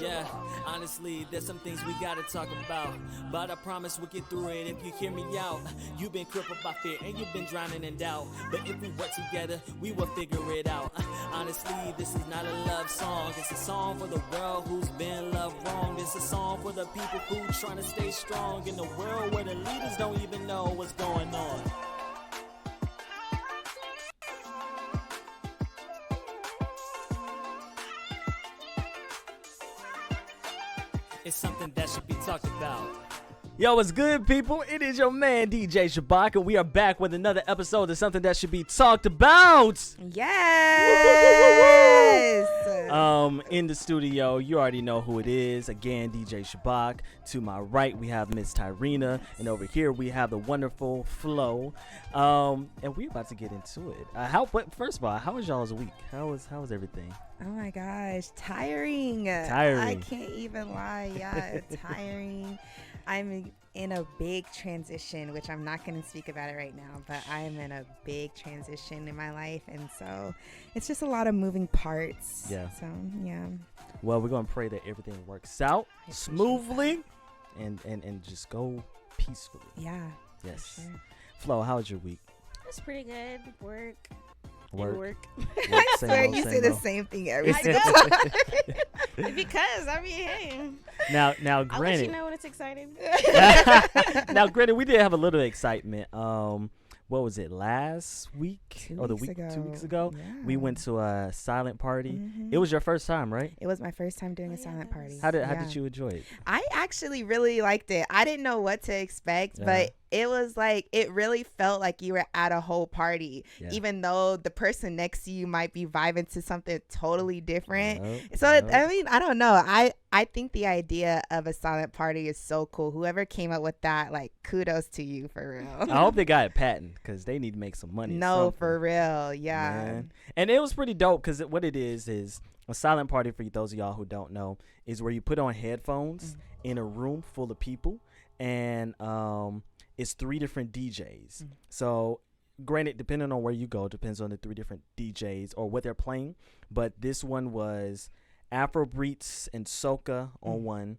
Yeah, honestly, there's some things we gotta talk about, but I promise we'll get through it if you hear me out. You've been crippled by fear and you've been drowning in doubt, but if we work together, we will figure it out. Honestly, this is not a love song. It's a song for the world who's been loved wrong. It's a song for the people who trying to stay strong in a world where the leaders don't even know what's going on. It's something that should be talked about. Yo, what's good, people? It is your man, DJ Shabach, and we are back with another episode of something that should be talked about. Yes. In the studio, you already know who it is. Again, DJ Shabach. To my right, we have Miss Tyrina, and over here we have the wonderful Flo. And we're about to get into it. First of all, how was y'all's week? How was everything? Oh my gosh, tiring. I can't even lie. Yeah, it's tiring. I'm in a big transition, which I'm not going to speak about it right now, but I am in a big transition in my life, and so it's just a lot of moving parts. Yeah. So, yeah. Well, we're going to pray that everything works out smoothly and just go peacefully. Yeah. Yes. Sure. Flo, how was your week? It's pretty good. Work. I swear you say the same thing every single time. Because I mean, hey. Now, I'll granted. let you know when it's exciting. Now, granted, we did have a little excitement. What was it, last week? 2 or the weeks week ago. 2 weeks ago? Yeah. We went to a silent party. Mm-hmm. It was your first time, right? It was my first time doing a silent party. How did you enjoy it? I actually really liked it. I didn't know what to expect, but it was like, it really felt like you were at a whole party, even though the person next to you might be vibing to something totally different. I mean, I don't know. I think the idea of a silent party is so cool. Whoever came up with that, like, kudos to you, for real. I hope they got it patent, because they need to make some money. No, for real. Yeah. Man. And it was pretty dope, because what it is a silent party, for those of y'all who don't know, is where you put on headphones in a room full of people, and it's 3 different DJs. So granted, depending on where you go, depends on the 3 different DJs or what they're playing. But this one was Afrobeats and soca on one,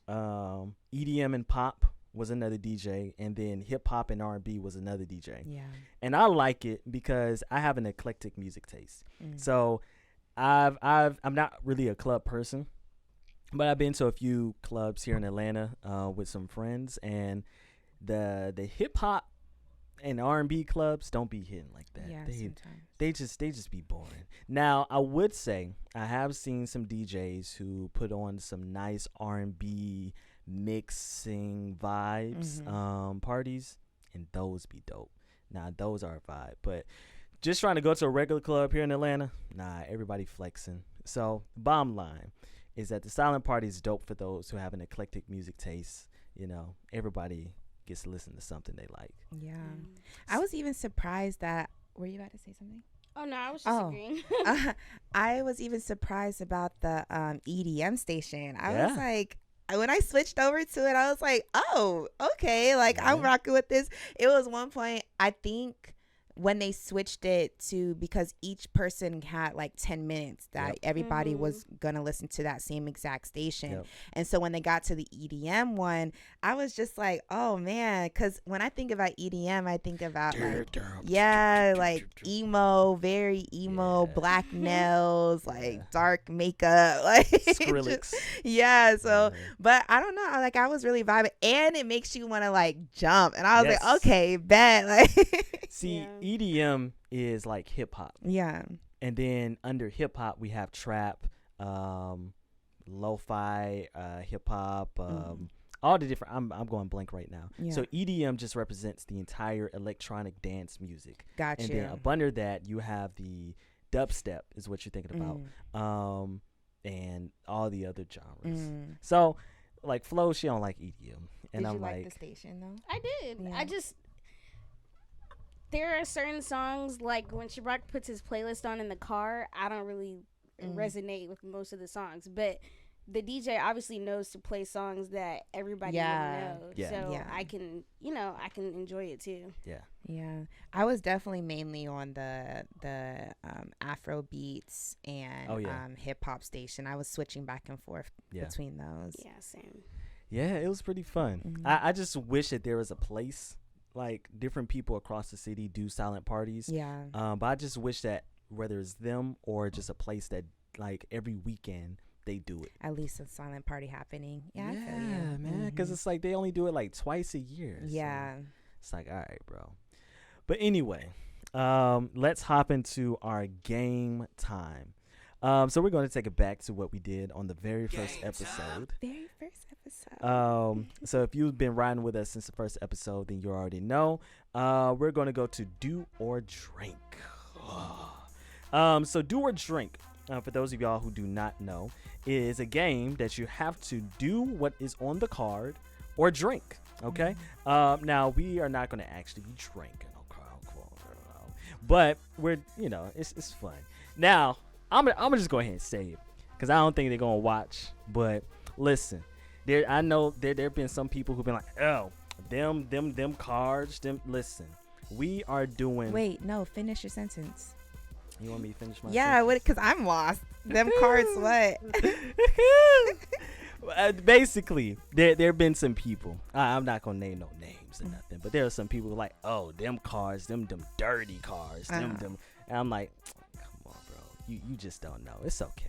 EDM and pop was another DJ, and then hip hop and R&B was another DJ. Yeah. And I like it because I have an eclectic music taste. So I'm not really a club person, but I've been to a few clubs here in Atlanta with some friends, and the hip hop and R&B clubs don't be hitting like that. Yeah, sometimes. They just be boring. Now, I would say I have seen some DJs who put on some nice R&B mixing vibes parties, and those be dope. Nah, those are a vibe. But just trying to go to a regular club here in Atlanta, nah, everybody flexing. So, bottom line is that the silent party is dope for those who have an eclectic music taste. You know, everybody gets to listen to something they like. Yeah. I was even surprised that, were you about to say something? Oh, no, I was just agreeing. I was even surprised about the EDM station. I was like, when I switched over to it, I was like, oh, okay, like I'm rocking with this. It was one point, I think, when they switched it to, because each person had like 10 minutes that everybody was gonna listen to that same exact station. And so when they got to the EDM one, I was just like, oh man, because when I think about EDM, I think about like emo, very emo, black nails, like dark makeup, like Skrillex. But I don't know, like I was really vibing, and it makes you want to like jump, and I was like, okay, bet. Like see, EDM is like hip hop. Yeah. And then under hip hop we have trap, lo-fi, hip hop, all the different. I'm going blank right now. Yeah. So EDM just represents the entire electronic dance music. Gotcha. And then up under that you have the dubstep is what you're thinking about, and all the other genres. So like Flo, she don't like EDM, and Did I'm you like the station though? I did. Yeah. There are certain songs, like when Shabach puts his playlist on in the car, I don't really resonate with most of the songs. But the DJ obviously knows to play songs that everybody Yeah. would know. Yeah. So Yeah. I can, I can enjoy it too. Yeah, I was definitely mainly on the Afro beats and hip hop station. I was switching back and forth between those. Yeah, same. Yeah, it was pretty fun. Mhm. I just wish that there was a place like different people across the city do silent parties. Yeah. But I just wish that whether it's them or just a place that like every weekend they do it. At least a silent party happening. Yeah, I feel you. Man, because it's like they only do it like twice a year. Yeah. So it's like, all right, bro. But anyway, let's hop into our game time. So we're going to take it back to what we did on the very first episode. Very first episode. So if you've been riding with us since the first episode, then you already know. We're going to go to Do or Drink. So Do or Drink, for those of y'all who do not know, is a game that you have to do what is on the card or drink. Okay. Now we are not going to actually be drinking, but we're it's fun. Now I'm gonna just go ahead and say it because I don't think they're gonna watch. But listen, I know there have been some people who've been like, oh, them cards. Listen, we are doing. Wait, no, finish your sentence. You want me to finish my? Yeah, because I'm lost. Them cards, what? Basically, there have been some people. I'm not gonna name no names or nothing, but there are some people who are like, oh, them cards, them dirty cards, them. And I'm like, come on, bro, you just don't know. It's okay.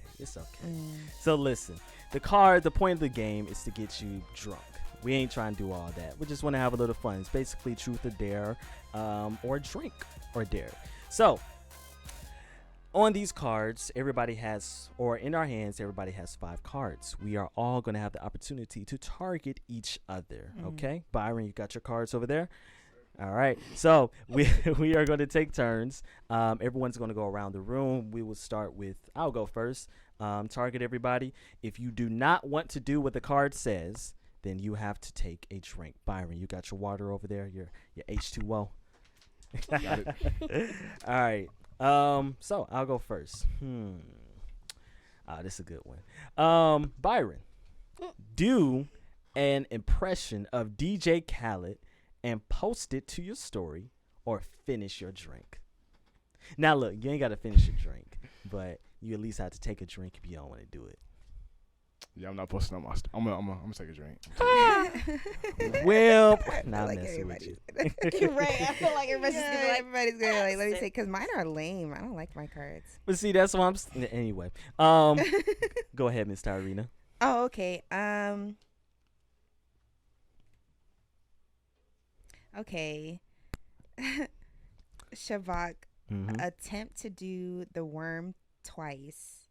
So listen, the point of the game is to get you drunk. We ain't trying to do all that. We just want to have a little fun. It's basically truth or dare, or drink or dare. So on these cards, everybody has, or in our hands, everybody has 5 cards. We are all going to have the opportunity to target each other. Okay, Byron, you got your cards over there. All right, so we are going to take turns. Everyone's going to go around the room. We will start with, I'll go first. Target everybody. If you do not want to do what the card says, then you have to take a drink. Byron, you got your water over there, your H2O. Got it. All right. So I'll go first. This is a good one. Byron, do an impression of DJ Khaled and post it to your story, or finish your drink. Now look, you ain't got to finish your drink, but you at least have to take a drink if you don't want to do it. Yeah, I'm not posting on my. I'm gonna take a drink. Well, I nah, I'm like messing with you. Right. I feel like everybody's gonna like, let me say, because mine are lame. I don't like my cards. But see, that's why anyway. Go ahead, Miss Tyrina. Oh, okay. Okay. Shabach, attempt to do the worm twice.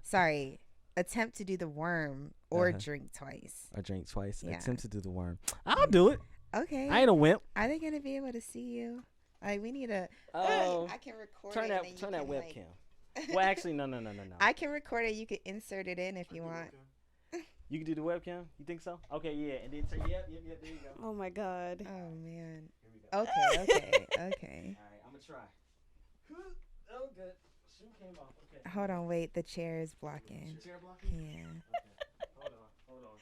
Sorry. Attempt to do the worm or drink twice. Or drink twice. Yeah. Attempt to do the worm. I'll do it. Okay. I ain't a wimp. Are they gonna be able to see you? Like, we need a. Oh. I can record Turn it. that and turn then that you webcam. can, Well, actually, no. I can record it. You can insert it in if you want. You can do the webcam? You think so? Okay, yeah. And then turn, yep, there you go. Oh my God. Oh man. Here we go. Okay. All right, I'm gonna try. Oh, good. Shoe came off. Okay. Hold on, wait. The chair is blocking. Chair blocking? Yeah. Okay. Hold on.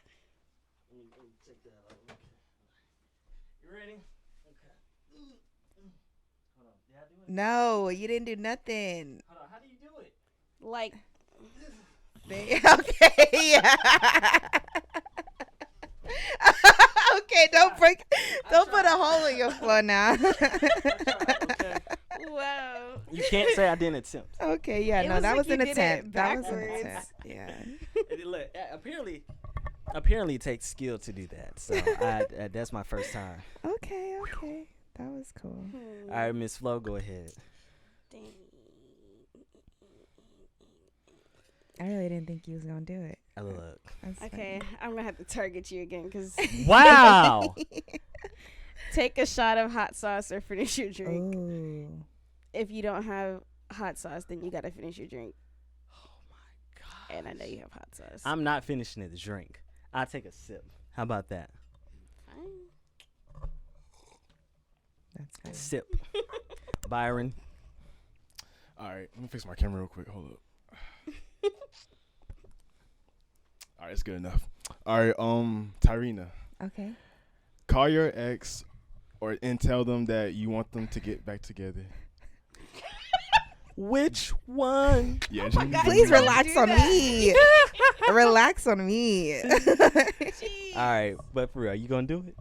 Let me check that out. Okay. You ready? Okay. Hold on. Did I do it? No, you didn't do nothing. Hold on. How do you do it? Like, Okay. Yeah. Okay. Don't put a hole in your floor now. Okay. wow. You can't say I didn't attempt. Okay. Yeah. It No, was that like was you an did it attempt. That was an backwards. attempt. Yeah. Look, apparently it takes skill to do that. So that's my first time. Okay. That was cool. All right, Miss Flo, go ahead. Dang. I really didn't think you was gonna do it. Look. That's Okay, I'm gonna have to target you again because Wow. take a shot of hot sauce or finish your drink. Ooh. If you don't have hot sauce, then you gotta finish your drink. Oh my God. And I know you have hot sauce. I'm not finishing the drink. I'll take a sip. How about that? Fine. That's fine. Sip. Byron. All right, let me fix my camera real quick. Hold up. All right, it's good enough. All right, Tyrina, Okay. call your ex and tell them that you want them to get back together. Which one? Yeah, my God. Please Don't relax do on that. me. Relax on me. All right, but for real, you gonna do it?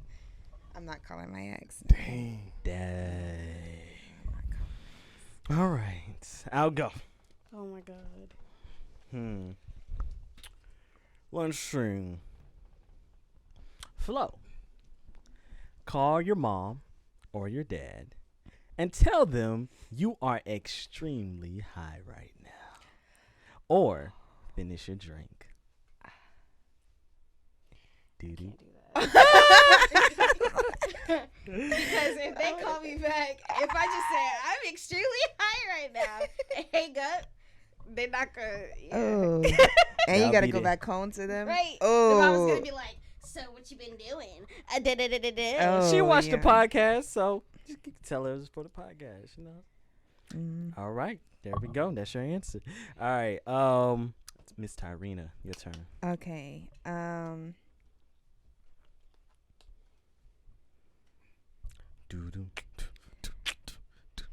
I'm not calling my ex. Dang. Dang. All right, I'll go. Oh my God. Let's see. Flo, call your mom or your dad and tell them you are extremely high right now. Or finish your drink. Doo-doo. Because if they call me back, if I just say I'm extremely high right now and hang up, they're not gonna. Yeah. Oh. And you I'll gotta be go there. back home to them. Right. Oh. The mom's gonna be like, "So what you been doing?" Oh, She watched the yeah. podcast, so just tell her it's for the podcast, you know. Mm. All right, there we go. That's your answer. All right, Miss Tyrina, your turn. Okay. Doo-doo,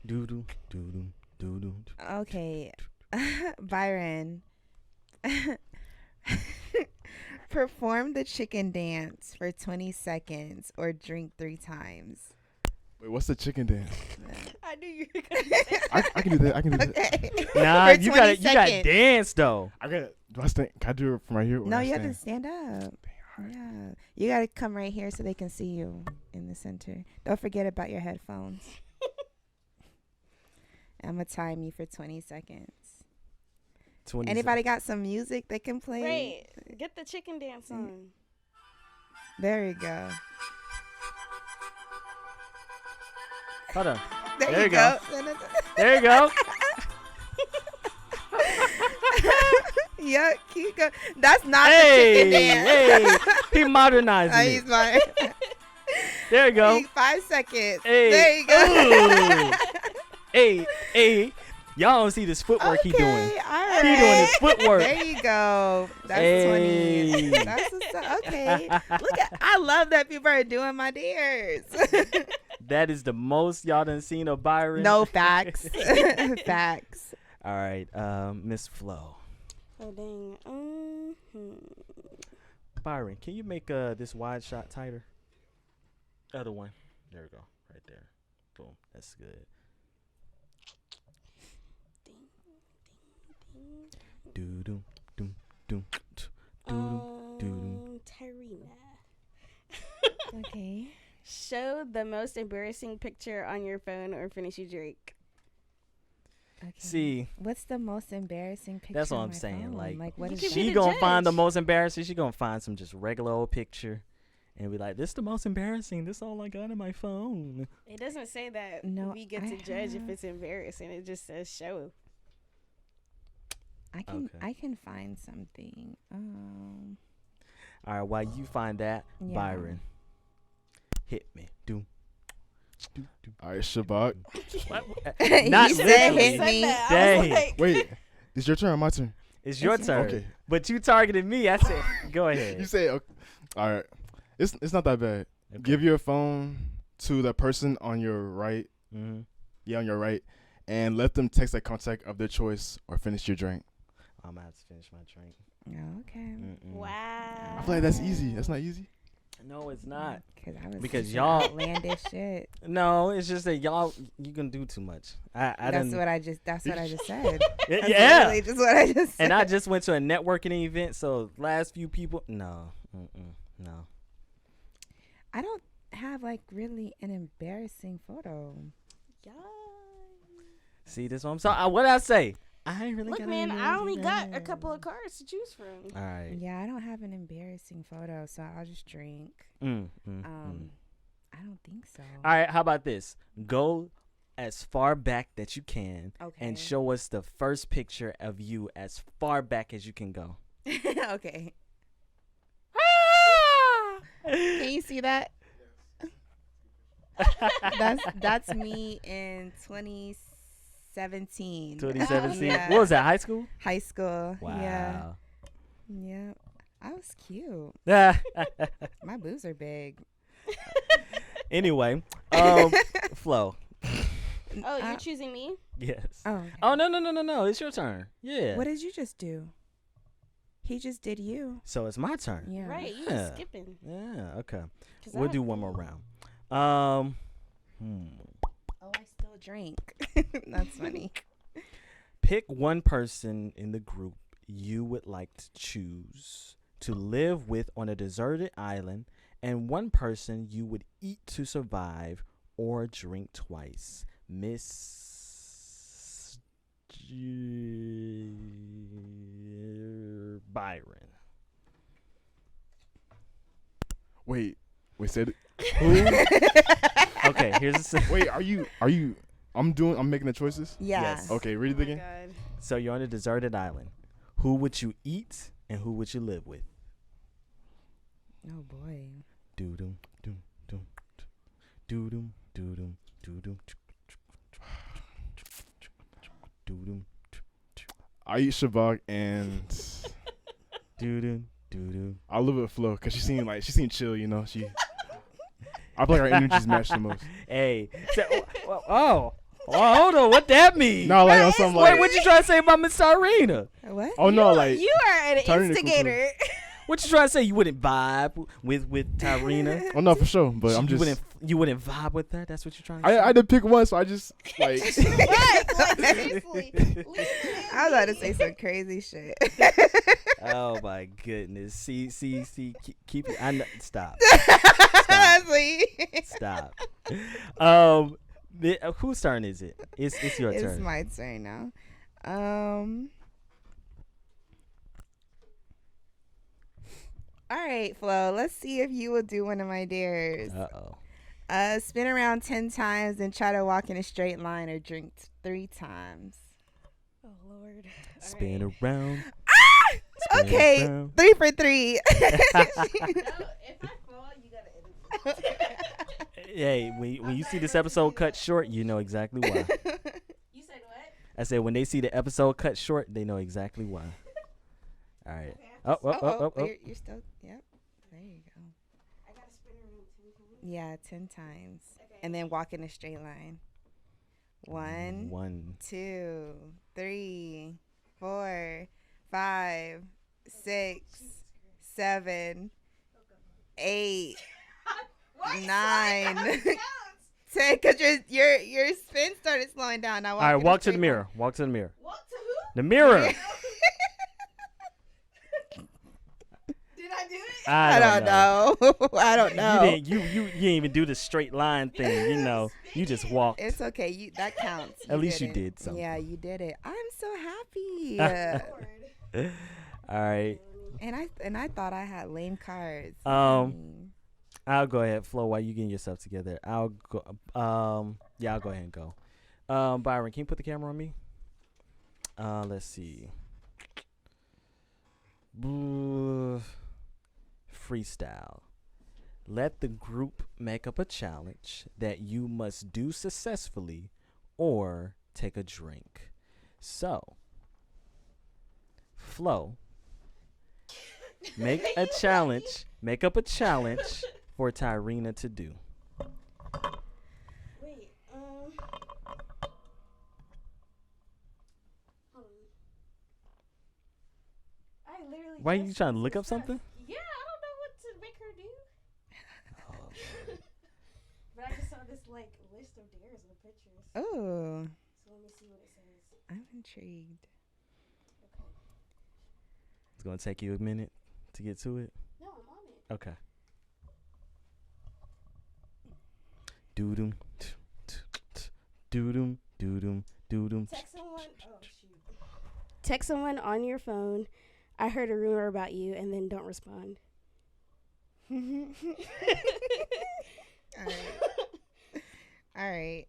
doo-doo, doo-doo, doo-doo. Okay. Byron. Perform the chicken dance for 20 seconds or drink 3 times. Wait, what's the chicken dance? I knew you were gonna say. I can do that. I can do that. Okay. Nah, For you 20 gotta seconds. dance though. I got. Do I stand? Can I do it from right here? or No, I you have stand? to stand up. Yeah. You got to come right here so they can see you in the center. Don't forget about your headphones. I'm going to time you for 20 seconds. 20 Anybody got some music they can play? Right. Get the chicken dance on. There you go. Hold on. There, There you you go. There you go. Yeah, keep going. That's not Hey, the chicken dance. hey, he modernizing Oh, it. he's fine. There you go. 5 seconds. Hey. There you go. Ooh. Hey, y'all don't see this footwork he doing. Okay, all right. He doing his footwork. There you go. That's Hey. 20. That's what's up. Okay. Look at, I love that people are doing my dares. That is the most y'all done seen of Byron. No facts. Facts. All right, Miss Flo. Oh dang. Byron, can you make this wide shot tighter? Other one. There we go. Right there. Boom. That's good. Do do do do do. Tyrina. Okay. Show the most embarrassing picture on your phone or finish your drink. Okay. See, What's the most embarrassing picture? That's what on I'm my saying, phone? like, what You is can that? be she the gonna find the judge. most embarrassing. She gonna find some just regular old picture, and be like, "This the most embarrassing. This all I got in my phone." It doesn't say that No, we get I to judge if have- it's embarrassing. It just says show. I can Okay. I can find something. All right, while you find that, Yeah. Byron, hit me. Do. All right, Shabach. Not You said literally. hit me. Dang. Wait, it's your turn or my turn? It's your It's turn. Okay. But you targeted me. I said, go ahead. You say, okay. All right. It's not that bad. Okay. Give your phone to the person on your right. Mhm. Yeah, on your right. And let them text a contact of their choice or finish your drink. I'm gonna have to finish my drink. Okay. Mm-mm. Wow. I feel like that's easy. That's not easy. No, it's not. Because Y'all- outlandish shit. No, it's just that y'all you can do too much. I That's didn't. what I just said. That's Yeah. literally just what I just said. And I just went to a networking event, so last few people, no. No. I don't have like really an embarrassing photo. Yeah. See, this what I'm saying. What I say? I ain't really Look, got man, any I only got a embarrassing- couple of cards to choose from. All right. Yeah, I don't have an embarrassing photo, so I'll just drink. Mm. I don't think so. All right, how about this? Go as far back that you can Okay. and show us the first picture of you as far back as you can go. Okay. Can you see that? That's me in 2017. 2017. Yeah. What was that, high school? High school. Wow. Yeah. Yeah. I was cute. My boobs are big. Anyway, Flo. Oh, you're choosing me? Yes. Oh. Okay. Oh no! It's your turn. Yeah. What did you just do? He just did you. So it's my turn. Yeah. Right, you Yeah. was skipping. Yeah. Okay. 'Cause We'll I- do one more round. Oh, I still drink. That's funny. Pick one person in the group you would like to choose to live with on a deserted island, and one person you would eat to survive or drink twice. Miss Byron. Wait, said it. Who? Okay, here's a Wait, are you? I'm making the choices. Yeah. Yes. Okay, read it Oh my again. God. So you're on a deserted island. Who would you eat and who would you live with? Oh boy. Doo doo doo doo doo doo doo doo doo doo doo doo. I eat Shabach and Doo doo doo doo. I live with Flo because she seemed chill. You know, I feel like our energies match the most. Hey. So, hold on. What that mean? No, like on something Wait, like. what you trying to say about Miss Irina? What? Oh no, like You are an Tyrina instigator. What you trying to say? You wouldn't vibe with Tyrina? oh no for sure, but I'm just. You wouldn't vibe with her. That's what you're trying to say. I had to pick one, so I just like. What? Like, seriously. I was about to say some crazy shit. Oh my goodness. See. Keep it. I know. Stop. Honestly. Stop. Whose turn is it? It's your It's turn. my turn now. All right, Flo. Let's see if you will do one of my dares. Uh-oh. Spin around 10 times and try to walk in a straight line or drink 3 times. Oh, Lord. Spin All around. Ah! Spin Okay, around. 3 for 3. right. No, if I fall, you gotta edit it. Hey, when you see this episode cut short, you know exactly why. You said what? I said when they see the episode cut short, they know exactly why. All right. Okay. Oh. You're still, yep. There you go. I gotta spin around 10 times. Yeah, 10 times. Okay. And then walk in a straight line. 1, 2, 3, 4, 5, 6, 7, 8, Why 9, counts? 10. Because your spin started slowing down. Now All right, walk to the mirror. Walk to the mirror. Walk to who? The mirror. Did I do it? I don't know. I don't know. You didn't even do the straight line thing. You know, you just walked. It's okay. That counts. At least you it. did something. Yeah, you did it. I'm so happy. Lord. All right. and I thought I had lame cards. I'll go ahead, Flo, while you getting yourself together. I'll go. Yeah, I'll go ahead and go. Byron, can you put the camera on me? Let's see. Freestyle. Let the group make up a challenge that you must do successfully or take a drink. So, Flo, make a challenge. Make up a challenge for Tyrina to do. Wait, hold on. I literally. Why are you just trying to did look some up stuff. something? Yeah, I don't know what to make her do. But I just saw this like list of dares with pictures. Oh, So let me see what it says. I'm intrigued. Okay. It's going to take you a minute to get to it. No, I'm on it. Okay. Doo-doom. Doo-doom. Doo-doom. Doo-doom. Text someone. Oh shoot. Text someone on your phone. I heard a rumor about you, and then don't respond. All right.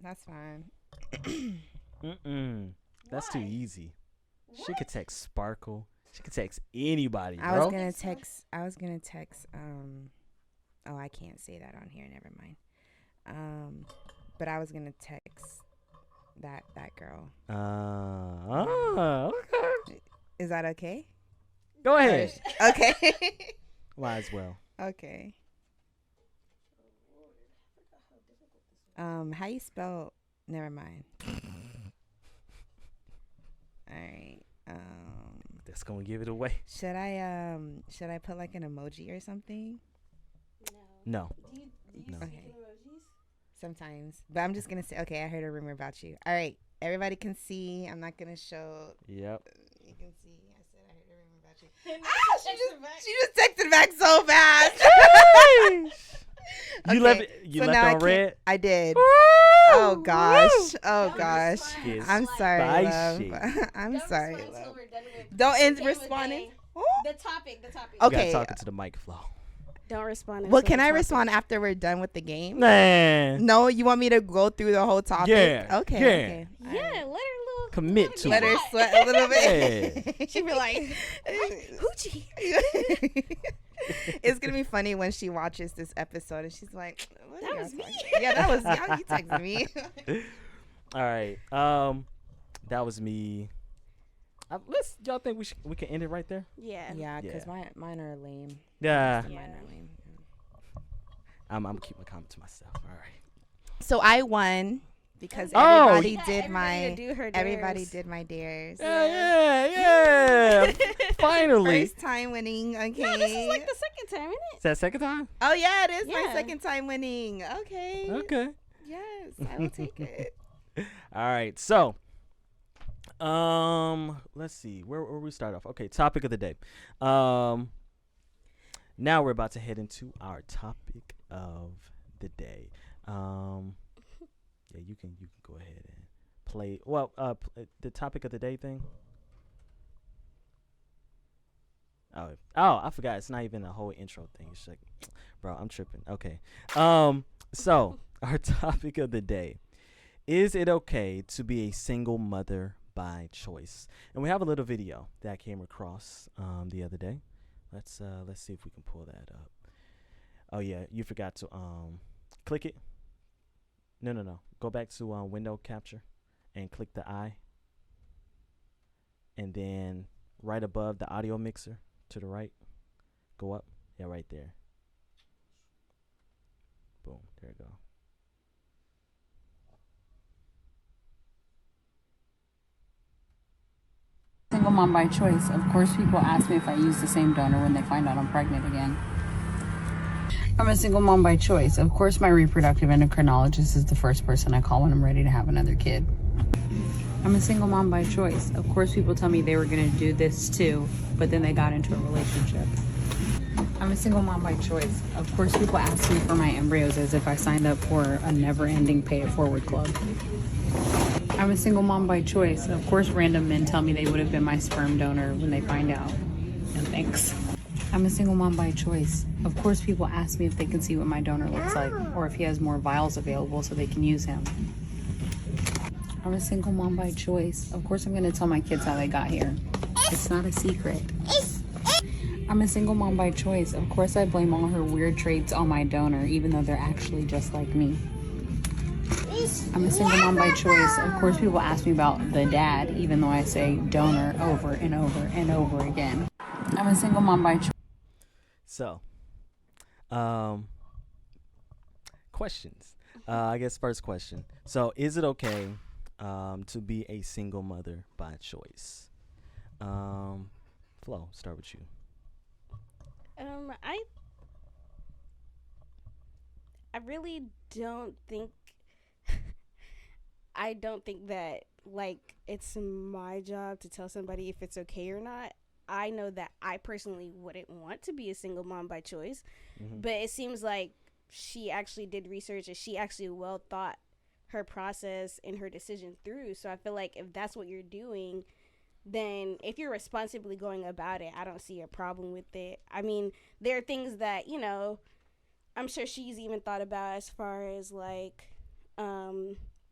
That's fine. That's too Why? easy. She What? could text Sparkle. She could text anybody, I bro. was gonna text. Oh, I can't say that on here. Never mind. But I was gonna text that girl. Okay. Is that okay? Go ahead. Okay. Might as well. Okay. How you spell? Never mind. All right. That's gonna give it away. Should I put like an emoji or something? No. Do you No. speak Okay. in emojis? Sometimes, but I'm just gonna say. Okay, I heard a rumor about you. All right, everybody can see. I'm not gonna show. Yep. You can see. I said I heard a rumor about you. She just texted back so fast. You left it. You so left now it on red. I did. Woo! Oh gosh. Oh Don't gosh. respond. It's I'm sorry, spicy. love. I'm Don't sorry, respond till love. we're done with Don't end game of responding. day. The topic. You Okay. gotta talk into the mic, Flo. Don't respond. Well, can I respond after we're done with the game? Man. No, you want me to go through the whole topic? Yeah, Okay. yeah. Okay. All Yeah, right. let her little. Commit to Let it. her sweat a little bit. She be like, hoochie. It's gonna be funny when she watches this episode and she's like, what That are was y'all me. talking- Yeah, that was y'all. You texted me. All right. That was me. Y'all think we can end it right there? Yeah. Yeah, because Yeah. mine are lame. Yeah. Mine are lame. I'm gonna keep my comment to myself. All right. So I won because Oh, everybody Yeah, did everybody my to do her everybody dares. did my dares. Yeah. Finally. First time winning. Okay. No, this is like the second time, isn't Is that second time? Oh yeah, it is my Yeah. second time winning. Okay. Okay. Yes, I will take it. All right. So, let's see where we start off. Okay, topic of the day. Now we're about to head into our topic of the day. Yeah, you can go ahead and play. Well, the topic of the day thing. Oh, I forgot. It's not even a whole intro thing. It's like, bro, I'm tripping. Okay. So our topic of the day: is it okay to be a single mother by choice? And we have a little video that I came across the other day. Let's see if we can pull that up. Oh yeah, you forgot to click it. No. Go back to window capture and click the eye. And then right above the audio mixer to the right, go up. Yeah, right there. Boom, there you go. Single mom by choice. Of course, people ask me if I use the same donor when they find out I'm pregnant again. I'm a single mom by choice. Of course, my reproductive endocrinologist is the first person I call when I'm ready to have another kid. I'm a single mom by choice. Of course, people tell me they were going to do this too, but then they got into a relationship. I'm a single mom by choice. Of course, people ask me for my embryos as if I signed up for a never-ending pay-it-forward club. I'm a single mom by choice. Of course, random men tell me they would have been my sperm donor when they find out. No thanks. I'm a single mom by choice. Of course, people ask me if they can see what my donor looks like or if he has more vials available so they can use him. I'm a single mom by choice. Of course, I'm going to tell my kids how they got here. It's not a secret. I'm a single mom by choice. Of course, I blame all her weird traits on my donor, even though they're actually just like me. I'm a single mom by choice. Of course, people ask me about the dad, even though I say donor over and over and over again. I'm a single mom by choice. So, questions. I guess first question. So, is it okay to be a single mother by choice? Flo, start with you. I really don't think I don't think that like it's my job to tell somebody if it's okay or not. I know that I personally wouldn't want to be a single mom by choice, but it seems like she actually did research and she actually well thought her process and her decision through. So I feel like if that's what you're doing, then if you're responsibly going about it, I don't see a problem with it. I mean, there are things that, you know, I'm sure she's even thought about as far as like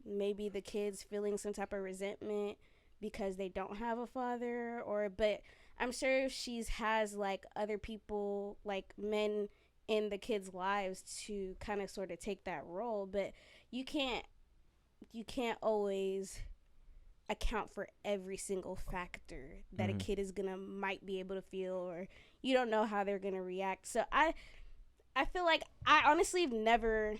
maybe the kids feeling some type of resentment because they don't have a father, but I'm sure she's has like other people, like men in the kids' lives to kind of sort of take that role, but you can't always account for every single factor that a kid is gonna might be able to feel, or you don't know how they're gonna react. So I feel like I honestly have never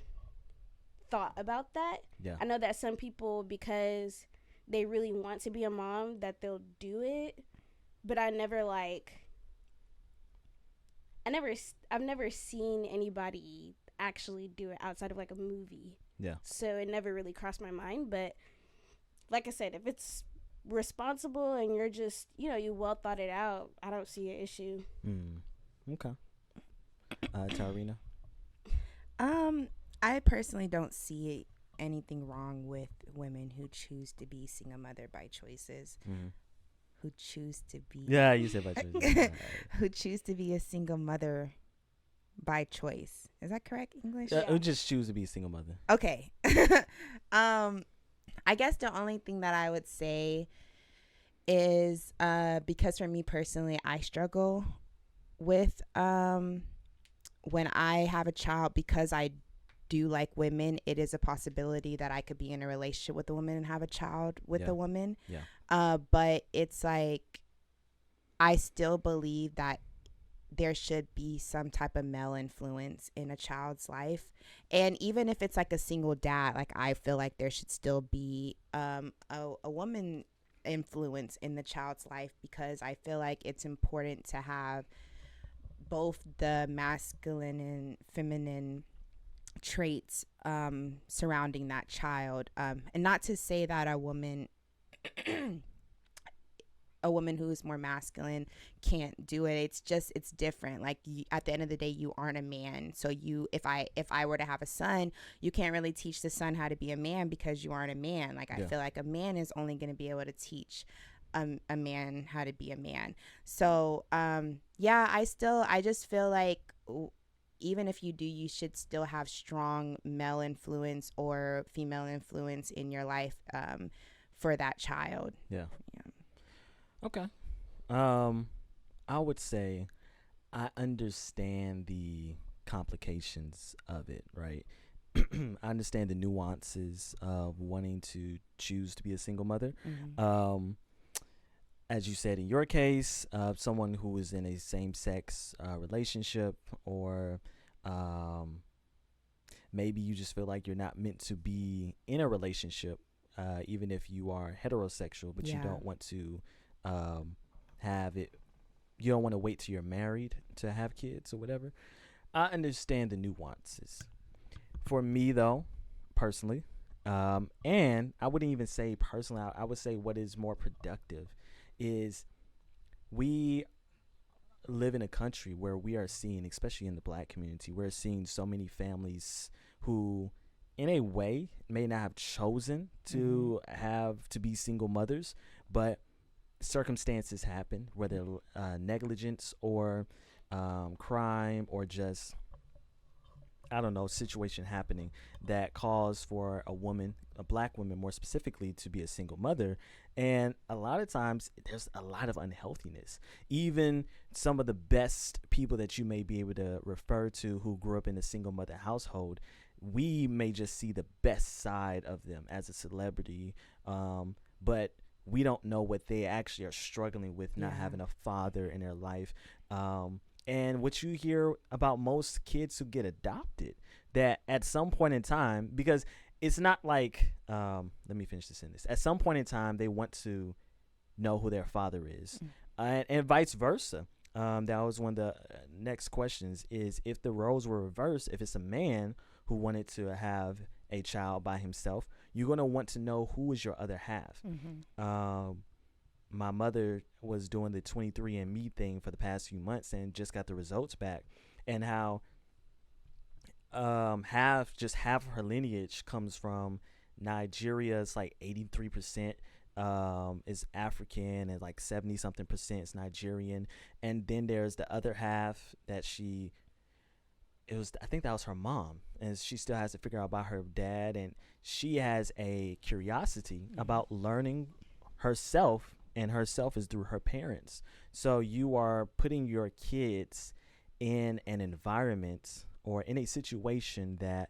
thought about that. Yeah. I know that some people, because they really want to be a mom, that they'll do it, but I've never seen anybody actually do it outside of like a movie. Yeah. So it never really crossed my mind. But like I said, if it's responsible and you're just, you well thought it out, I don't see an issue. Okay. Tarina? I personally don't see anything wrong with women who choose to be single mother by choices. Who choose to be You said by choice. who choose to be a single mother by choice. Is that correct English? Who just choose to be a single mother. Okay. I guess the only thing that I would say is because for me personally, I struggle with when I have a child, because I do like women, it is a possibility that I could be in a relationship with a woman and have a child with a woman. Yeah. But it's like, I still believe that there should be some type of male influence in a child's life. And even if it's like a single dad, like I feel like there should still be a woman influence in the child's life, because I feel like it's important to have both the masculine and feminine traits surrounding that child. And not to say that a woman who's more masculine can't do it. It's just, it's different. Like at the end of the day, you aren't a man. So if I were to have a son, you can't really teach the son how to be a man because you aren't a man. Like I feel like a man is only going to be able to teach a man how to be a man. So I just feel like even if you do, you should still have strong male influence or female influence in your life for that child. Yeah. Okay. I would say I understand the complications of it, right? I understand the nuances of wanting to choose to be a single mother. As you said, in your case, someone who is in a same-sex relationship, or maybe you just feel like you're not meant to be in a relationship, even if you are heterosexual, but you don't want to have it. You don't want to wait till you're married to have kids or whatever. I understand the nuances. For me, though, personally, and I wouldn't even say personally, I would say what is more productive is we live in a country where we are seeing, especially in the Black community, we're seeing so many families who, in a way, may not have chosen to be single mothers, but circumstances happen, whether negligence or crime, or just, I don't know, situation happening that calls for a woman, a Black woman more specifically, to be a single mother. And a lot of times there's a lot of unhealthiness. Even some of the best people that you may be able to refer to who grew up in a single mother household, we may just see the best side of them as a celebrity, but we don't know what they actually are struggling with, not having a father in their life. And what you hear about most kids who get adopted, that at some point in time, because it's not like, let me finish this sentence. At some point in time, they want to know who their father is, and vice versa. That was one of the next questions, is if the roles were reversed, if it's a man who wanted to have a child by himself, you're going to want to know who is your other half. My mother was doing the 23andMe thing for the past few months and just got the results back, and how half of her lineage comes from Nigeria. It's like 83% is African, and like 70 something percent is Nigerian. And then there's the other half that I think that was her mom, and she still has to figure out about her dad, and she has a curiosity about learning herself, and herself is through her parents. So you are putting your kids in an environment or in a situation that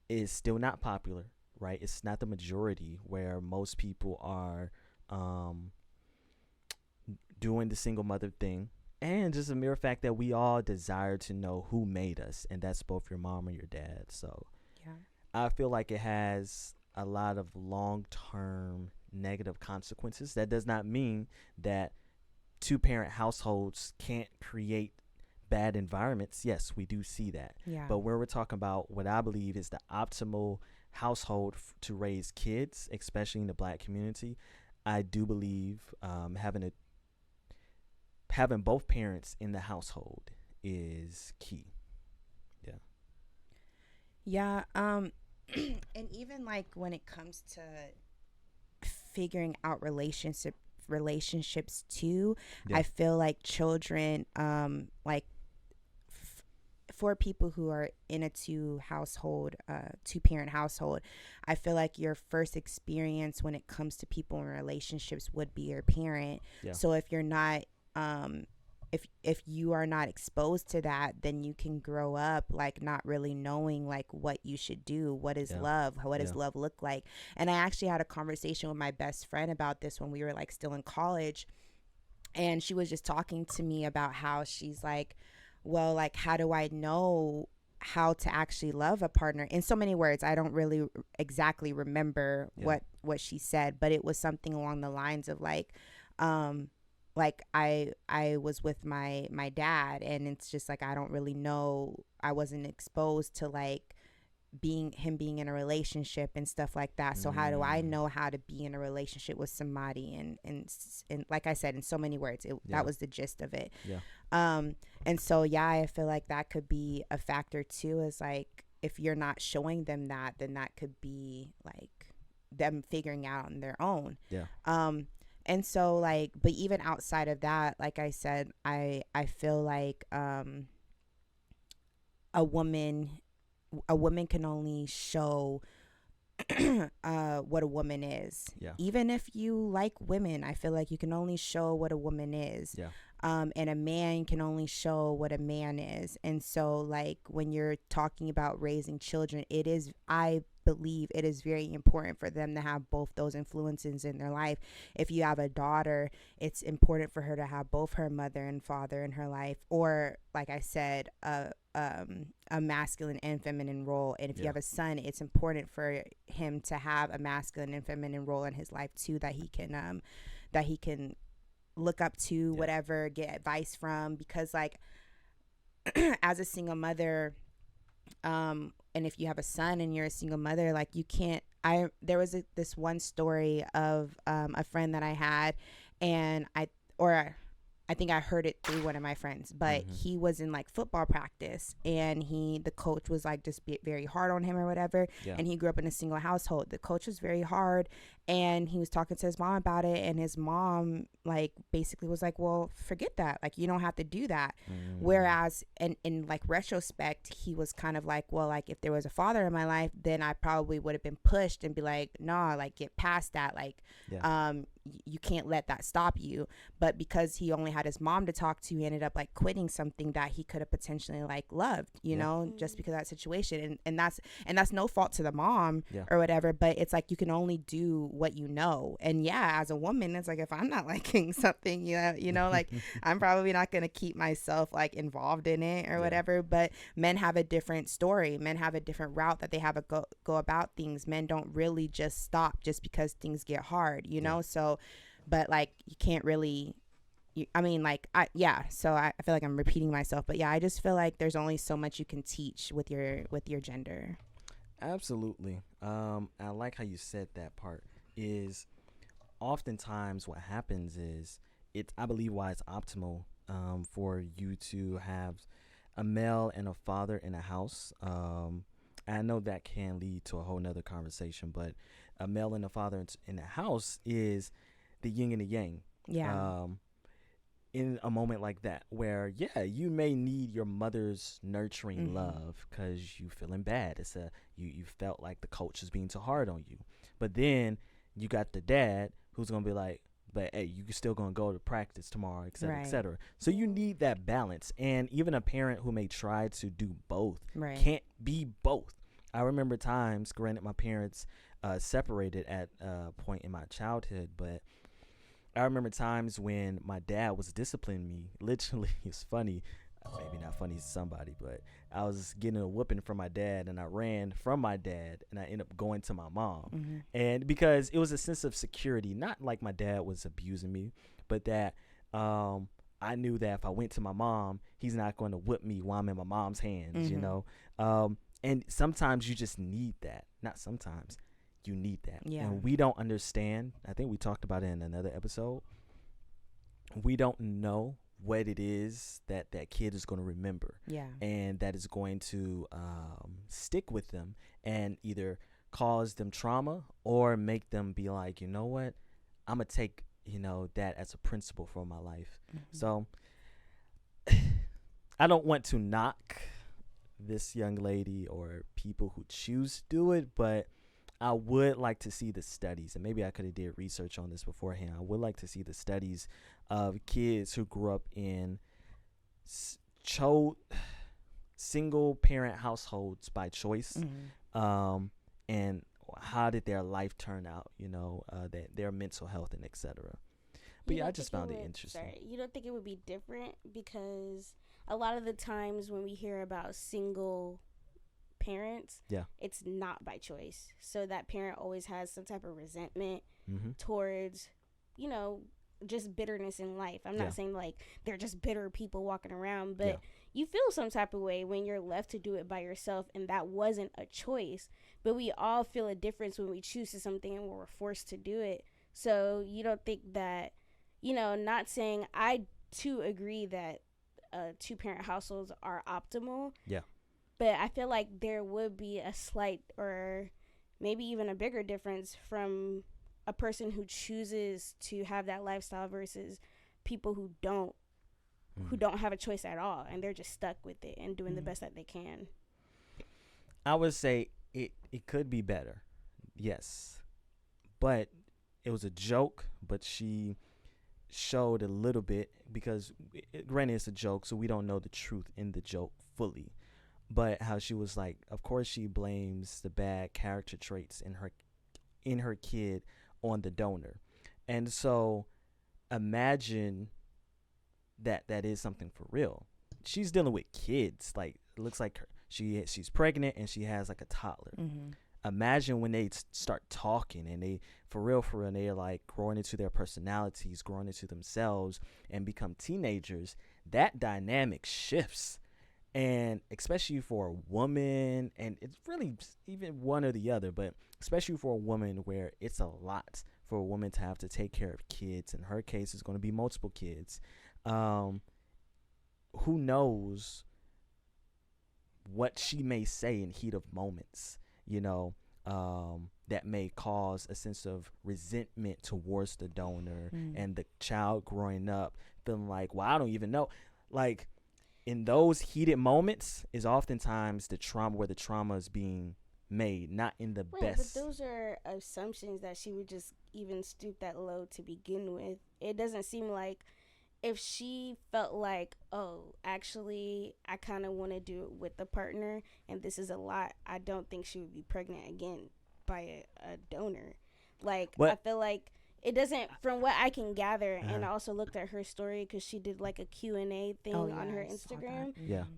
is still not popular, right? It's not the majority, where most people are doing the single mother thing, and just a mere fact that we all desire to know who made us, and that's both your mom and your dad. So Yeah. I feel like it has a lot of long-term negative consequences. That does not mean that two-parent households can't create bad environments. Yes, we do see that. Yeah. But where we're talking about what I believe is the optimal household to raise kids, especially in the Black community, I do believe having both parents in the household is key. Yeah. Yeah. And even like when it comes to figuring out relationships too, Yeah. I feel like children, like for people who are in a two parent household, I feel like your first experience when it comes to people in relationships would be your parent. Yeah. So if you're not, if you are not exposed to that, then you can grow up like not really knowing like what you should do. What is love? What does love look like? And I actually had a conversation with my best friend about this when we were like still in college, and she was just talking to me about how she's like, well, like, how do I know how to actually love a partner? In so many words, I don't really exactly remember what she said, but it was something along the lines of like I was with my dad, and it's just like I don't really know, I wasn't exposed to like being in a relationship and stuff like that. So how do I know how to be in a relationship with somebody? And like I said, in so many words, that was the gist of it. And so I feel like that could be a factor too, is like if you're not showing them that, then that could be like them figuring out on their own. And so like, but even outside of that, like I said, I feel like a woman can only show what a woman is. Even if you like women, I feel like you can only show what a woman is. And a man can only show what a man is. And so like when you're talking about raising children, I believe it is very important for them to have both those influences in their life. If you have a daughter, it's important for her to have both her mother and father in her life, or like I said, a masculine and feminine role. And if you have a son, it's important for him to have a masculine and feminine role in his life too, that he can look up to, whatever, get advice from. Because like as a single mother, and if you have a son and you're a single mother, like you can't, there was this one story of a friend that I had, and I think I heard it through one of my friends, but he was in like football practice, and the coach was like just very hard on him or whatever. And he grew up in a single household. The coach was very hard, and he was talking to his mom about it, and his mom like basically was like, well, forget that, like you don't have to do that. Whereas in like retrospect, he was kind of like, well, like if there was a father in my life, then I probably would have been pushed and be like, nah, like get past that, like you can't let that stop you. But because he only had his mom to talk to, he ended up like quitting something that he could have potentially like loved, you know, just because of that situation. And that's no fault to the mom or whatever, but it's like you can only do what you know. And as a woman, it's like if I'm not liking something, you know, like I'm probably not going to keep myself like involved in it or whatever. But men have a different story. Men have a different route that they have to go about things. Men don't really just stop just because things get hard, you know? So, but like you can't really, so I feel like I'm repeating myself, but I just feel like there's only so much you can teach with your gender. Absolutely. I like how you said that part. Is oftentimes what happens is I believe why it's optimal for you to have a male and a father in a house. I know that can lead to a whole nother conversation, but a male and a father in a house is the yin and the yang. In a moment like that, where you may need your mother's nurturing love because you feeling bad. It's you felt like the coach is being too hard on you, but then you got the dad who's gonna be like, but hey, you still gonna go to practice tomorrow, et cetera, et cetera. So you need that balance. And even a parent who may try to do both can't be both. I remember times, granted my parents separated at a point in my childhood, but I remember times when my dad was disciplining me. Literally, it's funny. Maybe not funny to somebody, but I was getting a whooping from my dad, and I ran from my dad, and I ended up going to my mom. Mm-hmm. And because it was a sense of security, not like my dad was abusing me, but that I knew that if I went to my mom, he's not going to whip me while I'm in my mom's hands, you know. And sometimes you just need that. Not sometimes. You need that. Yeah. And we don't understand. I think we talked about it in another episode. We don't know what it is that that kid is going to remember. Yeah. And that is going to stick with them and either cause them trauma or make them be like, you know what, I'm going to take, you know, that as a principle for my life. So I don't want to knock this young lady or people who choose to do it, but I would like to see the studies, and maybe I could have did research on this beforehand. I would like to see the studies of kids who grew up in single parent households by choice, and how did their life turn out, you know, their mental health and etc. But yeah, I just found it interesting. Sorry, you don't think it would be different? Because a lot of the times when we hear about single parents, it's not by choice. So that parent always has some type of resentment towards, you know, just bitterness in life. I'm not saying like they're just bitter people walking around, but you feel some type of way when you're left to do it by yourself, and that wasn't a choice. But we all feel a difference when we choose to something and we're forced to do it. So you don't think that, you know, not saying, I too agree that two-parent households are optimal. Yeah. But I feel like there would be a slight or maybe even a bigger difference from a person who chooses to have that lifestyle versus people who don't have a choice at all, and they're just stuck with it and doing the best that they can. I would say it could be better. Yes. But it was a joke, but she showed a little bit because granted it's a joke, so we don't know the truth in the joke fully. But how she was like, of course she blames the bad character traits in her kid on the donor. And so imagine that is something for real. She's dealing with kids. Like, it looks like she's pregnant and she has like a toddler. Imagine when they start talking and they for real they're like growing into their personalities, growing into themselves, and become teenagers. That dynamic shifts. And especially for a woman, and it's really even one or the other, but especially for a woman where it's a lot for a woman to have to take care of kids. In her case, it's going to be multiple kids. Who knows what she may say in heat of moments, you know, that may cause a sense of resentment towards the donor, and the child growing up feeling like, well, I don't even know. Like, in those heated moments is oftentimes the trauma where the trauma is being made, not in the best. But those are assumptions that she would just even stoop that low to begin with. It doesn't seem like if she felt like, oh, actually, I kind of want to do it with the partner and this is a lot, I don't think she would be pregnant again by a donor. Like, I feel like it doesn't, from what I can gather, and I also looked at her story because she did like a Q&A thing on her Instagram.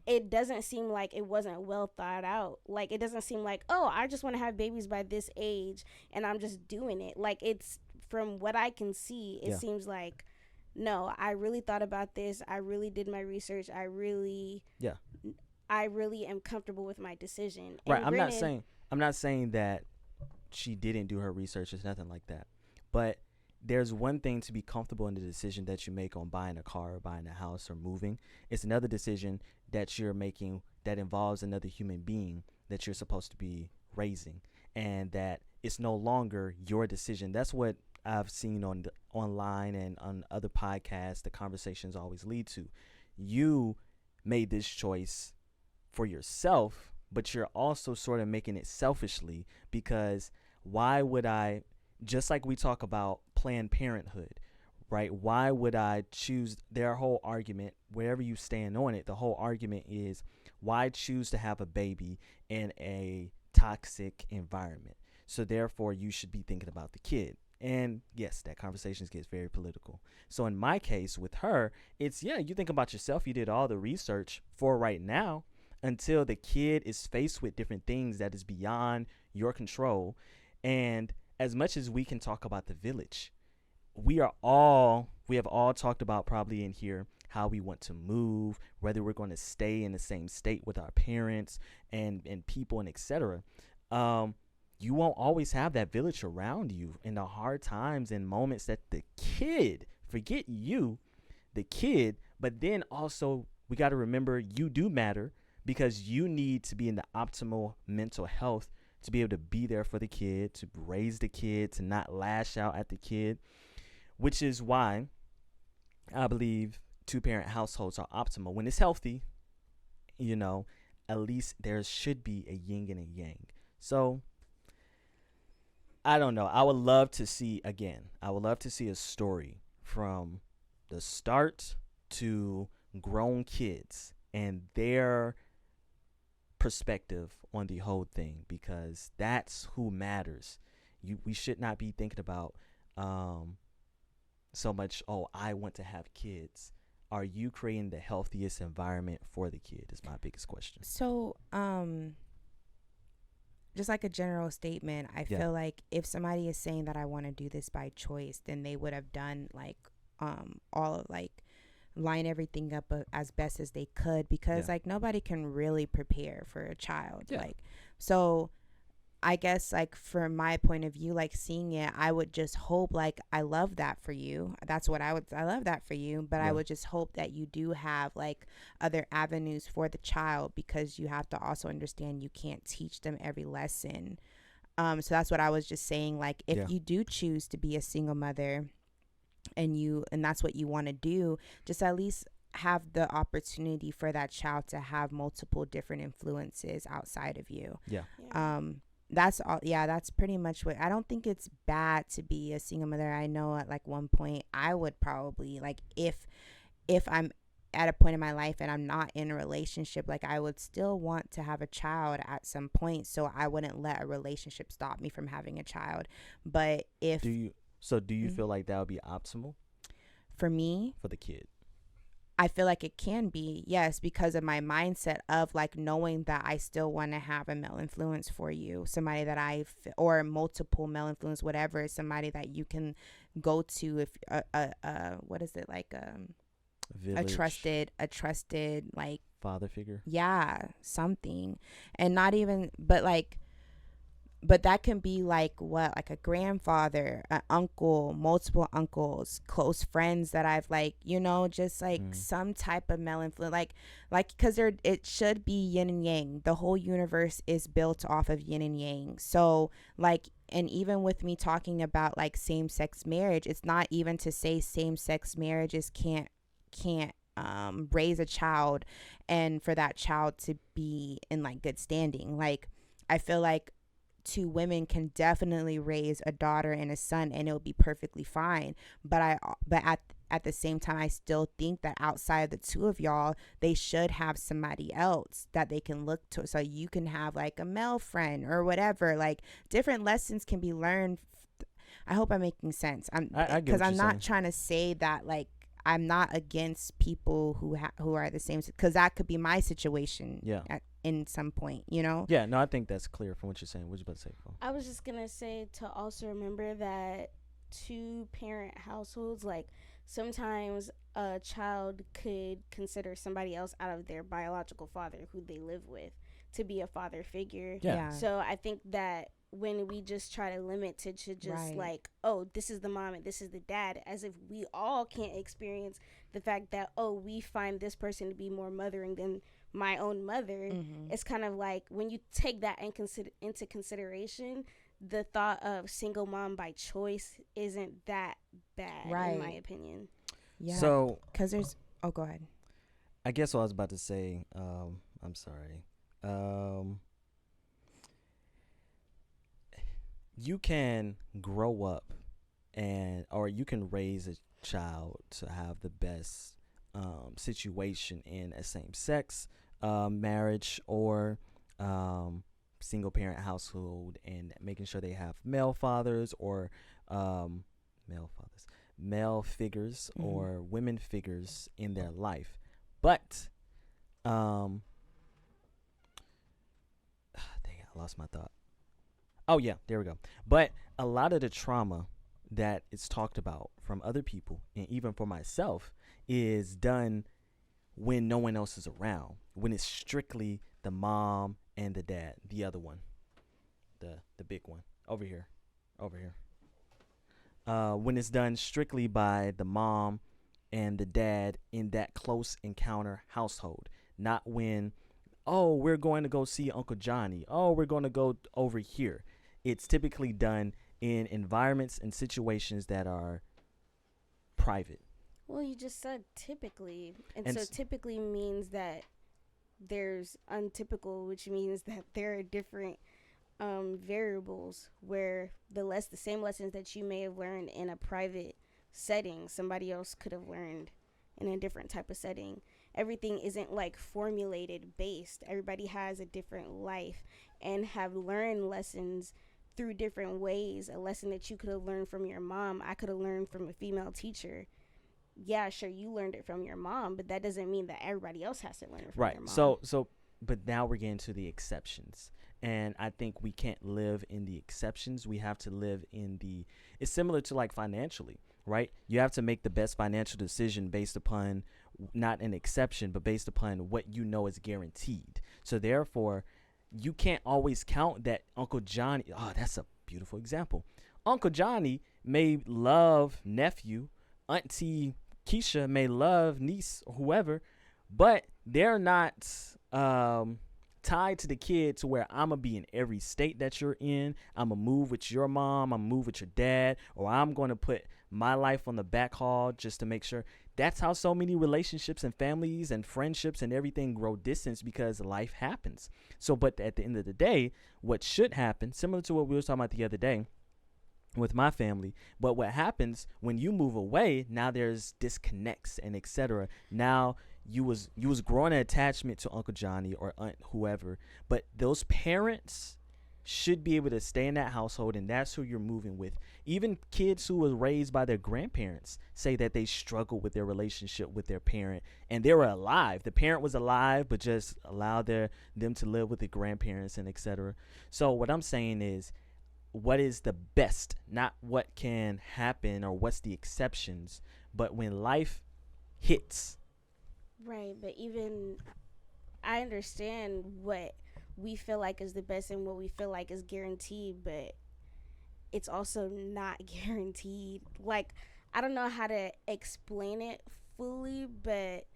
It doesn't seem like it wasn't well thought out. Like, it doesn't seem like, oh, I just want to have babies by this age and I'm just doing it. Like, it's, from what I can see, it seems like, no, I really thought about this. I really did my research. I really am comfortable with my decision. Right. I'm not saying that she didn't do her research. It's nothing like that. But there's one thing to be comfortable in the decision that you make on buying a car or buying a house or moving. It's another decision that you're making that involves another human being that you're supposed to be raising, and that it's no longer your decision. That's what I've seen online and on other podcasts. The conversations always lead to, you made this choice for yourself, but you're also sort of making it selfishly, because why would I, just like we talk about Planned Parenthood, right? Why would I choose, their whole argument, wherever you stand on it, the whole argument is, why choose to have a baby in a toxic environment? So therefore you should be thinking about the kid. And yes, that conversation gets very political. So in my case with her, it's, yeah, you think about yourself. You did all the research for right now until the kid is faced with different things that is beyond your control. And as much as we can talk about the village, we have all talked about probably in here how we want to move, whether we're going to stay in the same state with our parents and people and etc. You won't always have that village around you in the hard times and moments that the kid, forget you, the kid, but then also we got to remember you do matter, because you need to be in the optimal mental health to be able to be there for the kid, to raise the kid, to not lash out at the kid, which is why I believe 2-parent households are optimal. When it's healthy, you know, at least there should be a yin and a yang. So I don't know. I would love to see a story from the start to grown kids and their perspective on the whole thing, because that's who matters. We should not be thinking about so much, oh, I want to have kids. Are you creating the healthiest environment for the kid is my biggest question. So just like a general statement, I feel like if somebody is saying that I want to do this by choice, then they would have done like all of like line everything up as best as they could, because like nobody can really prepare for a child. Like, so I guess like from my point of view, like seeing it, I would just hope, like, I love that for you. That's what I love that for you. But I would just hope that you do have like other avenues for the child, because you have to also understand you can't teach them every lesson. So that's what I was just saying. Like, if you do choose to be a single mother and that's what you want to do, just at least have the opportunity for that child to have multiple different influences outside of you. That's all. That's pretty much what I don't think it's bad to be a single mother. I know at like one point I would probably, like, if I'm at a point in my life and I'm not in a relationship, like, I would still want to have a child at some point, so I wouldn't let a relationship stop me from having a child. But if do you feel like that would be optimal for me, for the kid? I feel like it can be, yes, because of my mindset of like knowing that I still want to have a male influence for you, somebody that or multiple male influence, whatever, somebody that you can go to if what is it, like a trusted like father figure, something, and not even, but that can be like what, like a grandfather, an uncle, multiple uncles, close friends that I've, like, you know, just like some type of male influence, like because it should be yin and yang. The whole universe is built off of yin and yang. So like, and even with me talking about like same-sex marriage, it's not even to say same-sex marriages can't raise a child and for that child to be in like good standing. Like, I feel like two women can definitely raise a daughter and a son and it'll be perfectly fine, but at the same time, I still think that outside of the two of y'all, they should have somebody else that they can look to, so you can have like a male friend or whatever. Like, different lessons can be learned. I hope I'm making sense. Because I'm not trying to say that like I'm not against people who are the same, because that could be my situation in some point, you know? Yeah, no, I think that's clear from what you're saying. What you about to say, Paul? I was just going to say to also remember that 2-parent households, like, sometimes a child could consider somebody else out of their biological father who they live with to be a father figure. So I think that when we just try to limit to just like, oh, this is the mom and this is the dad, as if we all can't experience the fact that, oh, we find this person to be more mothering than my own mother. It's kind of like, when you take that into consideration, the thought of single mom by choice isn't that bad, in my opinion. So, because there's, go ahead. I guess what I was about to say, I'm sorry. You can grow up or you can raise a child to have the best situation in a same-sex marriage or single-parent household, and making sure they have male fathers or male figures or women figures in their life. But dang it, I lost my thought. Oh yeah, there we go. But a lot of the trauma that is talked about from other people and even for myself is done when no one else is around, when it's strictly the mom and the dad, the other one, the big one over here. When it's done strictly by the mom and the dad in that close encounter household, not when, oh, we're going to go see Uncle Johnny, oh, we're going to go over here. It's typically done in environments and situations that are private. Well, you just said typically, and so typically means that there's untypical, which means that there are different variables where the same lessons that you may have learned in a private setting, somebody else could have learned in a different type of setting. Everything isn't like formulated based. Everybody has a different life and have learned lessons through different ways. A lesson that you could have learned from your mom, I could have learned from a female teacher. Yeah, sure, you learned it from your mom, but that doesn't mean that everybody else has to learn it from their mom. So, but now we're getting to the exceptions. And I think we can't live in the exceptions. We have to live in it's similar to like financially, right? You have to make the best financial decision based upon not an exception, but based upon what you know is guaranteed. So therefore, you can't always count that Uncle Johnny. Oh, that's a beautiful example. Uncle Johnny may love nephew. Auntie Keisha may love niece or whoever, but they're not tied to the kid to where I'm going to be in every state that you're in. I'm going to move with your mom. I'm going to move with your dad. Or I'm going to put my life on the back haul just to make sure. That's how so many relationships and families and friendships and everything grow distance, because life happens. So, but at the end of the day, what should happen, similar to what we were talking about the other day with my family, but what happens when you move away, now there's disconnects and etc. Now you was growing an attachment to Uncle Johnny or Aunt whoever, but those parents should be able to stay in that household, and that's who you're moving with. Even kids who were raised by their grandparents say that they struggle with their relationship with their parent, and they were alive. The parent was alive, but just allowed them to live with the grandparents and etc. So what I'm saying is, what is the best, not what can happen or what's the exceptions, but when life hits. Right, but even I understand what we feel like is the best and what we feel like is guaranteed, but it's also not guaranteed. Like, I don't know how to explain it fully, but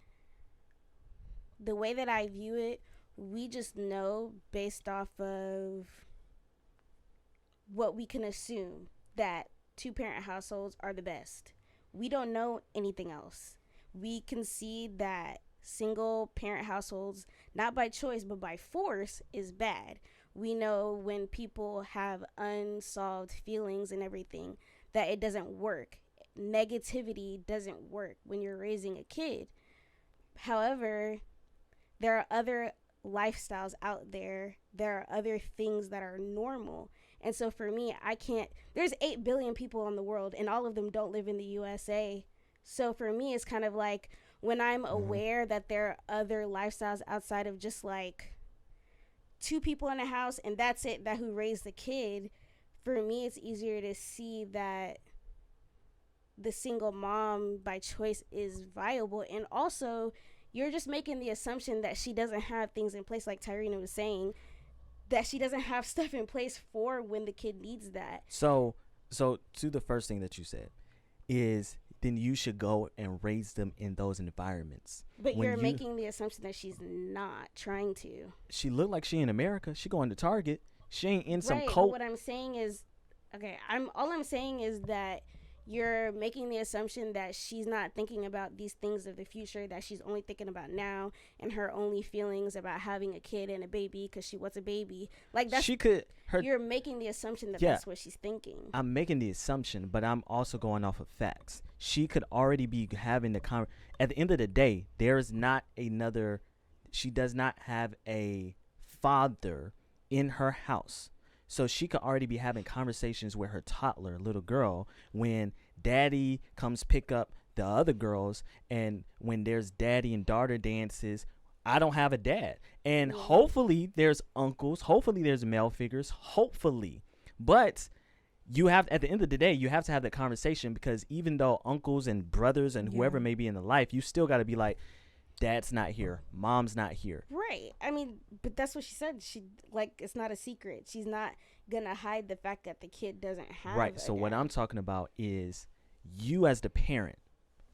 the way that I view it, we just know based off of what we can assume that two-parent households are the best. We don't know anything else. We can see that single-parent households, not by choice but by force, is bad. We know when people have unsolved feelings and everything that it doesn't work. Negativity doesn't work when you're raising a kid. However, there are other lifestyles out there. There are other things that are normal. And so for me, there's 8 billion people in the world, and all of them don't live in the USA. So for me, it's kind of like when I'm aware that there are other lifestyles outside of just like 2 people in a house and that's it, that who raised the kid, for me, it's easier to see that the single mom by choice is viable. And also, you're just making the assumption that she doesn't have things in place, like Tyrena was saying, that she doesn't have stuff in place for when the kid needs that. So to the first thing that you said is, then you should go and raise them in those environments. But you're making the assumption that she's not trying to. She looked like she in America. She going to Target. She ain't in some right, cult. But what I'm saying is, all I'm saying is that you're making the assumption that she's not thinking about these things of the future, that she's only thinking about now, and her only feelings about having a kid and a baby because she wants a baby. Like, that's, you're making the assumption that that's what she's thinking. I'm making the assumption, but I'm also going off of facts. She could already be having the at the end of the day, there is not she does not have a father in her house So she could already be having conversations with her toddler, little girl, when daddy comes pick up the other girls, and when there's daddy and daughter dances, I don't have a dad. And hopefully there's uncles, hopefully there's male figures, hopefully. But you have, at the end of the day, you have to have that conversation, because even though uncles and brothers and whoever may be in the life, you still got to be like, dad's not here, mom's not here. Right. I mean, but that's what she said. She, like, it's not a secret. She's not gonna hide the fact that the kid doesn't have Right. So dad. what I'm talking about is you as the parent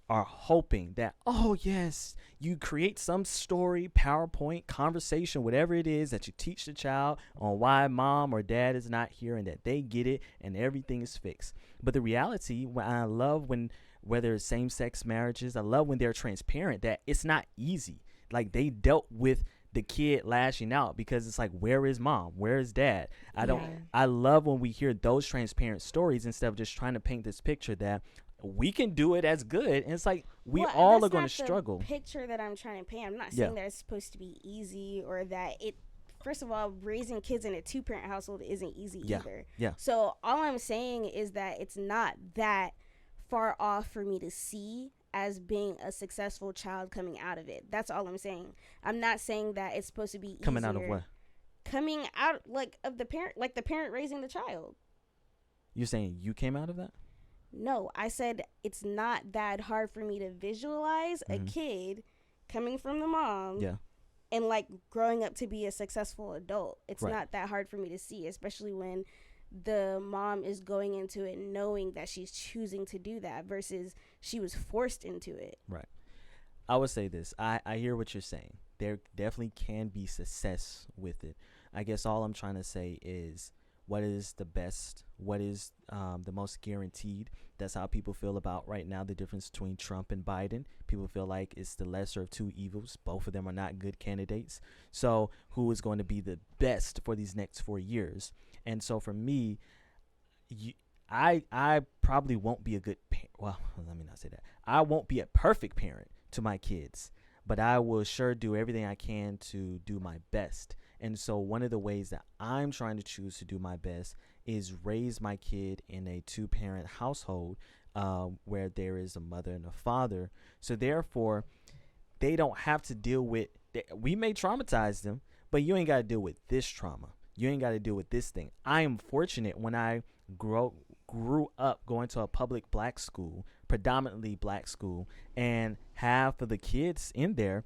are hoping that, oh yes, you create some story, PowerPoint, conversation, whatever it is that you teach the child on why mom or dad is not here, and that they get it and everything is fixed. But the reality, I love when, whether it's same-sex marriages, I love when they're transparent, that it's not easy. Like, they dealt with the kid lashing out, because it's like, where is mom? Where is dad? I love when we hear those transparent stories, instead of just trying to paint this picture that we can do it as good. And it's like, we all are going to struggle. Picture that I'm trying to paint. I'm not saying that it's supposed to be easy, or that it, first of all, raising kids in a 2-parent household isn't easy either. Yeah. So all I'm saying is that it's not that far off for me to see as being a successful child coming out of it. That's all I'm saying. I'm not saying that it's supposed to be easier. Coming out of what? Coming out, like, of the parent, like the parent raising the child. You're saying you came out of that? No, I said it's not that hard for me to visualize a kid coming from the mom and, like, growing up to be a successful adult. It's not that hard for me to see, especially when the mom is going into it knowing that she's choosing to do that versus she was forced into it. Right. I would say this. I hear what you're saying. There definitely can be success with it. I guess all I'm trying to say is, what is the best? What is the most guaranteed? That's how people feel about right now the difference between Trump and Biden. People feel like it's the lesser of two evils. Both of them are not good candidates. So who is going to be the best for these next 4 years? And so for me, I probably won't be a good parent. Well, let me not say that. I won't be a perfect parent to my kids, but I will sure do everything I can to do my best. And so one of the ways that I'm trying to choose to do my best is raise my kid in a 2-parent household where there is a mother and a father. So therefore, they don't have to deal with, we may traumatize them, but you ain't got to deal with this trauma. You ain't got to deal with this thing. I am fortunate when I grew up going to a public black school, predominantly black school, and half of the kids in there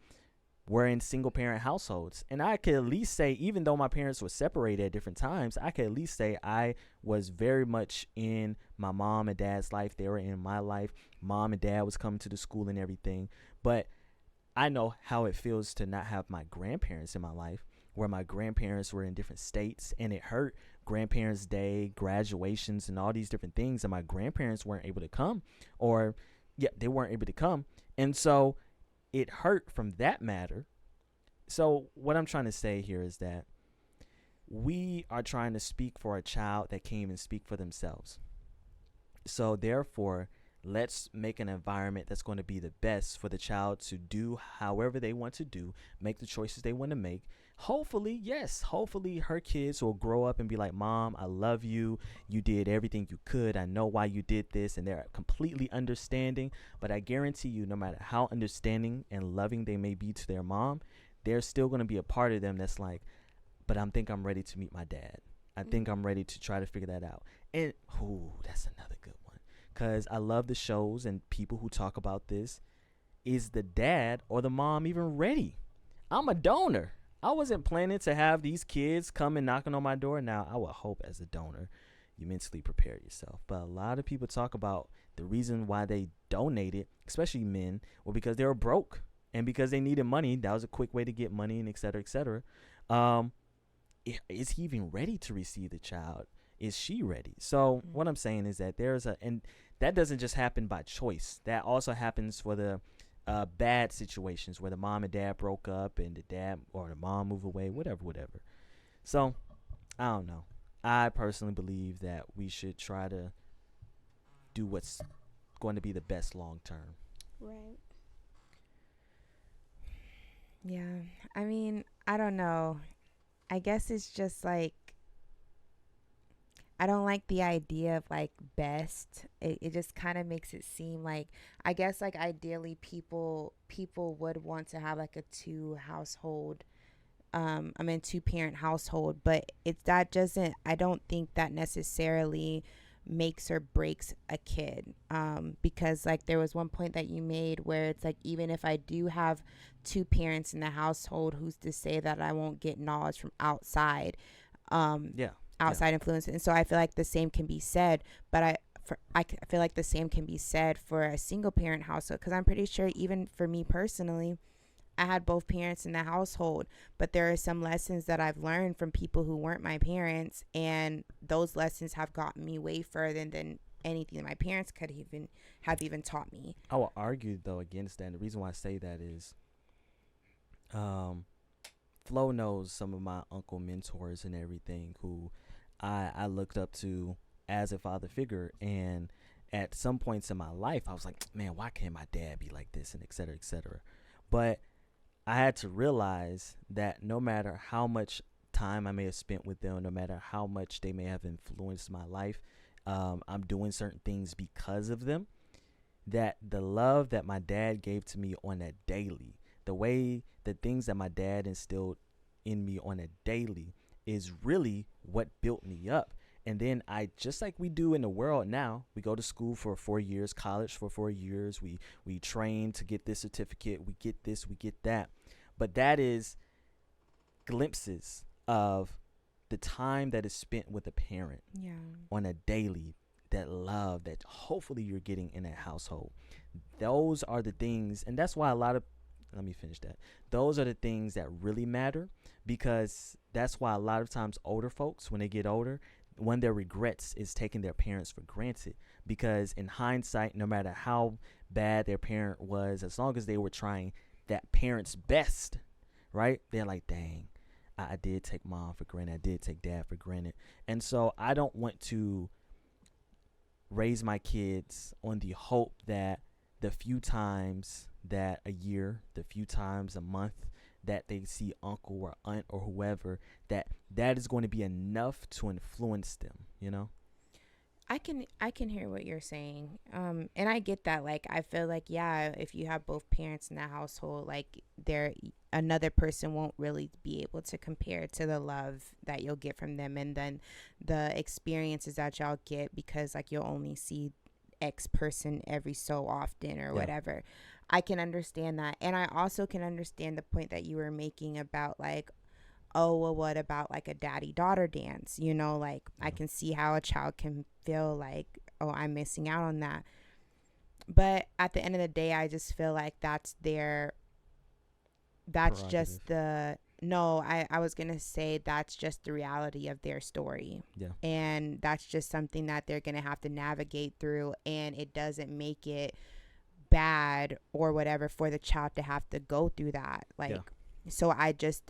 were in single parent households. And I could at least say, even though my parents were separated at different times, I could at least say I was very much in my mom and dad's life. They were in my life. Mom and dad was coming to the school and everything. But I know how it feels to not have my grandparents in my life, where my grandparents were in different states, and it hurt. Grandparents' Day, graduations, and all these different things, and my grandparents weren't able to come, they weren't able to come. And so it hurt from that matter. So what I'm trying to say here is that we are trying to speak for a child that can't even speak for themselves. So therefore, let's make an environment that's going to be the best for the child to do however they want to do, make the choices they want to make. Hopefully her kids will grow up and be like, Mom, I love you. You did everything you could. I know why you did this. And they're completely understanding. But I guarantee you, no matter how understanding and loving they may be to their mom, there's still going to be a part of them that's like, but I think I'm ready to meet my dad. I think I'm ready to try to figure that out. And that's another good one. Because I love the shows and people who talk about this. Is the dad or the mom even ready? I'm a donor. I wasn't planning to have these kids come and knocking on my door. Now, I would hope as a donor, you mentally prepare yourself. But a lot of people talk about the reason why they donated, especially men, well, because they were broke and because they needed money. That was a quick way to get money, and et cetera, et cetera. Is he even ready to receive the child? Is she ready? So what I'm saying is that and that doesn't just happen by choice. That also happens for the bad situations where the mom and dad broke up and the dad or the mom moved away, whatever. So I don't know. I personally believe that we should try to do what's going to be the best long term. Right. Yeah. I mean, I don't know. I guess it's just like I don't like the idea of like best. It just kind of makes it seem like, I guess like ideally people would want to have like a two household, two parent household, but it's that doesn't, I don't think that necessarily makes or breaks a kid, because like there was one point that you made where it's like, even if I do have two parents in the household, who's to say that I won't get knowledge from outside, Yeah. outside influence. And so I feel like the same can be said, but I feel like the same can be said for a single parent household, because I'm pretty sure even for me personally, I had both parents in the household, but there are some lessons that I've learned from people who weren't my parents, and those lessons have gotten me way further than anything that my parents could even taught me. I will argue though against that. And the reason why I say that is, Flo knows some of my uncle mentors and everything who I looked up to as a father figure. And at some points in my life, I was like, man, why can't my dad be like this, and et cetera, et cetera. But I had to realize that no matter how much time I may have spent with them, no matter how much they may have influenced my life, I'm doing certain things because of them, that the love that my dad gave to me on a daily, the things that my dad instilled in me on a daily is really what built me up. And then just like we do in the world now, we go to school for 4 years, college for 4 years. We train to get this certificate. We get this, we get that. But that is glimpses of the time that is spent with a parent on a daily, that love that hopefully you're getting in that household. Those are the things, and that's why let me finish that. Those are the things that really matter, because that's why a lot of times older folks, when they get older, one of their regrets is taking their parents for granted, because in hindsight, no matter how bad their parent was, as long as they were trying that parent's best, right, they're like, dang, I did take mom for granted, I did take dad for granted. And so I don't want to raise my kids on the hope that the few times that a year, the few times a month that they see uncle or aunt or whoever, that is going to be enough to influence them, you know? I can hear what you're saying. And I get that. Like, I feel like, yeah, if you have both parents in the household, like another person won't really be able to compare to the love that you'll get from them, and then the experiences that y'all get, because like you'll only see X person every so often or whatever. I can understand that. And I also can understand the point that you were making about like, oh, well, what about like a daddy-daughter dance? You know, like I can see how a child can feel like, oh, I'm missing out on that. But at the end of the day, I just feel like that's just I was going to say that's just the reality of their story. Yeah. And that's just something that they're going to have to navigate through. And it doesn't make it bad or whatever for the child to have to go through that. Like, so I just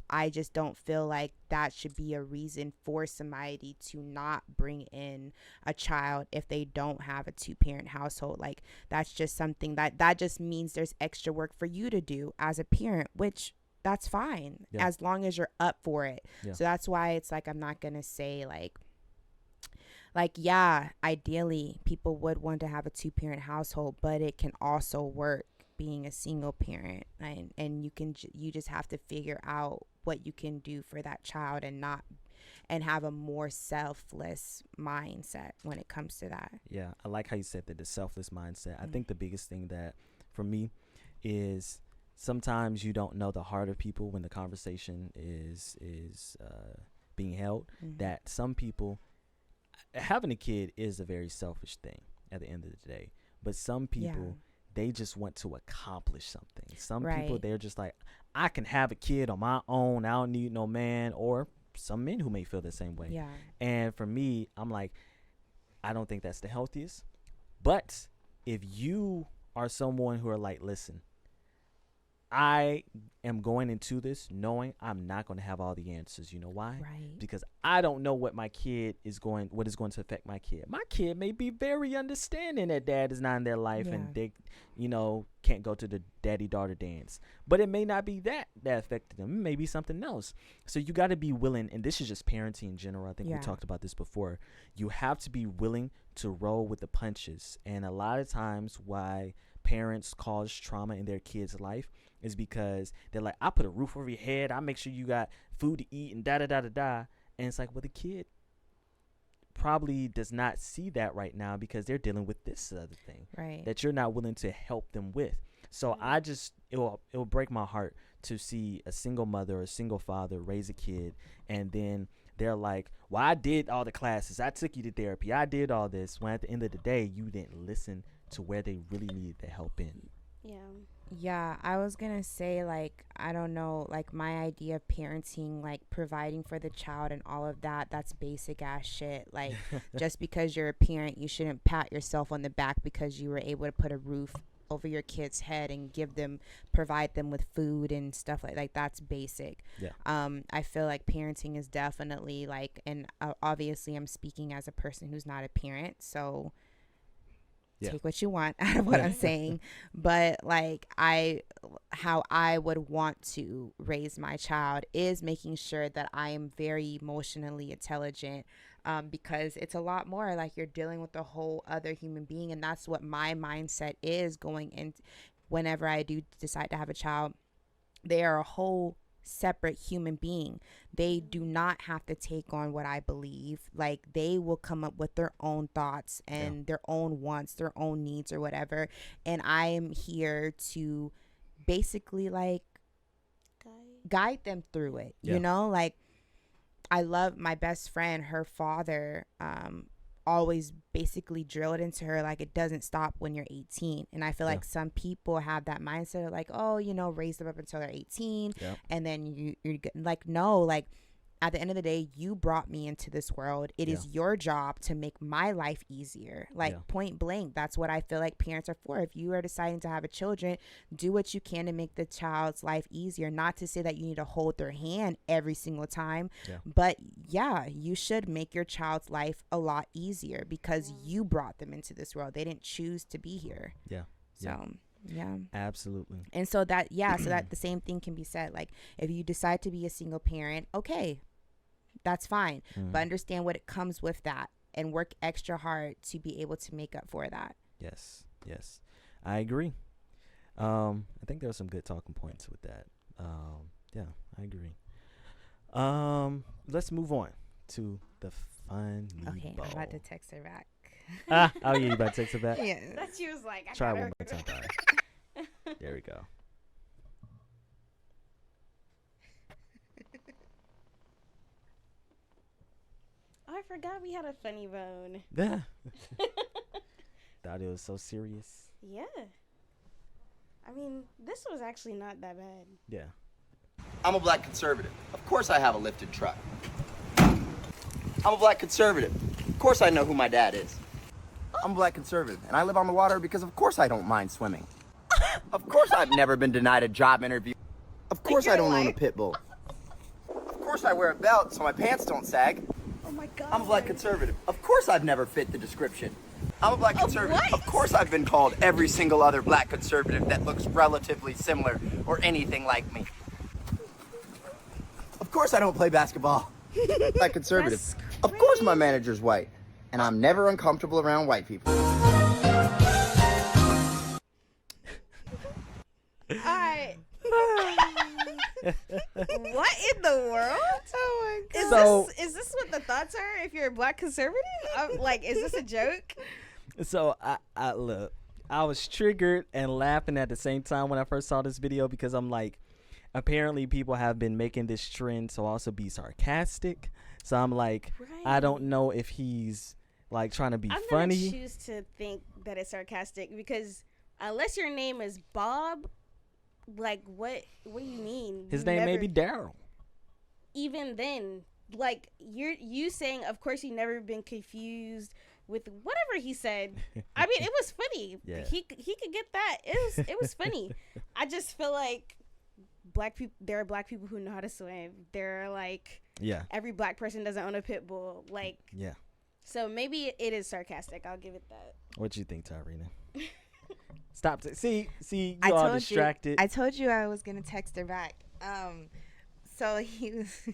don't feel like that should be a reason for somebody to not bring in a child if they don't have a two-parent household. Like, that's just something that just means there's extra work for you to do as a parent, which that's fine as long as you're up for it. So that's why it's like, I'm not gonna say like, yeah, ideally people would want to have a two-parent household, but it can also work being a single parent, and you just have to figure out what you can do for that child and have a more selfless mindset when it comes to that. Yeah, I like how you said that, the selfless mindset. I think the biggest thing that for me is sometimes you don't know the heart of people when the conversation is being held. That some people, having a kid is a very selfish thing at the end of the day, but some people they just want to accomplish something. Some people, they're just like, I can have a kid on my own, I don't need no man. Or some men who may feel the same way. And for me, I'm like, I don't think that's the healthiest. But if you are someone who are like, listen, I am going into this knowing I'm not going to have all the answers. You know why? Right. Because I don't know what is going to affect my kid. My kid may be very understanding that dad is not in their life and they, can't go to the daddy-daughter dance. But it may not be that affected them. It may be something else. So you got to be willing, and this is just parenting in general. I think we talked about this before. You have to be willing to roll with the punches. And a lot of times why parents cause trauma in their kids' life is because they're like, I put a roof over your head, I make sure you got food to eat, and da-da-da-da-da. And it's like, well, the kid probably does not see that right now because they're dealing with this other thing that you're not willing to help them with. So it'll break my heart to see a single mother or a single father raise a kid, and then they're like, well, I did all the classes, I took you to therapy, I did all this, when at the end of the day you didn't listen to where they really needed the help in. Yeah, I was gonna say, like, I don't know, like, my idea of parenting, like, providing for the child and all of that, that's basic ass shit. Like, just because you're a parent, you shouldn't pat yourself on the back because you were able to put a roof over your kid's head and provide them with food and stuff like that's basic. I feel like parenting is definitely, like, and obviously I'm speaking as a person who's not a parent, so take what you want out of what I'm saying. But like, how I would want to raise my child is making sure that I am very emotionally intelligent, because it's a lot more like you're dealing with a whole other human being. And that's what my mindset is going in whenever I do decide to have a child. They are a whole separate human being. They do not have to take on what I believe. Like, they will come up with their own thoughts and their own wants, their own needs or whatever, and I am here to basically like guide them through it. Like, I love my best friend, her father always basically drilled into her, like, it doesn't stop when you're 18. And I feel like some people have that mindset of like, oh, raise them up until they're 18 and then you're like, no, like, at the end of the day, you brought me into this world. It is your job to make my life easier. Like, point blank, that's what I feel like parents are for. If you are deciding to have a children, do what you can to make the child's life easier. Not to say that you need to hold their hand every single time, but you should make your child's life a lot easier because you brought them into this world. They didn't choose to be here. So absolutely. And so that so that the same thing can be said. Like, if you decide to be a single parent, okay, that's fine, but understand what it comes with that and work extra hard to be able to make up for that. Yes, I agree. I think there are some good talking points with that. I agree. Let's move on to the fun. Okay, I'm about to text her back. You about to text her back? Yeah. That she was like, try one more time. There we go. Oh, I forgot we had a funny bone. Yeah. Thought it was so serious. Yeah. I mean, this was actually not that bad. Yeah. I'm a black conservative. Of course I have a lifted truck. I'm a black conservative. Of course I know who my dad is. I'm a black conservative, and I live on the water because of course I don't mind swimming. Of course I've never been denied a job interview. Of course I don't own a pit bull. Of course I wear a belt so my pants don't sag. Oh my God. I'm a black conservative. Of course I've never fit the description. I'm a black conservative. Of course I've been called every single other black conservative that looks relatively similar or anything like me. Of course I don't play basketball. Black conservative. Of course my manager's white. And I'm never uncomfortable around white people. Alright. What in the world? Oh my God. Is this what the thoughts are if you're a black conservative? Like, is this a joke? So I look, I was triggered and laughing at the same time when I first saw this video because I'm like, apparently people have been making this trend to also be sarcastic. So I'm like, I don't know if he's like trying to be funny. I'm gonna choose to think that it's sarcastic because unless your name is Bob, like what do you mean? His name may be Daryl. Even then, like you saying, of course you never been confused with whatever he said. I mean, it was funny. Yeah. He could get that. It was funny. I just feel like there are black people who know how to swim. There are like every black person doesn't own a pit bull. Like so maybe it is sarcastic. I'll give it that. What you think, Tyrina? Stop. See, you I all told distracted. I told you I was gonna text her back. So he was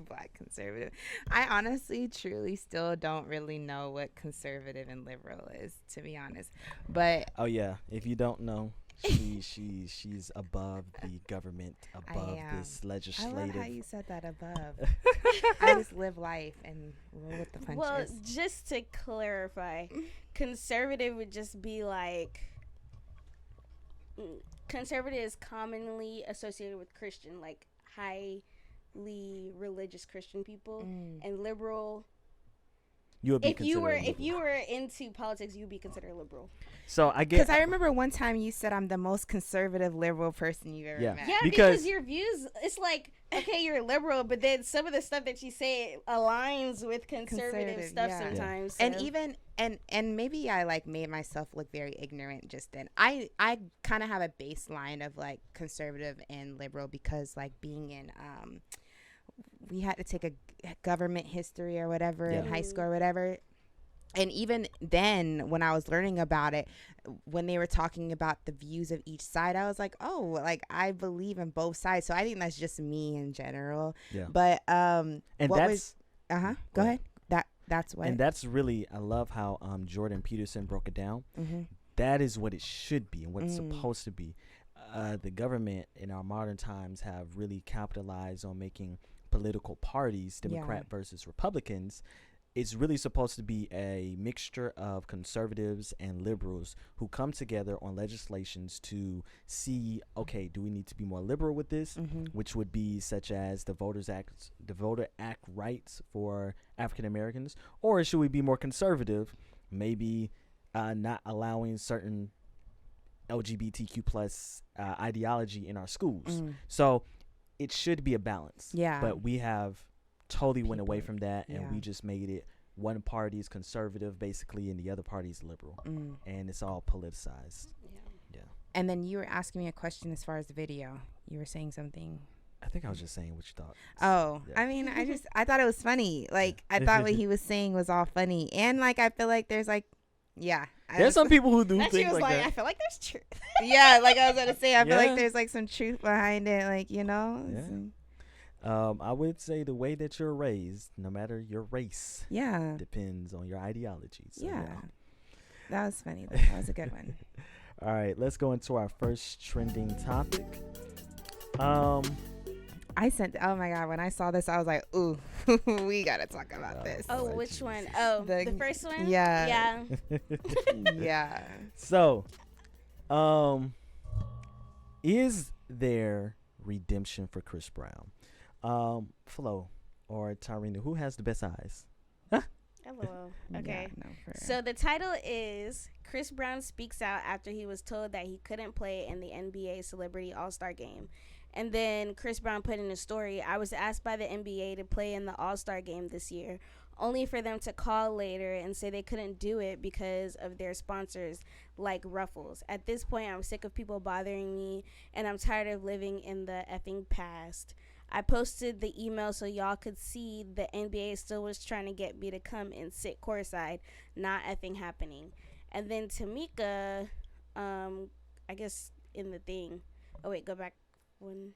black conservative. I honestly, truly, still don't really know what conservative and liberal is, to be honest. But oh yeah, if you don't know, she's above the government, above this legislative. I love how you said that, above. I just live life and roll with the punches. Well, just to clarify, conservative would just be like, conservative is commonly associated with Christian, like highly religious Christian people, and liberal. You would be if you were into politics, you would be considered liberal. So I get, because I remember one time you said I'm the most conservative liberal person you've ever met. Yeah, because your views, it's like, okay, you're liberal, but then some of the stuff that you say aligns with conservative stuff sometimes. So. And even and maybe I like made myself look very ignorant just then. I kind of have a baseline of like conservative and liberal because like being in we had to take a government history or whatever in high school or whatever. And even then, when I was learning about it, when they were talking about the views of each side, I was like, oh, like I believe in both sides. So I think that's just me in general. Yeah. But and what that's was go ahead. That's what. And that's really, I love how Jordan Peterson broke it down. Mm-hmm. That is what it should be and what it's supposed to be. The government in our modern times have really capitalized on making political parties, Democrat versus Republicans. It's really supposed to be a mixture of conservatives and liberals who come together on legislations to see, okay, do we need to be more liberal with this, which would be such as the Voter Act rights for African Americans, or should we be more conservative, maybe not allowing certain LGBTQ plus ideology in our schools. So it should be a balance. Yeah. But we have totally went away from that, and we just made it one party is conservative basically and the other party is liberal, and it's all politicized. Yeah. And then you were asking me a question as far as the video. You were saying something. I think I was just saying what you thought. Oh, yeah. I mean, I thought it was funny. Like I thought what he was saying was all funny, and like I feel like there's like there's some people who do things like that. I feel like there's truth. Yeah, like I was gonna say, I feel like there's like some truth behind it, like I would say the way that you're raised, no matter your race, depends on your ideology. So, that was funny. That was a good one. All right, let's go into our first trending topic. Oh my God, when I saw this, I was like, ooh, we got to talk about this. Oh, which one? Oh, the first one? Yeah. Yeah. So, is there redemption for Chris Brown? Flo or Tyrina, who has the best eyes? LOL. Okay. So the title is Chris Brown speaks out after he was told that he couldn't play in the NBA Celebrity All-Star Game. And then Chris Brown put in a story, I was asked by the NBA to play in the All-Star Game this year, only for them to call later and say they couldn't do it because of their sponsors like Ruffles. At this point, I'm sick of people bothering me, and I'm tired of living in the effing past. I posted the email so y'all could see the NBA still was trying to get me to come and sit courtside. Not effing happening. And then Tamika, I guess in the thing. Oh, wait, go back one.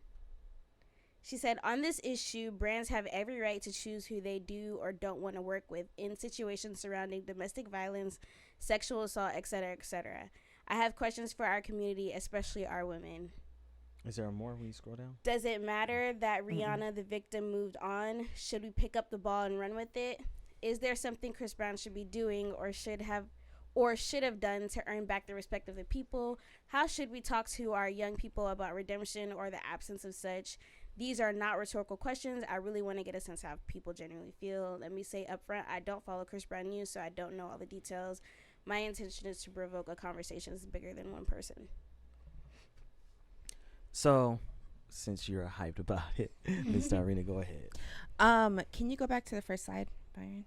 She said, on this issue, brands have every right to choose who they do or don't want to work with in situations surrounding domestic violence, sexual assault, etc., etc. I have questions for our community, especially our women. Is there more when you scroll down? Does it matter that Rihanna, the victim, moved on? Should we pick up the ball and run with it? Is there something Chris Brown should be doing or should have done to earn back the respect of the people? How should we talk to our young people about redemption or the absence of such? These are not rhetorical questions. I really want to get a sense of how people genuinely feel. Let me say up front, I don't follow Chris Brown news, so I don't know all the details. My intention is to provoke a conversation that's bigger than one person. So, since you're hyped about it, Ms. Irina, go ahead. Can you go back to the first slide, Byron?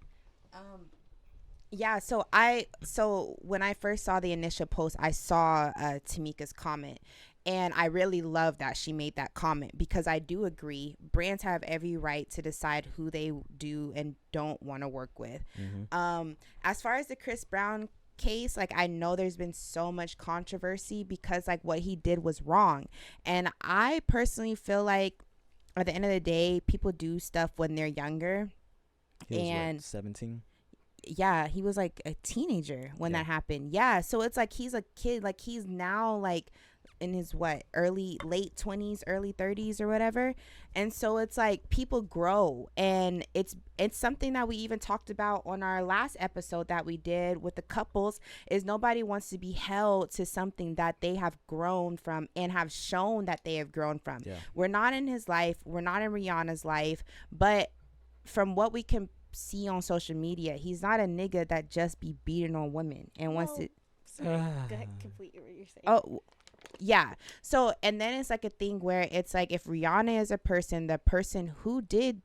Yeah, so when I first saw the initial post, I saw Tamika's comment, and I really love that she made that comment, because I do agree brands have every right to decide who they do and don't want to work with. As far as the Chris Brown case, like, I know there's been so much controversy because like what he did was wrong, and I personally feel like at the end of the day, people do stuff when they're younger. He was And what, 17? yeah, he was like a teenager when that happened. Yeah, so it's like he's a kid, like he's now like in his late 20s, early 30s or whatever. And so it's like people grow, and it's something that we even talked about on our last episode that we did with the couples, is nobody wants to be held to something that they have grown from and have shown that they have grown from. We're not in his life, we're not in Rihanna's life, but from what we can see on social media, he's not a nigga that just be beating on women and wants to. Sorry, go ahead, complete what you're saying. Oh, yeah. So, and then it's like a thing where it's like, if Rihanna is a person, the person who did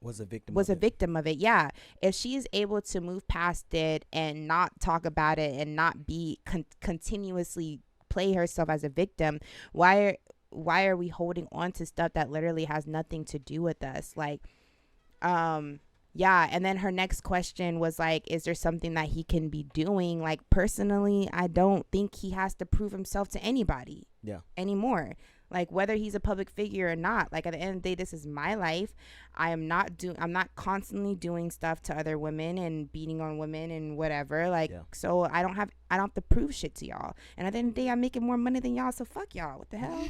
was a victim of it. Yeah. If she is able to move past it and not talk about it and not be continuously play herself as a victim, why are we holding on to stuff that literally has nothing to do with us? Like, yeah. And then her next question was like, is there something that he can be doing? Like, personally, I don't think he has to prove himself to anybody anymore. Like, whether he's a public figure or not, like, at the end of the day, this is my life. I'm not constantly doing stuff to other women and beating on women and whatever. Like, so I don't have to prove shit to y'all. And at the end of the day, I'm making more money than y'all. So fuck y'all. What the hell?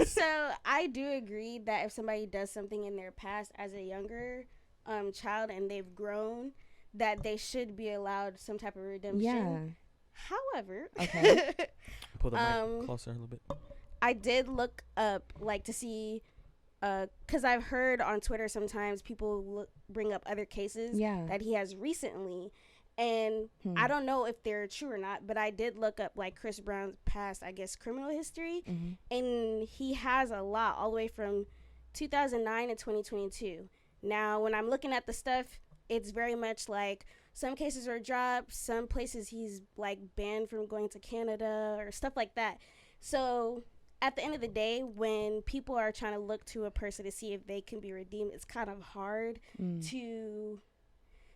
So I do agree that if somebody does something in their past as a younger child and they've grown, that they should be allowed some type of redemption. Yeah. However, pull the mic closer a little bit. I did look up, like, to see, because I've heard on Twitter sometimes people bring up other cases that he has recently, and I don't know if they're true or not, but I did look up, like, Chris Brown's past, I guess, criminal history, and he has a lot, all the way from 2009 to 2022. Now, when I'm looking at the stuff, it's very much like some cases are dropped, some places he's, like, banned from going to Canada or stuff like that. So at the end of the day, when people are trying to look to a person to see if they can be redeemed, it's kind of hard to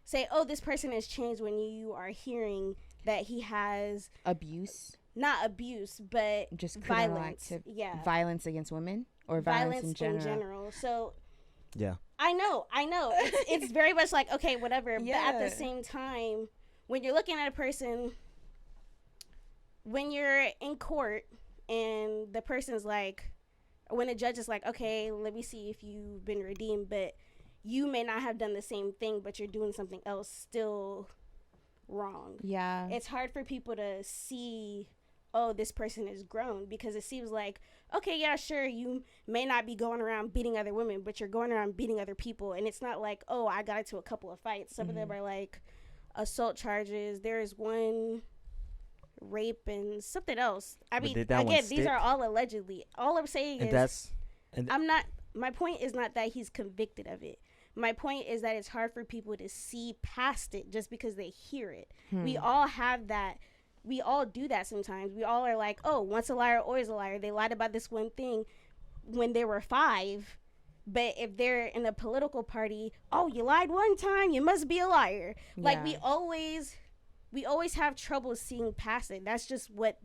say, oh, this person has changed, when you are hearing that he has not abuse, but just violence. Violence against women, or violence in general. So I know it's very much like, okay, whatever, but at the same time, when you're looking at a person, when you're in court and the person's like, when a judge is like, okay, let me see if you've been redeemed, but you may not have done the same thing, but you're doing something else still wrong. Yeah. It's hard for people to see, oh, this person is grown, because it seems like, okay, yeah, sure, you may not be going around beating other women, but you're going around beating other people. And it's not like, oh, I got into a couple of fights. Some of them are like assault charges. There is one rape and something else. I mean, again, these are all allegedly. All I'm saying is, my point is not that he's convicted of it. My point is that it's hard for people to see past it just because they hear it. We all have that. We all do that sometimes. We all are like, oh, once a liar, always a liar. They lied about this one thing when they were 5. But if they're in a political party, oh, you lied one time, you must be a liar. Yeah. Like, we always have trouble seeing past it. That's just what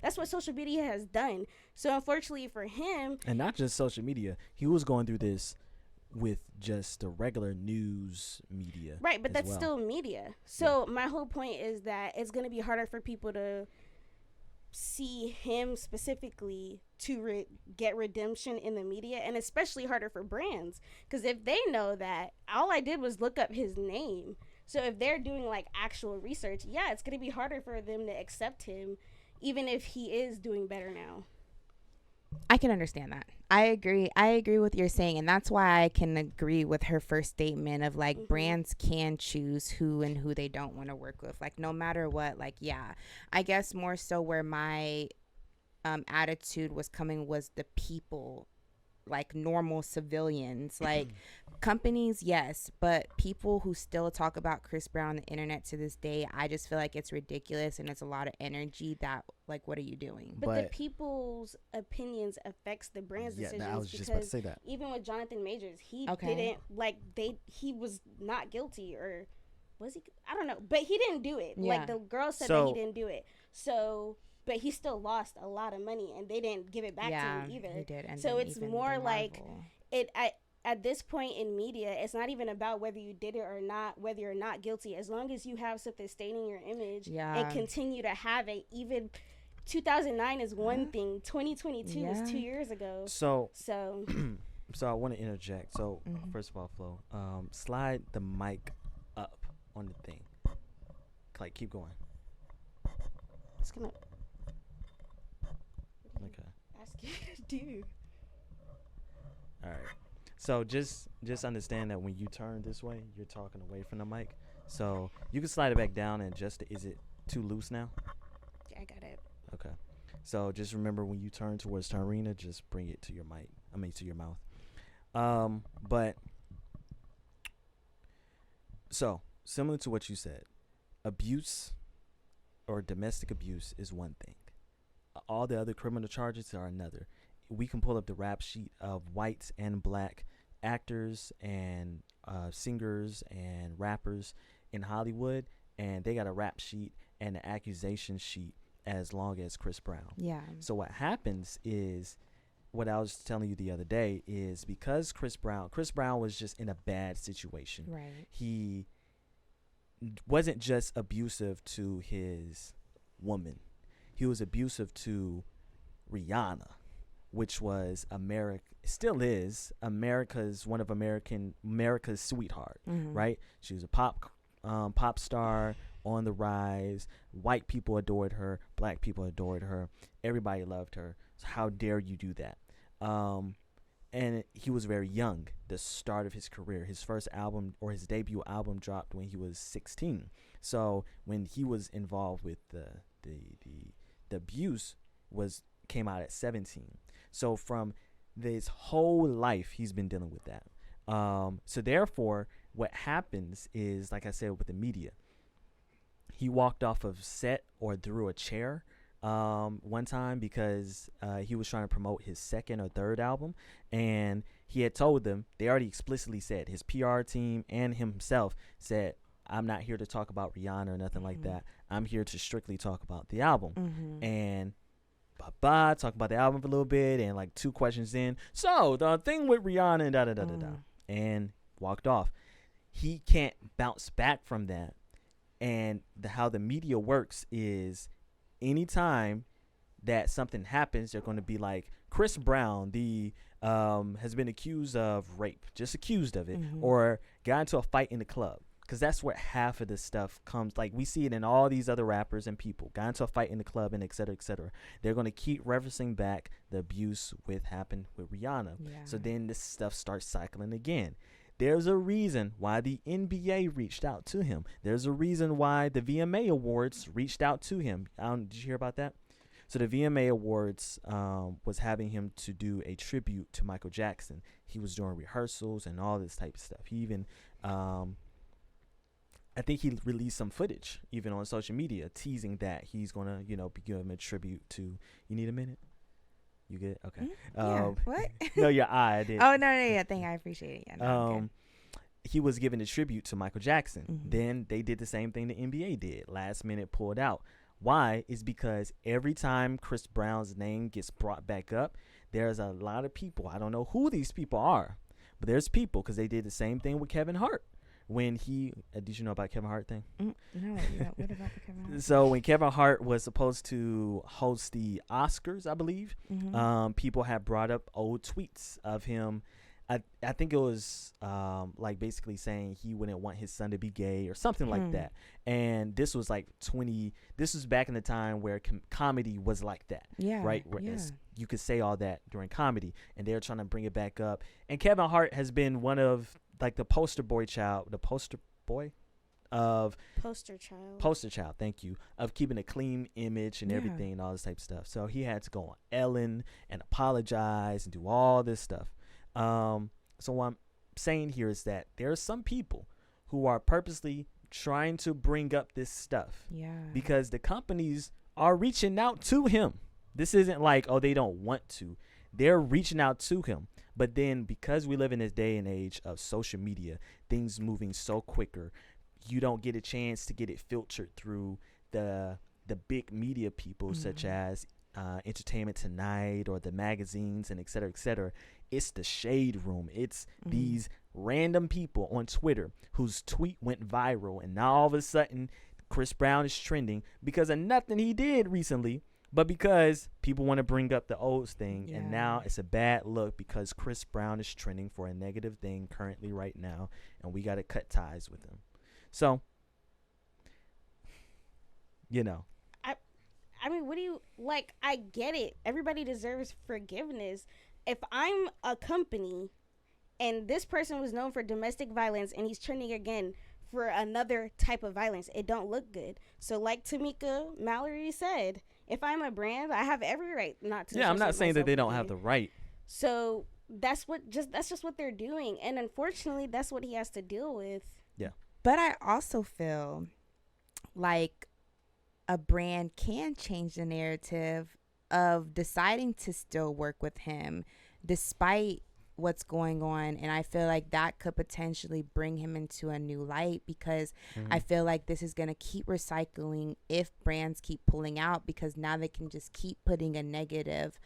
that's what social media has done. So unfortunately for him, and not just social media, he was going through this with just the regular news media. Right, but that's still media. So my whole point is that it's going to be harder for people to see him specifically to get redemption in the media, and especially harder for brands, because if they know that all I did was look up his name, so if they're doing like actual research, it's going to be harder for them to accept him, even if he is doing better now. I can understand that. I agree with what you're saying, and that's why I can agree with her first statement of like, brands can choose who and who they don't want to work with, like, no matter what. Like, I guess more so where my attitude was coming was the people like normal civilians. Like companies, yes, but people who still talk about Chris Brown on the internet to this day, I just feel like it's ridiculous and it's a lot of energy that, like, what are you doing? But the people's opinions affects the brand's decisions. I was just about to say that. Even with Jonathan Majors, he didn't he was not guilty, or was he? I don't know, but he didn't do it. Like the girl said that he didn't do it. So, but he still lost a lot of money, and they didn't give it back to him either. He did. And so it's more like it. At this point in media, it's not even about whether you did it or not, whether you're not guilty. As long as you have something staining your image and continue to have it, even 2009 is one thing, 2022 was 2 years ago. So I want to interject. So first of all, Flo, slide the mic up on the thing. Like, keep going. It's gonna. Okay. Ask you to do. All right. So just understand that when you turn this way, you're talking away from the mic. So you can slide it back down and adjust it. Is it too loose now? Yeah, I got it. Okay. So just remember, when you turn towards Tarina, just bring it to your mic. To your mouth. But so similar to what you said, abuse or domestic abuse is one thing. All the other criminal charges are another. We can pull up the rap sheet of white and black actors and singers and rappers in Hollywood, and they got a rap sheet and an accusation sheet as long as Chris Brown. Yeah. So what happens is, what I was telling you the other day is, because Chris Brown was just in a bad situation. Right. He wasn't just abusive to his woman. He was abusive to Rihanna, which was still is America's sweetheart, right? She was a pop star on the rise. White people adored her, black people adored her, everybody loved her. So how dare you do that? And he was very young, the start of his career. His first album, or his debut album, dropped when he was 16. So when he was involved with the abuse, came out at 17. So from this whole life, he's been dealing with that. So therefore, what happens is, like I said, with the media, he walked off of set or threw a chair one time because he was trying to promote his second or third album, and he had told them, they already explicitly said, his PR team and himself said, I'm not here to talk about Rihanna or nothing like that. I'm here to strictly talk about the album. And talk about the album for a little bit, and like 2 questions in, so the thing with Rihanna and da and walked off. He can't bounce back from that. And how the media works is, anytime that something happens, they're going to be like, Chris Brown has been accused of rape, just accused of it, or got into a fight in the club. Because that's where half of this stuff comes. Like, we see it in all these other rappers and people. Got into a fight in the club, and et cetera, et cetera. They're going to keep referencing back the abuse happened with Rihanna. Yeah. So then this stuff starts cycling again. There's a reason why the NBA reached out to him. There's a reason why the VMA Awards reached out to him. Did you hear about that? So the VMA Awards was having him to do a tribute to Michael Jackson. He was doing rehearsals and all this type of stuff. He even... I think he released some footage even on social media teasing that he's going to, be giving a tribute to. You need a minute? You good? Okay. What? No, your eye. I did. Oh, no, I think I appreciate it. Yeah, no, he was giving a tribute to Michael Jackson. Then they did the same thing the NBA did. Last minute pulled out. Why? Is because every time Chris Brown's name gets brought back up, there's a lot of people. I don't know who these people are, but there's people, because they did the same thing with Kevin Hart. When he, did you know about Kevin Hart thing? No, what about the Kevin Hart? So when Kevin Hart was supposed to host the Oscars, I believe, people had brought up old tweets of him. I think it was like basically saying he wouldn't want his son to be gay or something like that. And this was like this was back in the time where comedy was like that. Yeah. Right? Where you could say all that during comedy, and they're trying to bring it back up. And Kevin Hart has been one of, like, the poster boy. of Poster child. Thank you, of keeping a clean image and everything and all this type of stuff. So he had to go on Ellen and apologize and do all this stuff. So what I'm saying here is that there are some people who are purposely trying to bring up this stuff because the companies are reaching out to him. This isn't like, oh, they don't want to. They're reaching out to him. But then because we live in this day and age of social media, things moving so quicker, you don't get a chance to get it filtered through the big media people such as Entertainment Tonight or the magazines and et cetera, et cetera. It's the shade room. It's these random people on Twitter whose tweet went viral, and now all of a sudden Chris Brown is trending because of nothing he did recently, but because people want to bring up the old thing. And now it's a bad look because Chris Brown is trending for a negative thing currently right now, and we got to cut ties with him. So, you know, I mean, what do you like? I get it. Everybody deserves forgiveness. If I'm a company and this person was known for domestic violence and he's trending again for another type of violence, it don't look good. So like Tamika Mallory said, if I'm a brand, I have every right not to. Yeah, I'm not saying that they don't have the right. So that's just what they're doing. And unfortunately, that's what he has to deal with. Yeah. But I also feel like a brand can change the narrative of deciding to still work with him despite what's going on, and I feel like that could potentially bring him into a new light because I feel like this is going to keep recycling if brands keep pulling out, because now they can just keep putting a negative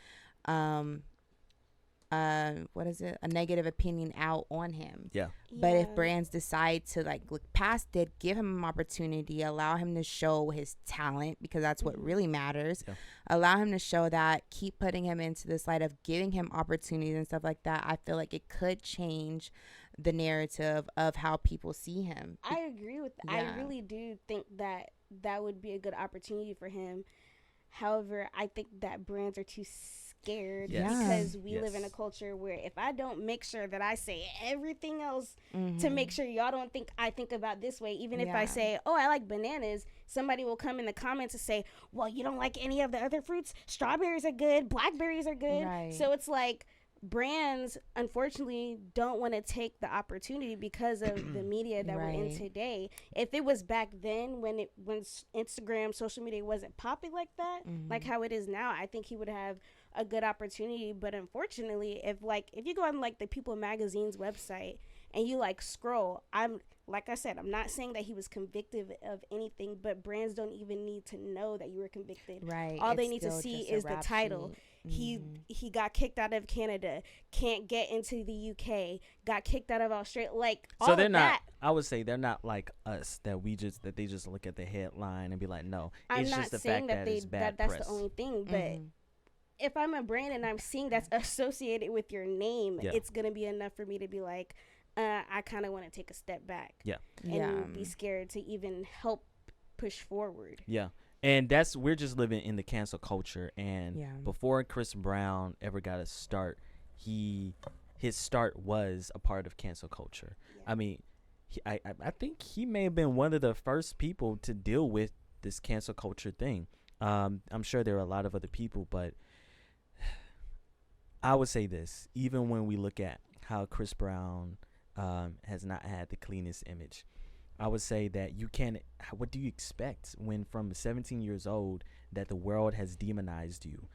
a negative opinion out on him. But if brands decide to like look past it, give him an opportunity, allow him to show his talent, because that's what really matters, allow him to show that, keep putting him into this light of giving him opportunities and stuff like that, I feel like it could change the narrative of how people see him. I agree with that. I really do think that that would be a good opportunity for him. However, I think that brands are too scared because we live in a culture where if I don't make sure that I say everything else to make sure y'all don't think I think about this way, even if I say, oh, I like bananas, somebody will come in the comments and say, well, you don't like any of the other fruits? Strawberries are good, blackberries are good. Right. So it's like brands, unfortunately, don't want to take the opportunity because of the media that we're in today. If it was back then when Instagram, social media wasn't popping like that, like how it is now, I think he would have a good opportunity. But unfortunately, if you go on like the People Magazine's website and you like scroll, like I said, I'm not saying that he was convicted of anything, but brands don't even need to know that you were convicted. Right. All they need to see is the title. He got kicked out of Canada, can't get into the UK, got kicked out of Australia. Like, all so they're of not that. I would say they're not like us that they just look at the headline and be like, no. It's I'm just not the saying fact that it's bad that's press. the only thing, but if I'm a brand and I'm seeing that's associated with your name, it's gonna be enough for me to be like, I kind of want to take a step back. And be scared to even help push forward. And we're just living in the cancel culture. And before Chris Brown ever got a start, his start was a part of cancel culture. I mean, I think he may have been one of the first people to deal with this cancel culture thing. I'm sure there are a lot of other people, but I would say this, even when we look at how Chris Brown has not had the cleanest image, I would say that what do you expect when from 17 years old that the world has demonized you?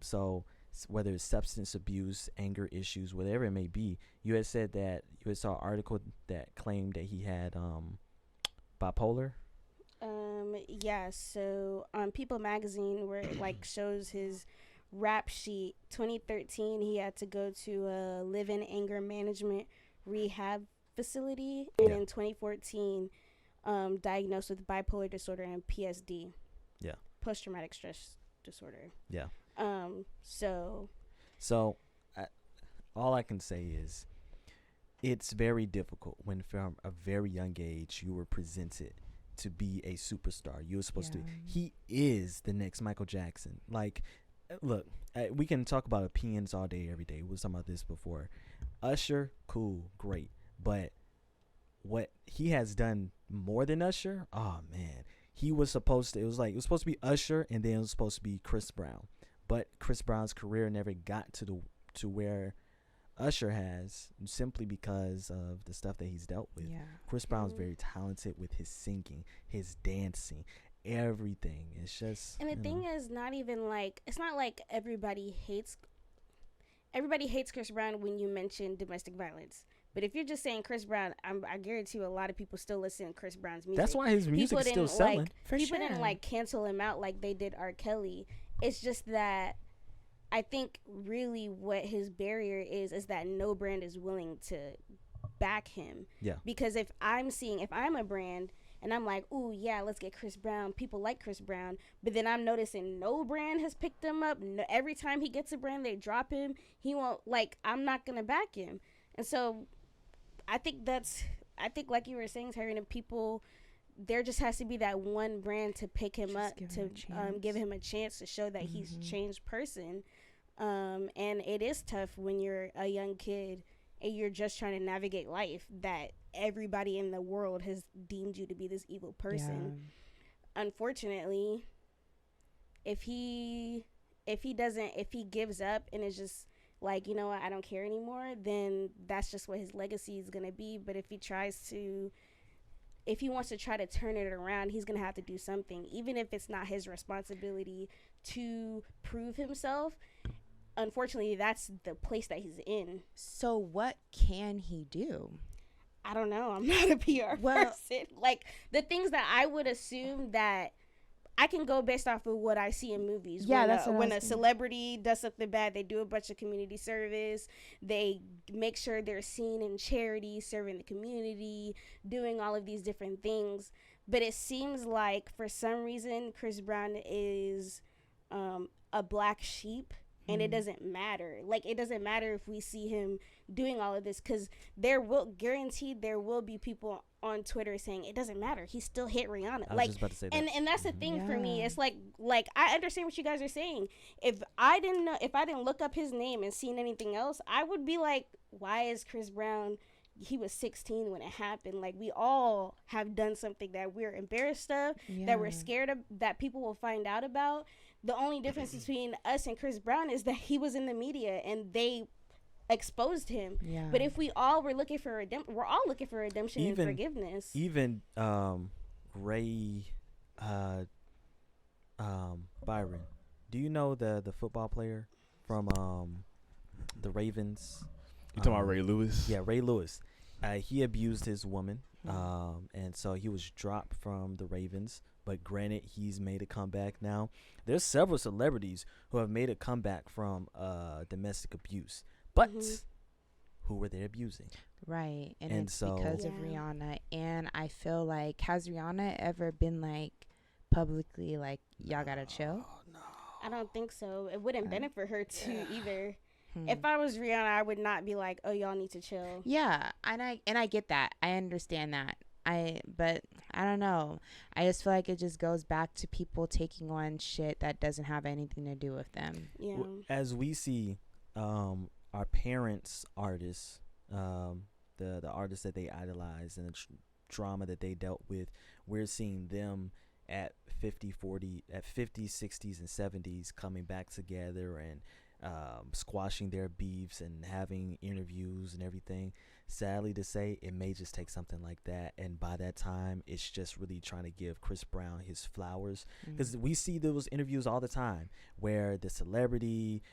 So whether it's substance abuse, anger issues, whatever it may be, you had said that you had saw an article that claimed that he had bipolar. So on People Magazine, where it like shows his rap sheet, 2013 he had to go to a live-in anger management rehab facility, and in 2014 diagnosed with bipolar disorder and PSD, post-traumatic stress disorder. So all I can say is it's very difficult when from a very young age you were presented to be a superstar. You were supposed to. He is the next Michael Jackson. Like, look, we can talk about opinions all day, every day. We were talking about this before. Usher, cool, great. But what he has done more than Usher. Oh man, he was supposed to. It was supposed to be Usher, and then it was supposed to be Chris Brown. But Chris Brown's career never got to where Usher has, simply because of the stuff that he's dealt with. Yeah. Chris Brown's very talented with his singing, his dancing, everything. It's just, and the thing is, not even like, it's not like everybody hates Chris Brown when you mention domestic violence. But if you're just saying Chris Brown, I guarantee you a lot of people still listen to Chris Brown's music. That's why his music is still selling. People didn't like cancel him out like they did R. Kelly. It's just that I think really what his barrier is that no brand is willing to back him. Yeah. Because if I'm a brand and I'm like, ooh, yeah, let's get Chris Brown. People like Chris Brown. But then I'm noticing no brand has picked him up. No, every time he gets a brand, they drop him. He won't, I'm not going to back him. And so I think like you were saying, Terry, and people, there just has to be that one brand to pick him up, to give him a chance to show that he's a changed person. And it is tough when you're a young kid and you're just trying to navigate life, that everybody in the world has deemed you to be this evil person. Yeah. Unfortunately, if he gives up and is just like, you know what, I don't care anymore, then that's just what his legacy is going to be. But if he wants to try to turn it around, he's going to have to do something, even if it's not his responsibility to prove himself. Unfortunately, that's the place that he's in. So what can he do? I don't know. I'm not a PR person. Like, the things that I would assume that I can go based off of what I see in movies. Yeah, when a celebrity does something bad, they do a bunch of community service. They make sure they're seen in charity, serving the community, doing all of these different things. But it seems like for some reason Chris Brown is a black sheep. And it doesn't matter. Like, it doesn't matter if we see him doing all of this, because there will be people on Twitter saying it doesn't matter. He still hit Rihanna. I was just about to say that. And that's the thing for me. It's like I understand what you guys are saying. If I didn't look up his name and seen anything else, I would be like, why is Chris Brown? He was 16 when it happened. Like, we all have done something that we're embarrassed of, that we're scared of, that people will find out about. The only difference between us and Chris Brown is that he was in the media and they exposed him. Yeah. But if we all were looking for redemption, we're all looking for redemption and forgiveness. Even Ray Byron, do you know the football player from the Ravens? You talking about Ray Lewis? Yeah, Ray Lewis. He abused his woman, and so he was dropped from the Ravens. But granted, he's made a comeback now. There's several celebrities who have made a comeback from domestic abuse. But who were they abusing? Right. And it's so, because of Rihanna. And I feel like, has Rihanna ever been like publicly like, y'all gotta chill? No. I don't think so. It wouldn't benefit her to either. If I was Rihanna, I would not be like, oh, y'all need to chill. Yeah. And I get that. I understand that. But I don't know. I just feel like it just goes back to people taking on shit that doesn't have anything to do with them. Yeah. As we see, our parents' artists, the artists that they idolize and the drama that they dealt with, we're seeing them at 50, 60s and 70s coming back together and squashing their beefs and having interviews and everything. Sadly to say, it may just take something like that, and by that time it's just really trying to give Chris Brown his flowers, because we see those interviews all the time where the celebrity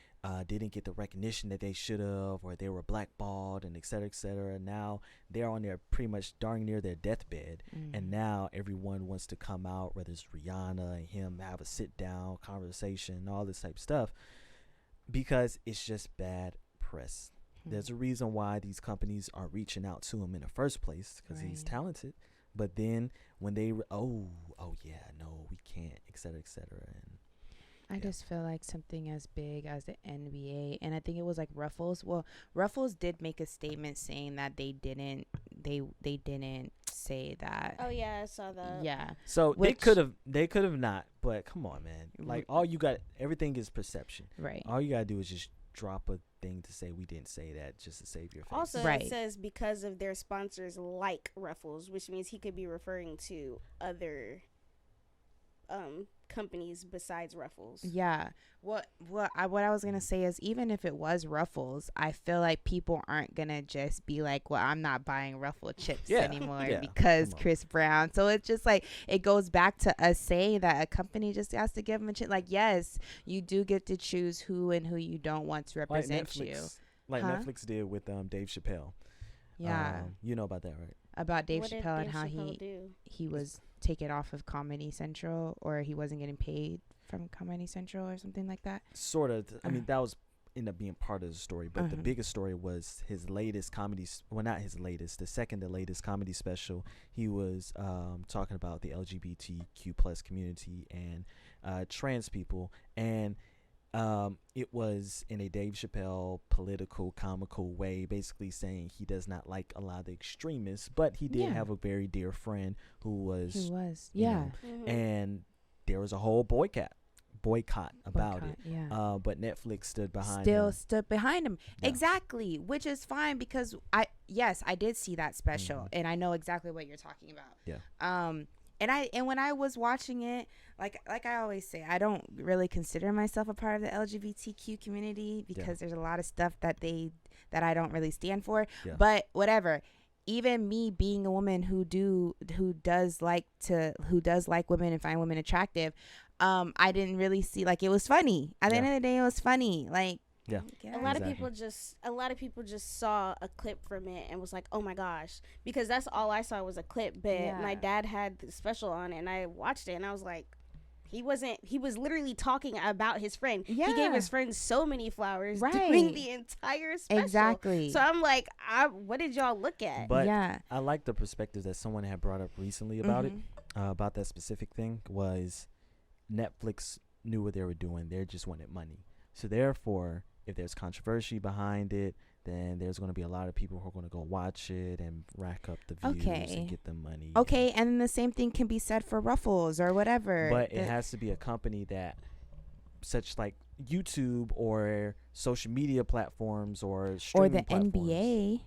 didn't get the recognition that they should have, or they were blackballed, and et cetera, now they're on their pretty much darn near their deathbed, and now everyone wants to come out, whether it's Rihanna and him, have a sit down conversation, all this type of stuff, because it's just bad press. There's a reason why these companies are reaching out to him in the first place, because he's talented. But then when they, no, we can't, et cetera, and I just feel like something as big as the NBA, and I think it was like Ruffles. Well, Ruffles did make a statement saying that they didn't say that. Oh yeah, I saw that. Yeah. So they could have not, but come on, man. Like, everything is perception. Right. All you gotta do is just drop a thing to say we didn't say that just to save your face. Also, Right. it says because of their sponsors like Ruffles, which means he could be referring to other companies besides Ruffles. Yeah. What I was gonna say is, even if it was Ruffles, I feel like people aren't gonna just be like, well, I'm not buying Ruffle chips anymore because Chris Brown. So it's just like, it goes back to us saying that a company just has to give them a chip. Like, yes, you do get to choose who and who you don't want to represent you. Like Netflix did with Dave Chappelle. Yeah. You know about that, right? About Dave What did Chappelle and Dave how Chappelle he was taken off of Comedy Central, or he wasn't getting paid from Comedy Central or something like that. Sort of. I mean, that was ended up being part of the story, but the biggest story was his latest comedy. Well, not his latest, the second to latest comedy special. He was talking about the LGBTQ plus community and trans people, and it was in a Dave Chappelle political, comical way, basically saying he does not like a lot of the extremists, but he did have a very dear friend who was. He was, you know, and there was a whole boycott about it. Yeah. But Netflix stood behind stood behind him. Yeah. Exactly, which is fine because I did see that special and I know exactly what you're talking about. Yeah. And when I was watching it, like I always say, I don't really consider myself a part of the LGBTQ community because there's a lot of stuff that I don't really stand for. Yeah. But whatever. Even me being a woman who does like women and find women attractive, I didn't really see, like, it was funny. At the end of the day, it was funny. Like, yeah. A lot of people just saw a clip from it and was like, "Oh my gosh," because that's all I saw was a clip. But my dad had the special on, and I watched it, and I was like, he was literally talking about his friend. Yeah. He gave his friend so many flowers during the entire special. Exactly. So I'm like, what did y'all look at? But I like the perspective that someone had brought up recently about it, about that specific thing, was Netflix knew what they were doing. They just wanted money. So therefore, if there's controversy behind it, then there's going to be a lot of people who are going to go watch it and rack up the views and get the money. Okay, and the same thing can be said for Ruffles or whatever. But it has to be a company that, such like YouTube or social media platforms or streaming platforms. NBA.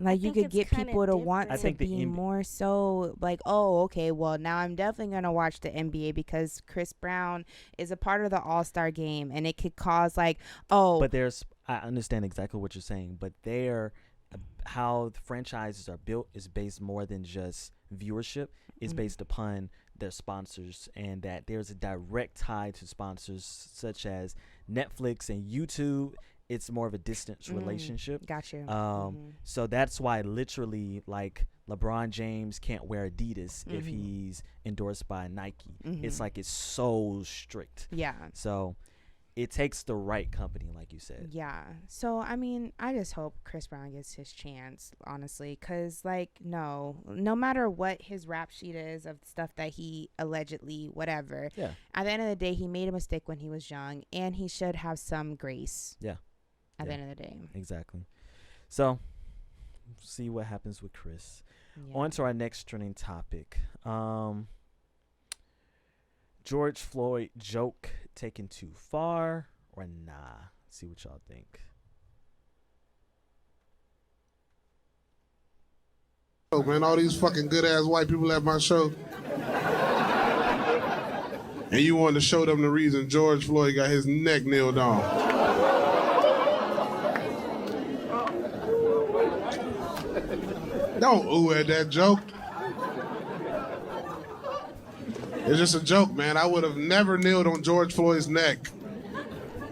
Like, you could get people to want to be more so like, oh, okay, well, now I'm definitely going to watch the NBA because Chris Brown is a part of the All-Star game, and it could cause like, oh. But I understand exactly what you're saying, but how the franchises are built is based more than just viewership. It's based upon their sponsors, and that there's a direct tie to sponsors such as Netflix and YouTube. It's more of a distance relationship. Gotcha. So that's why literally, like, LeBron James can't wear Adidas if he's endorsed by Nike. It's like, it's so strict. Yeah. So it takes the right company, like you said. Yeah. So, I mean, I just hope Chris Brown gets his chance, honestly, because, like, no matter what his rap sheet is of stuff that he allegedly, whatever, at the end of the day, he made a mistake when he was young, and he should have some grace. Yeah. At the end of the day. Exactly. So, see what happens with Chris. Yeah. On to our next trending topic. George Floyd joke taken too far or nah? See what y'all think. Oh, man, all these fucking good-ass white people at my show. And you wanted to show them the reason George Floyd got his neck nailed on. Don't ooh at that joke. It's just a joke, man. I would have never kneeled on George Floyd's neck.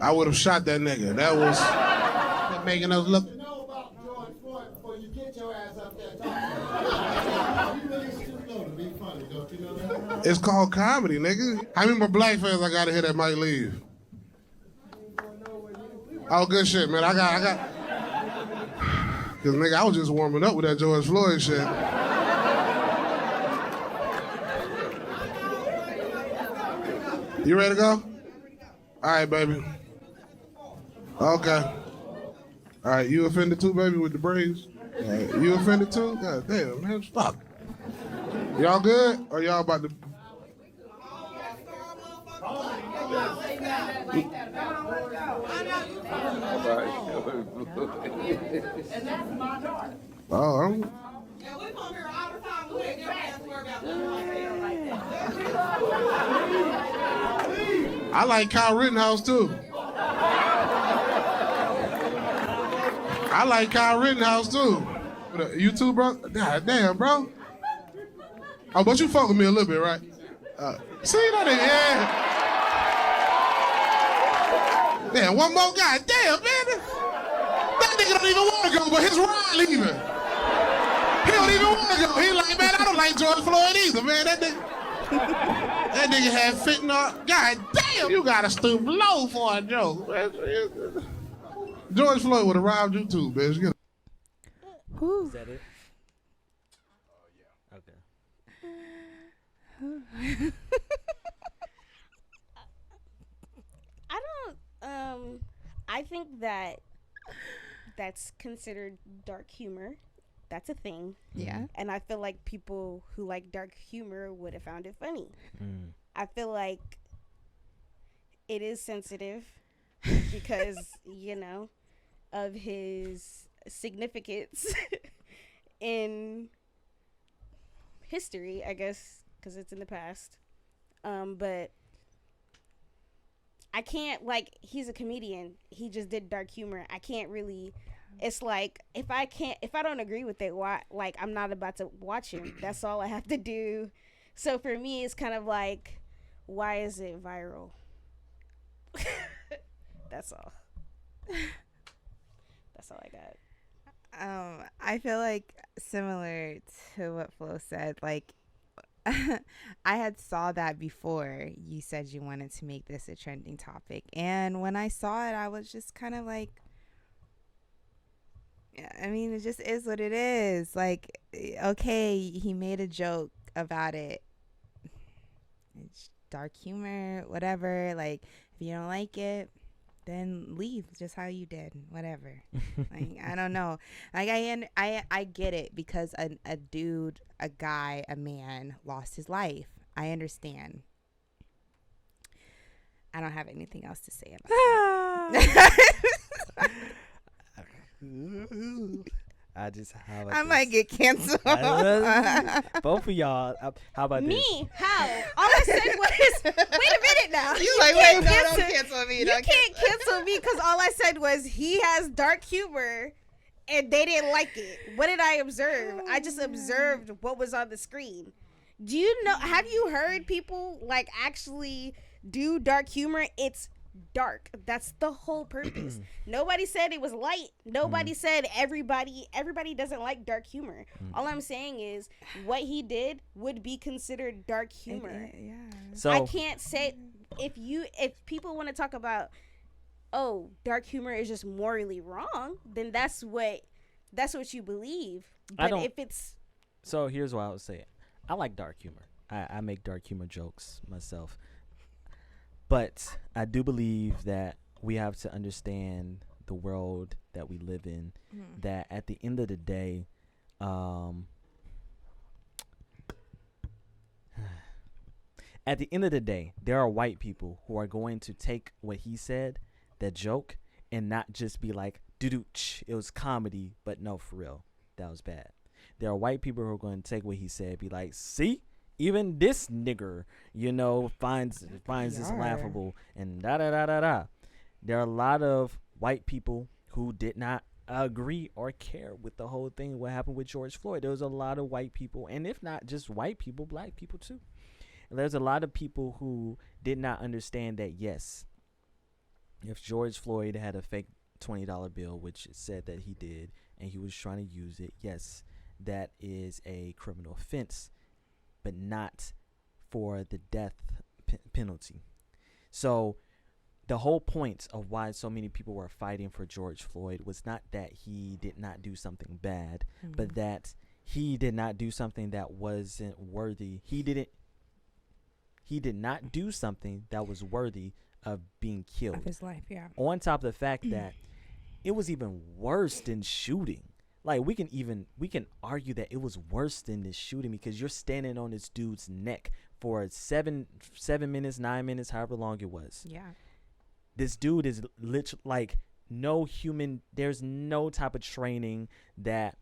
I would have shot that nigga. That was making us look. You know about George Floyd before you get your ass up there talking. You really should know to be funny, don't you know that? It's called comedy, nigga. How many more black fans I gotta hit that might leave? Oh, good shit, man. I got. Cause nigga, I was just warming up with that George Floyd shit. You ready to go? All right, baby. Okay. All right, you offended too, baby, with the braids? Right. You offended too? God damn, man, fuck. Y'all good? Or y'all about to... Oh, I like Kyle Rittenhouse too. I like Kyle Rittenhouse too. You too, bro? God damn, bro. Oh, but you fuck with me a little bit, right? See that? Yeah. Damn, one more guy. Damn, man. That nigga don't even want to go, but his ride leaving. He don't even want to go. He like, man, I don't like George Floyd either, man. That nigga had fentanyl. God damn, you gotta stoop low for a joke. George Floyd would have robbed you too, bitch. Is that it? Okay. I think that that's considered dark humor. That's a thing. Yeah. And I feel like people who like dark humor would have found it funny. I feel like it is sensitive because, of his significance in history, I guess, because it's in the past. But I can't, he's a comedian. He just did dark humor. I can't really, it's like, if I don't agree with it, why, I'm not about to watch him. That's all I have to do. So for me, it's kind of like, why is it viral? That's all. That's all I got. I feel like similar to what Flo said, I had saw that before you said you wanted to make this a trending topic. And when I saw it, I was just kind of like, I mean, it just is what it is. Okay, he made a joke about it. It's dark humor, whatever. If you don't like it, then leave just how you did, whatever. I don't know. I get it because a dude, a guy, a man lost his life. I understand. I don't have anything else to say about that. I might get canceled. Both of y'all. How about this? Me? How? All I said was, wait a minute now. You wait, no, don't cancel me. You can't cancel me because all I said was he has dark humor and they didn't like it. What did I observe? I just observed what was on the screen. Do you know, have you heard people actually do dark humor? It's dark. That's the whole purpose. Nobody said it was light. Nobody said everybody doesn't like dark humor. All I'm saying is what he did would be considered dark humor. Yeah. So I can't say if people want to talk about dark humor is just morally wrong, then that's what you believe. But if it's so, here's what I would say. I like dark humor. I make dark humor jokes myself. But I do believe that we have to understand the world that we live in, that at the end of the day, there are white people who are going to take what he said, that joke, and not just be like, doo-doo-ch, it was comedy, but no, for real, that was bad. There are white people who are going to take what he said, be like, see? Even this nigger, finds this laughable, and da-da-da-da-da. There are a lot of white people who did not agree or care with the whole thing, what happened with George Floyd. There was a lot of white people, and if not just white people, black people too. And there's a lot of people who did not understand that, yes, if George Floyd had a fake $20 bill, which it said that he did, and he was trying to use it, yes, that is a criminal offense, but not for the death penalty. So the whole point of why so many people were fighting for George Floyd was not that he did not do something bad, but that he did not do something that wasn't worthy. He did not do something that was worthy of being killed. Of his life, yeah. On top of the fact that it was even worse than shooting. We can argue that it was worse than this shooting because you're standing on this dude's neck for 7 minutes, 9 minutes, however long it was. Yeah. This dude is literally there's no type of training that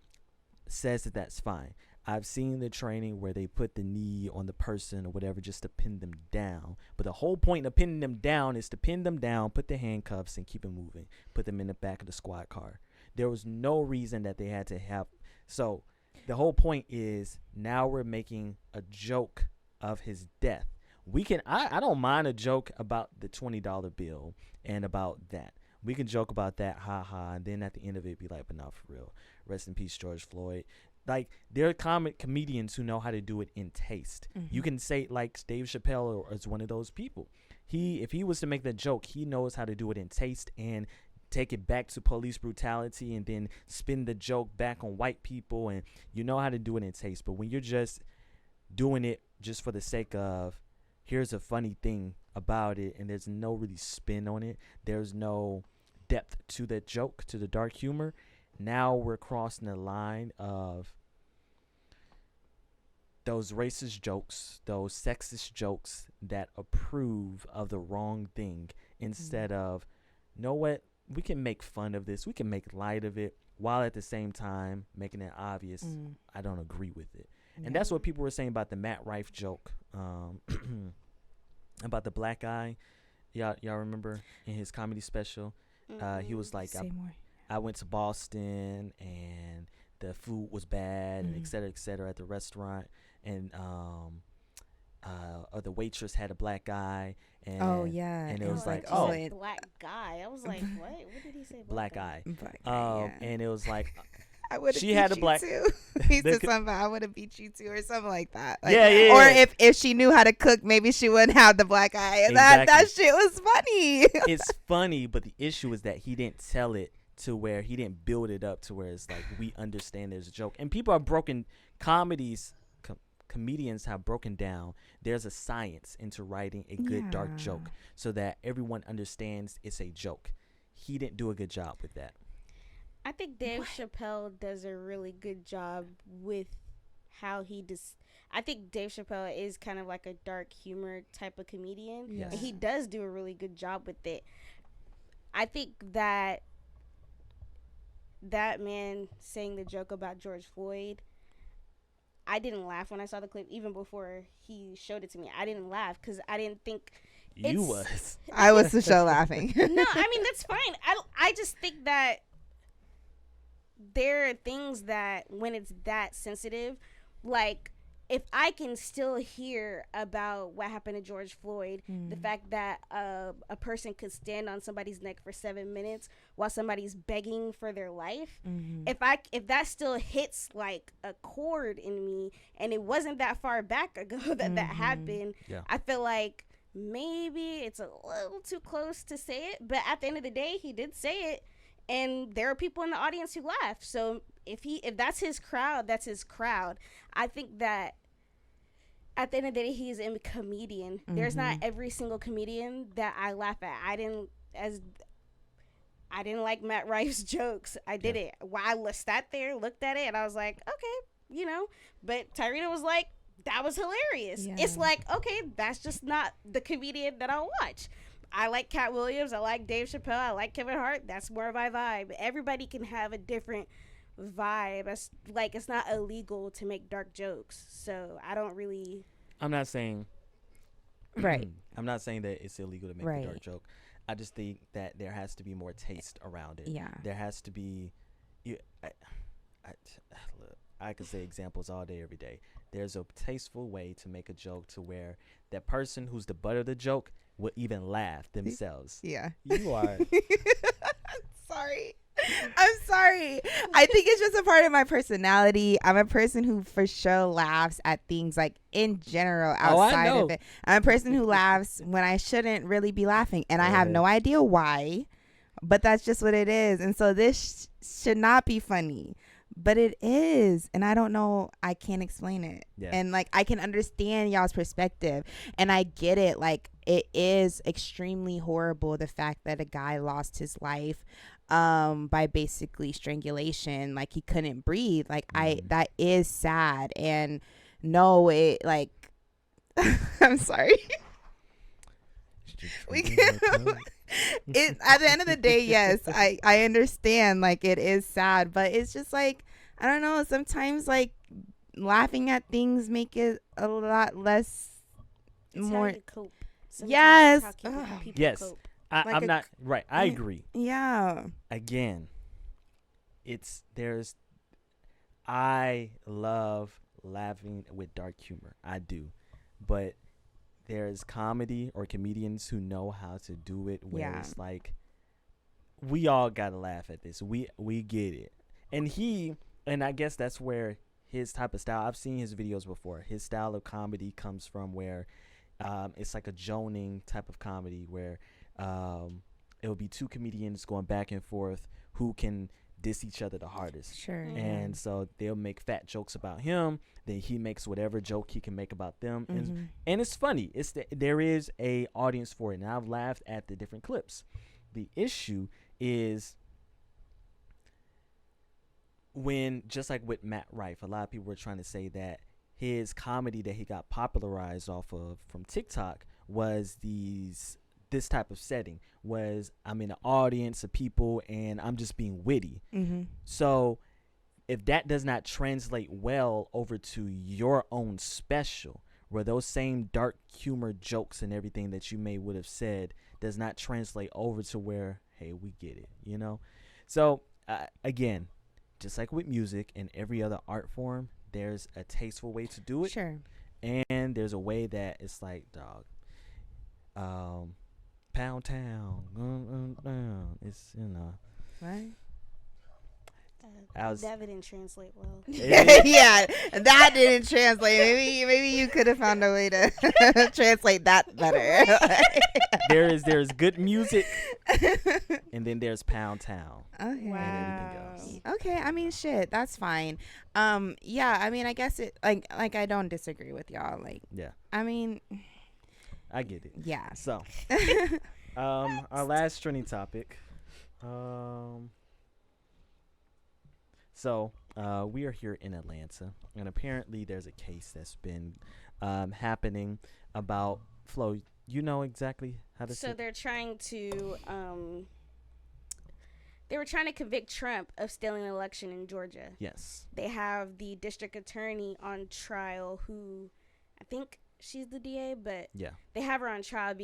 says that that's fine. I've seen the training where they put the knee on the person or whatever just to pin them down. But the whole point of pinning them down is to pin them down, put the handcuffs, and keep them moving. Put them in the back of the squad car. There was no reason that they had to have. So the whole point is now we're making a joke of his death. I don't mind a joke about the $20 bill and about that. We can joke about that, and then at the end of it be like, but not for real. Rest in peace, George Floyd. Like, there are comedians who know how to do it in taste. You can say, like, Dave Chappelle is one of those people. If he was to make that joke, he knows how to do it in taste and take it back to police brutality and then spin the joke back on white people, and you know how to do it in taste. But when you're just doing it just for the sake of, here's a funny thing about it, and there's no really spin on it, there's no depth to the joke, to the dark humor, now we're crossing the line of those racist jokes, those sexist jokes that approve of the wrong thing instead of, know what, we can make fun of this, we can make light of it, while at the same time making it obvious I don't agree with it. And that's what people were saying about the Matt Rife joke, about the black guy. Y'all remember in his comedy special? He was like, I went to Boston and the food was bad and et cetera at the restaurant, and or the waitress had a black guy, and and it was like, black guy. I was like, what did he say? Black guy. Yeah. And it was like, I would have she had a black too. He said something, I would have beat you too, or something like that. Like, yeah. Or if she knew how to cook, maybe she wouldn't have the black eye. And that shit was funny. It's funny, but the issue is that he didn't tell it to where he didn't build it up to where it's like, we understand there's a joke. And people are broken, comedians have broken down, there's a science into writing a good dark joke so that everyone understands it's a joke. He didn't do a good job with that. I think Dave Chappelle does a really good job with how he does. I think Dave Chappelle is kind of like a dark humor type of comedian. Yes. And he does do a really good job with it. I think that man saying the joke about George Floyd, I didn't laugh when I saw the clip, even before he showed it to me. I didn't laugh because I didn't think you was. I was the show laughing. No, I mean, that's fine. I just think that there are things that when it's that sensitive, like, if I can still hear about what happened to George Floyd, the fact that a person could stand on somebody's neck for 7 minutes while somebody's begging for their life, if that still hits like a chord in me, and it wasn't that far back ago that happened, I feel like maybe it's a little too close to say it. But at the end of the day, he did say it, and there are people in the audience who laughed. So if that's his crowd, that's his crowd. I think that at the end of the day, he's a comedian. There's not every single comedian that I laugh at. I didn't like Matt Rife's jokes. I did it. I sat there, looked at it, and I was like, okay, But Tyrina was like, that was hilarious. Yeah. It's like, okay, that's just not the comedian that I'll watch. I like Cat Williams. I like Dave Chappelle. I like Kevin Hart. That's more my vibe. Everybody can have a different vibe. It's not illegal to make dark jokes. So I don't really. I'm not saying. Right. I'm not saying that it's illegal to make a dark joke. I just think that there has to be more taste around it. Yeah. There has to be. I could say examples all day, every day. There's a tasteful way to make a joke to where that person who's the butt of the joke will even laugh themselves. Yeah. You are. I'm sorry. I think it's just a part of my personality. I'm a person who for sure laughs at things like in general outside of it. I'm a person who laughs when I shouldn't really be laughing, and I have no idea why, but that's just what it is. And so this should not be funny, but it is, and I don't know, I can't explain it. And like, I can understand y'all's perspective, and I get it. Like, it is extremely horrible, the fact that a guy lost his life by basically strangulation. Like, he couldn't breathe. Like, that is sad. And no, it like I'm sorry. At the end of the day, yes, I understand. Like, it is sad, but it's just like, I don't know. Sometimes like laughing at things make it a lot less It's more. how you cope. Sometimes Yes. it's how people Yes. cope. Like I'm not right. I agree. Yeah. Again, I love laughing with dark humor. I do. But there's comedy or comedians who know how to do it where it's like, we all gotta laugh at this. We get it. And I guess that's where his type of style, I've seen his videos before. His style of comedy comes from where it's like a joning type of comedy where it'll be two comedians going back and forth who can diss each other the hardest. Sure. And so they'll make fat jokes about him, then he makes whatever joke he can make about them. And it's funny. There is a audience for it, and I've laughed at the different clips. The issue is when, just like with Matt Rife, a lot of people were trying to say that his comedy that he got popularized off of from TikTok was this type of setting, was I'm in an audience of people and I'm just being witty. So if that does not translate well over to your own special, where those same dark humor jokes and everything that you would have said does not translate over to where, hey, we get it, you know? So again, just like with music and every other art form, there's a tasteful way to do it. Sure. And there's a way that it's like, dog, Pound Town, it's, you know. Right. That didn't translate well. Yeah, that didn't translate. Maybe you could have found a way to translate that better. There's good music, and then there's Pound Town. Okay. Wow. And everything else. Okay, I mean, shit, that's fine. Yeah, I mean, I guess it like I don't disagree with y'all. Like, Yeah, I mean, I get it. yeah. So, our last trending topic. So, we are here in Atlanta, and apparently there's a case that's been happening about Flo. You know exactly how to. So they're trying to they were trying to convict Trump of stealing an election in Georgia. Yes. They have the district attorney on trial, who I think she's the DA, but Yeah. they have her on trial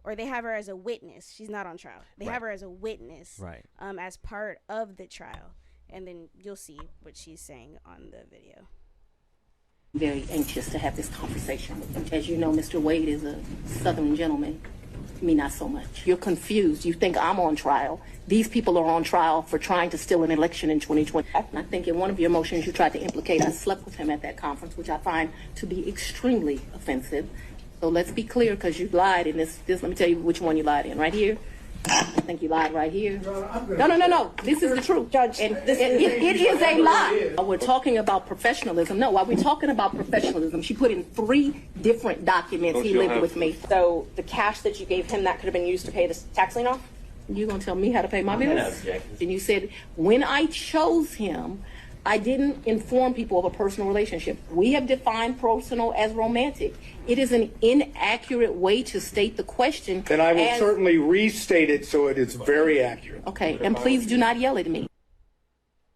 or they have her as a witness. She's not on trial. They have her as a witness, Right. as part of the trial, and then you'll see what she's saying on the video. Very anxious to have this conversation with him. As you know, Mr. Wade is a Southern gentleman. Me, not so much. You're confused. You think I'm on trial. These people are on trial for trying to steal an election in 2020. And I think in one of your motions you tried to implicate I slept with him at that conference, which I find to be extremely offensive. So let's be clear, because you lied in this. Let me tell you which one you lied in. Right here. I think you lied right here. No. This is the truth, Judge. And it is a lie. We're talking about professionalism. No, while we're talking about professionalism, she put in 3 different documents. He lived with me. So the cash that you gave him, that could have been used to pay the tax lien off? You're going to tell me how to pay my bills? And you said, when I chose him, I didn't inform people of a personal relationship. We have defined personal as romantic. It is an inaccurate way to state the question. Then I will certainly restate it so it is very accurate. Okay, and please do not yell at me.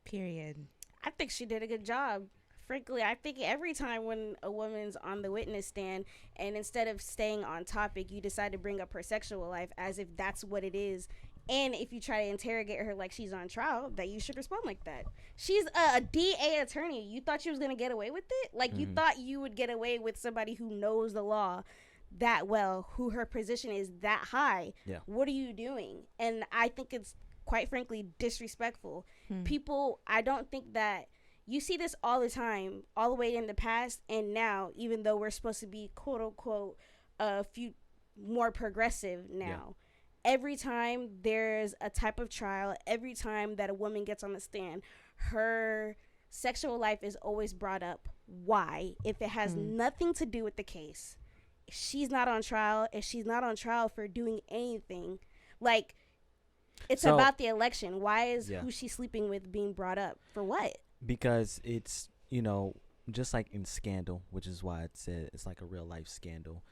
Period. I think she did a good job. Frankly, I think every time when a woman's on the witness stand and instead of staying on topic, you decide to bring up her sexual life as if that's what it is. And if you try to interrogate her like she's on trial, that you should respond like that. She's a DA attorney. You thought she was going to get away with it? Like, you thought you would get away with somebody who knows the law that well, who her position is that high. Yeah. What are you doing? And I think it's, quite frankly, disrespectful. People, I don't think that you see this all the time, all the way in the past and now, even though we're supposed to be, quote unquote, a few more progressive now. Yeah. Every time there's a type of trial, every time that a woman gets on the stand, her sexual life is always brought up. Why? If it has nothing to do with the case, she's not on trial, and she's not on trial for doing anything. Like, it's about the election. Why is who she's sleeping with being brought up? For what? Because it's, you know, just like in Scandal, which is why it said it's like a real life scandal.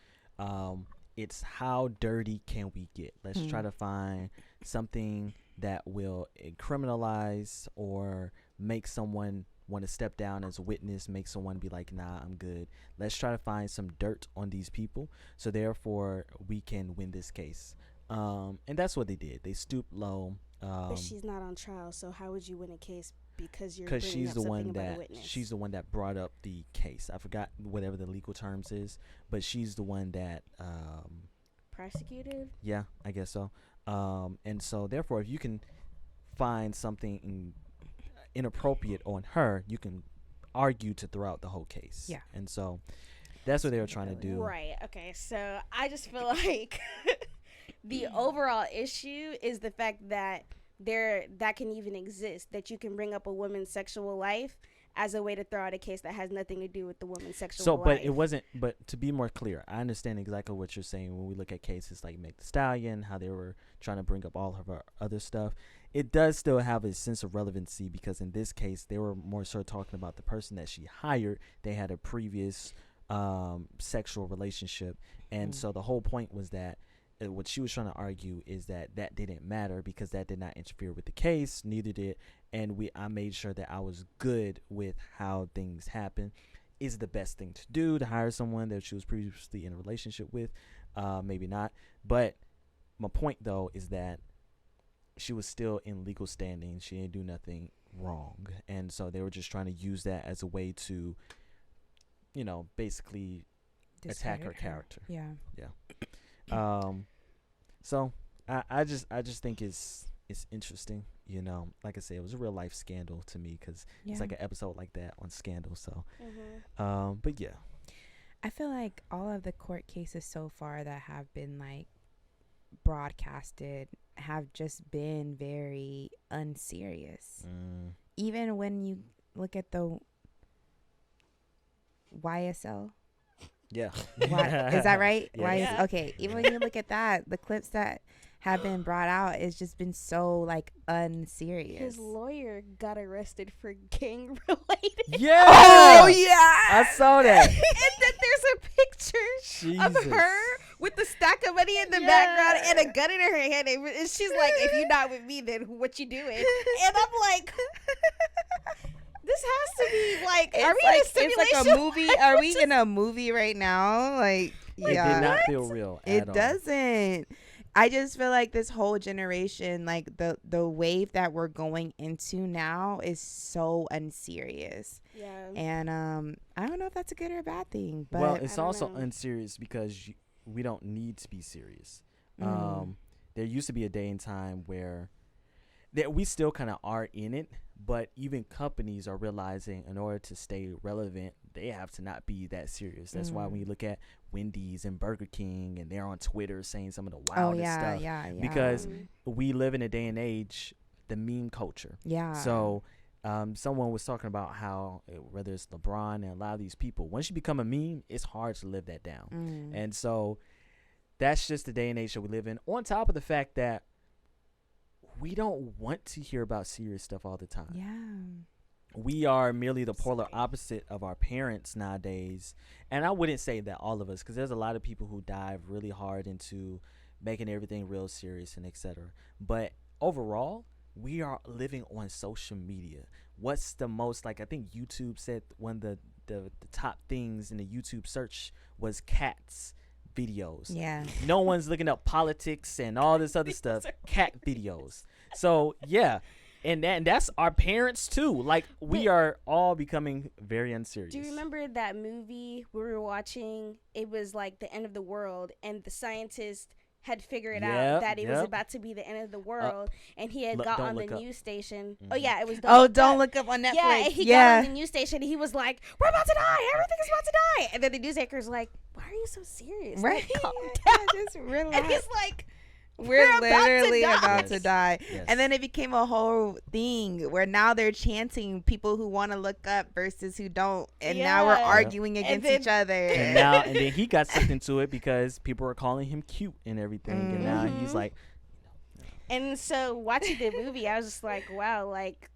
It's how dirty can we get? Let's try to find something that will criminalize or make someone want to step down as a witness, make someone be like, nah, I'm good. Let's try to find some dirt on these people, so therefore we can win this case. And that's what they did. They stooped low. But she's not on trial, so how would you win a case? Because she's the one that brought up the case. I forgot whatever the legal terms is, but she's the one that prosecuted. Yeah, I guess so. And so therefore, if you can find something inappropriate on her, you can argue to throw out the whole case. Yeah. And so that's what they were trying to do. Right. Okay. So I just feel like the overall issue is the fact that that can even exist, that you can bring up a woman's sexual life as a way to throw out a case that has nothing to do with the woman's sexual life. But it wasn't. But to be more clear, I understand exactly what you're saying when we look at cases like Meg Thee Stallion, how they were trying to bring up all of her other stuff. It does still have a sense of relevancy, because in this case, they were more so talking about the person that she hired. They had a previous sexual relationship, and so the whole point was that what she was trying to argue is that didn't matter, because that did not interfere with the case. Neither did, and I made sure that I was good with how things happen. Is the best thing to do to hire someone that she was previously in a relationship with? Maybe not. But my point though is that she was still in legal standing. She didn't do nothing wrong, and so they were just trying to use that as a way to, basically attack her character. Yeah. So I just think it's interesting, like I said, it was a real life scandal to me, because it's like an episode like that on Scandal. So but yeah, I feel like all of the court cases so far that have been like broadcasted have just been very unserious. Even when you look at the YSL. Yeah. Is that right? Yeah. Okay. Even when you look at that, the clips that have been brought out, it's just been so like unserious. His lawyer got arrested for gang related. Yeah. Oh yeah. I saw that. And then there's a picture of her with the stack of money in the background and a gun in her hand, and she's like, "If you're not with me, then what you doing?" And I'm like, this has to be like, are we in a simulation? It's like a movie. Are we in a movie right now? Like, yeah. It did not feel real at all. It doesn't. I just feel like this whole generation, like the wave that we're going into now, is so unserious. Yeah. And I don't know if that's a good or a bad thing. But well, it's also unserious because we don't need to be serious. There used to be a day and time where we still kind of are in it, but even companies are realizing in order to stay relevant, they have to not be that serious. That's why when you look at Wendy's and Burger King, and they're on Twitter saying some of the wildest stuff. Because we live in a day and age, the meme culture. Yeah. So someone was talking about how whether it's LeBron and a lot of these people, once you become a meme, it's hard to live that down. And so that's just the day and age that we live in. On top of the fact that we don't want to hear about serious stuff all the time. Yeah. We are merely the polar opposite of our parents nowadays. And I wouldn't say that all of us, because there's a lot of people who dive really hard into making everything real serious and etc. But overall, we are living on social media. What's the most, like, I think YouTube said one of the top things in the YouTube search was cats videos. Yeah. No one's looking up politics and all this other stuff. Cat videos. So yeah. And that's our parents too. Like, we are all becoming very unserious. Do you remember that movie we were watching? It was like the end of the world, and the scientist had figured out that it was about to be the end of the world, and he had got on the news station. Oh yeah, it was. Don't look up on Netflix. Yeah, he got on the news station, and he was like, "We're about to die. Everything is about to die." And then the news anchor's like, "Why are you so serious? Right? Like, calm down." Just relax. And he's like, We're literally about to die. Yes. And then it became a whole thing where now they're chanting people who want to look up versus who don't. And now we're arguing against each other. And then he got sucked into it because people were calling him cute and everything. And now he's like. And so watching the movie, I was just like, wow, like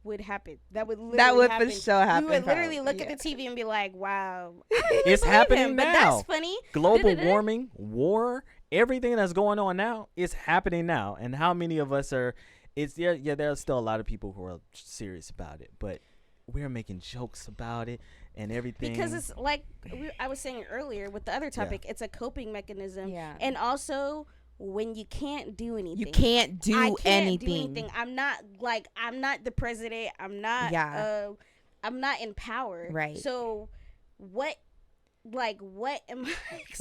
would happen. That would literally That would happen. for sure happen. We would literally probably. look at the TV and be like, "Wow, It's happening But now. that's funny. Global warming, war, everything that's going on now is happening now. And how many of us are? There's still a lot of people who are serious about it, but we're making jokes about it and everything. Because it's like I was saying earlier with the other topic, it's a coping mechanism. Yeah. And also, when you can't do anything, you can't do I can't anything. do anything. I'm not the president. I'm not. Yeah. I'm not in power. Right. So, what am I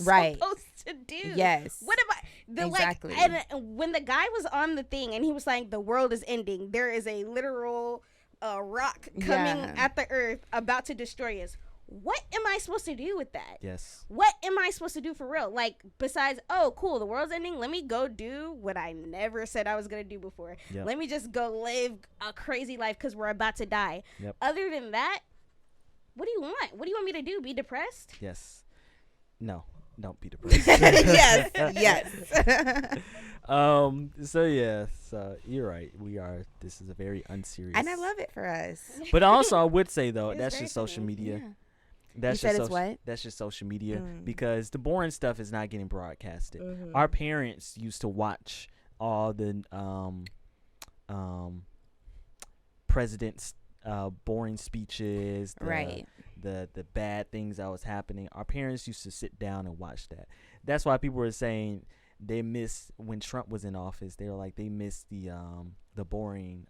Right. supposed to do? Yes. What am I? Exactly. And when the guy was on the thing and he was like, the world is ending. There is a literal rock coming at the earth about to destroy us. What am I supposed to do with that? Yes. What am I supposed to do for real? Like, besides, oh, cool, the world's ending. Let me go do what I never said I was going to do before. Yep. Let me just go live a crazy life because we're about to die. Yep. Other than that, what do you want? What do you want me to do? Be depressed? Yes. No, don't be depressed. Yes. So you're right. This is a very unserious. And I love it for us. But also, I would say though, It's that's very just social funny. media. Yeah. That's You said just it's what? That's just social media Mm. because the boring stuff is not getting broadcasted. Mhm. Our parents used to watch all the presidents' boring speeches, Right. The bad things that was happening. Our parents used to sit down and watch that. That's why people were saying they missed when Trump was in office. They were like they missed the boring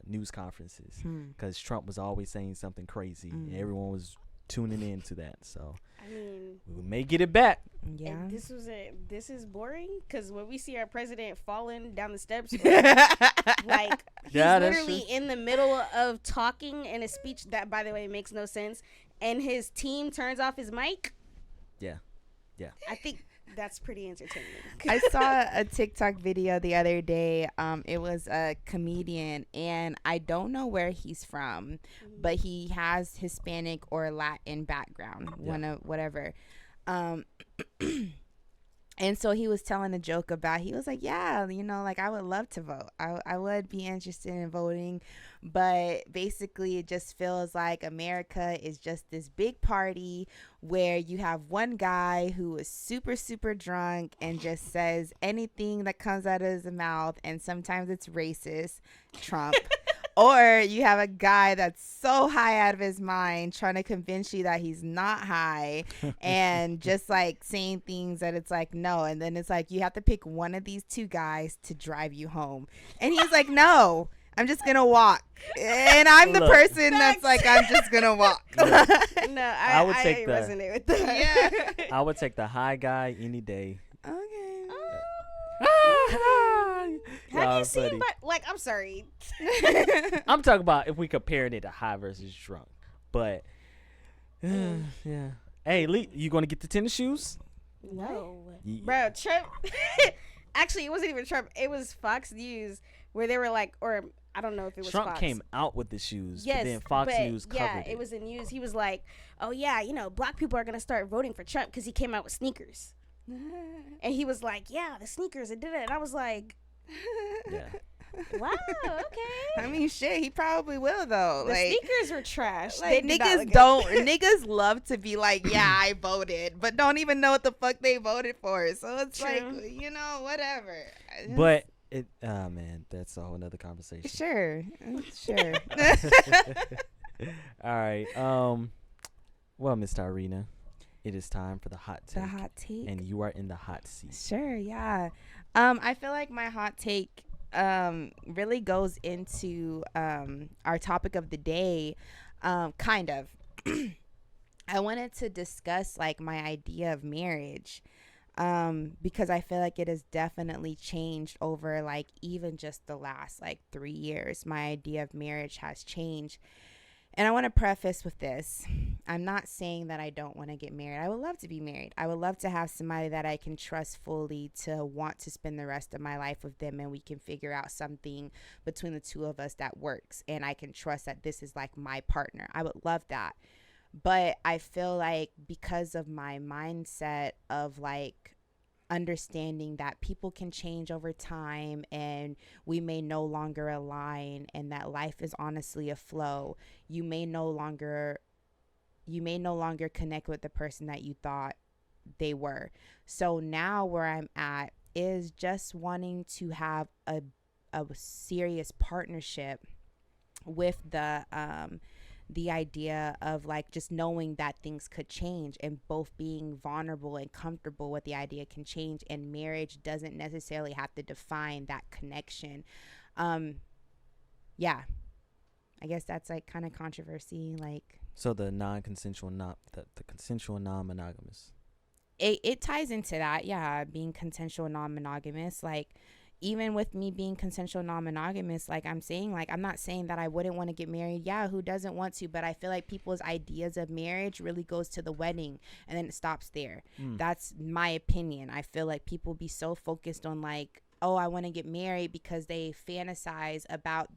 news conferences because Trump was always saying something crazy and everyone was tuning into that. So I mean, we may get it back. Yeah. and this is boring because when we see our president falling down the steps, like he's Yeah, that's literally true. in the middle of talking in a speech that, by the way, makes no sense, and his team turns off his mic. Yeah. I think that's pretty entertaining. I saw a TikTok video the other day. It was a comedian, and I don't know where he's from, but he has Hispanic or Latin background, whatever. And so he was telling a joke about, he was like, yeah, like I would love to vote. I would be interested in voting. But basically it just feels like America is just this big party where you have one guy who is super, super drunk and just says anything that comes out of his mouth. And sometimes it's racist, Trump. Or you have a guy that's so high out of his mind trying to convince you that he's not high and just like saying things that it's like, no. And then it's like, you have to pick one of these two guys to drive you home. And he's like, no, I'm just going to walk. And I'm the person that's like, I'm just going to walk. No, I would take resonate with that. Yeah. I would take the high guy any day. Okay. Have you seen I'm sorry. I'm talking about if we comparing it to high versus drunk. But yeah. Hey, Lee, you gonna get the tennis shoes? No. Yeah. Bro, Trump. Actually, it wasn't even Trump. It was Fox News where they were like, or I don't know if it was Trump Fox. came out with the shoes, Yes, but then Fox News covered yeah, it was in news. He was like, oh yeah, black people are gonna start voting for Trump because he came out with sneakers. And he was like, yeah, the sneakers, it did it. And I was like, Yeah. wow, okay. I mean, shit, he probably will though. The Like, sneakers were trash. like They did not look niggas love to be like, yeah, I voted, but don't even know what the fuck they voted for. So it's True. like, whatever. But man, that's a whole nother conversation. Sure. All right. Well, Miss Tarina, it is time for the hot take. The hot take. And you are in the hot seat. Sure, yeah. I feel like my hot take really goes into our topic of the day, kind of. I wanted to discuss like my idea of marriage, because I feel like it has definitely changed over like even just the last like 3 years. My idea of marriage has changed. And I want to preface with this. I'm not saying that I don't want to get married. I would love to be married. I would love to have somebody that I can trust fully to want to spend the rest of my life with them, and we can figure out something between the two of us that works, and I can trust that this is like my partner. I would love that. But I feel like because of my mindset of like understanding that people can change over time and we may no longer align, and that life is honestly a flow. You may no longer connect with the person that you thought they were. So now where I'm at is just wanting to have a serious partnership with the idea of like just knowing that things could change, and both being vulnerable and comfortable with the idea can change, and marriage doesn't necessarily have to define that connection. Yeah, I guess that's like kind of controversy. Like, so the non-consensual, the consensual non-monogamous. It ties into that, yeah, being consensual non-monogamous. Like, even with me being consensual non-monogamous, like I'm saying, like I'm not saying that I wouldn't want to get married. Yeah, who doesn't want to? But I feel like people's ideas of marriage really goes to the wedding and then it stops there. That's my opinion. I feel like people be so focused on like, oh, I want to get married because they fantasize about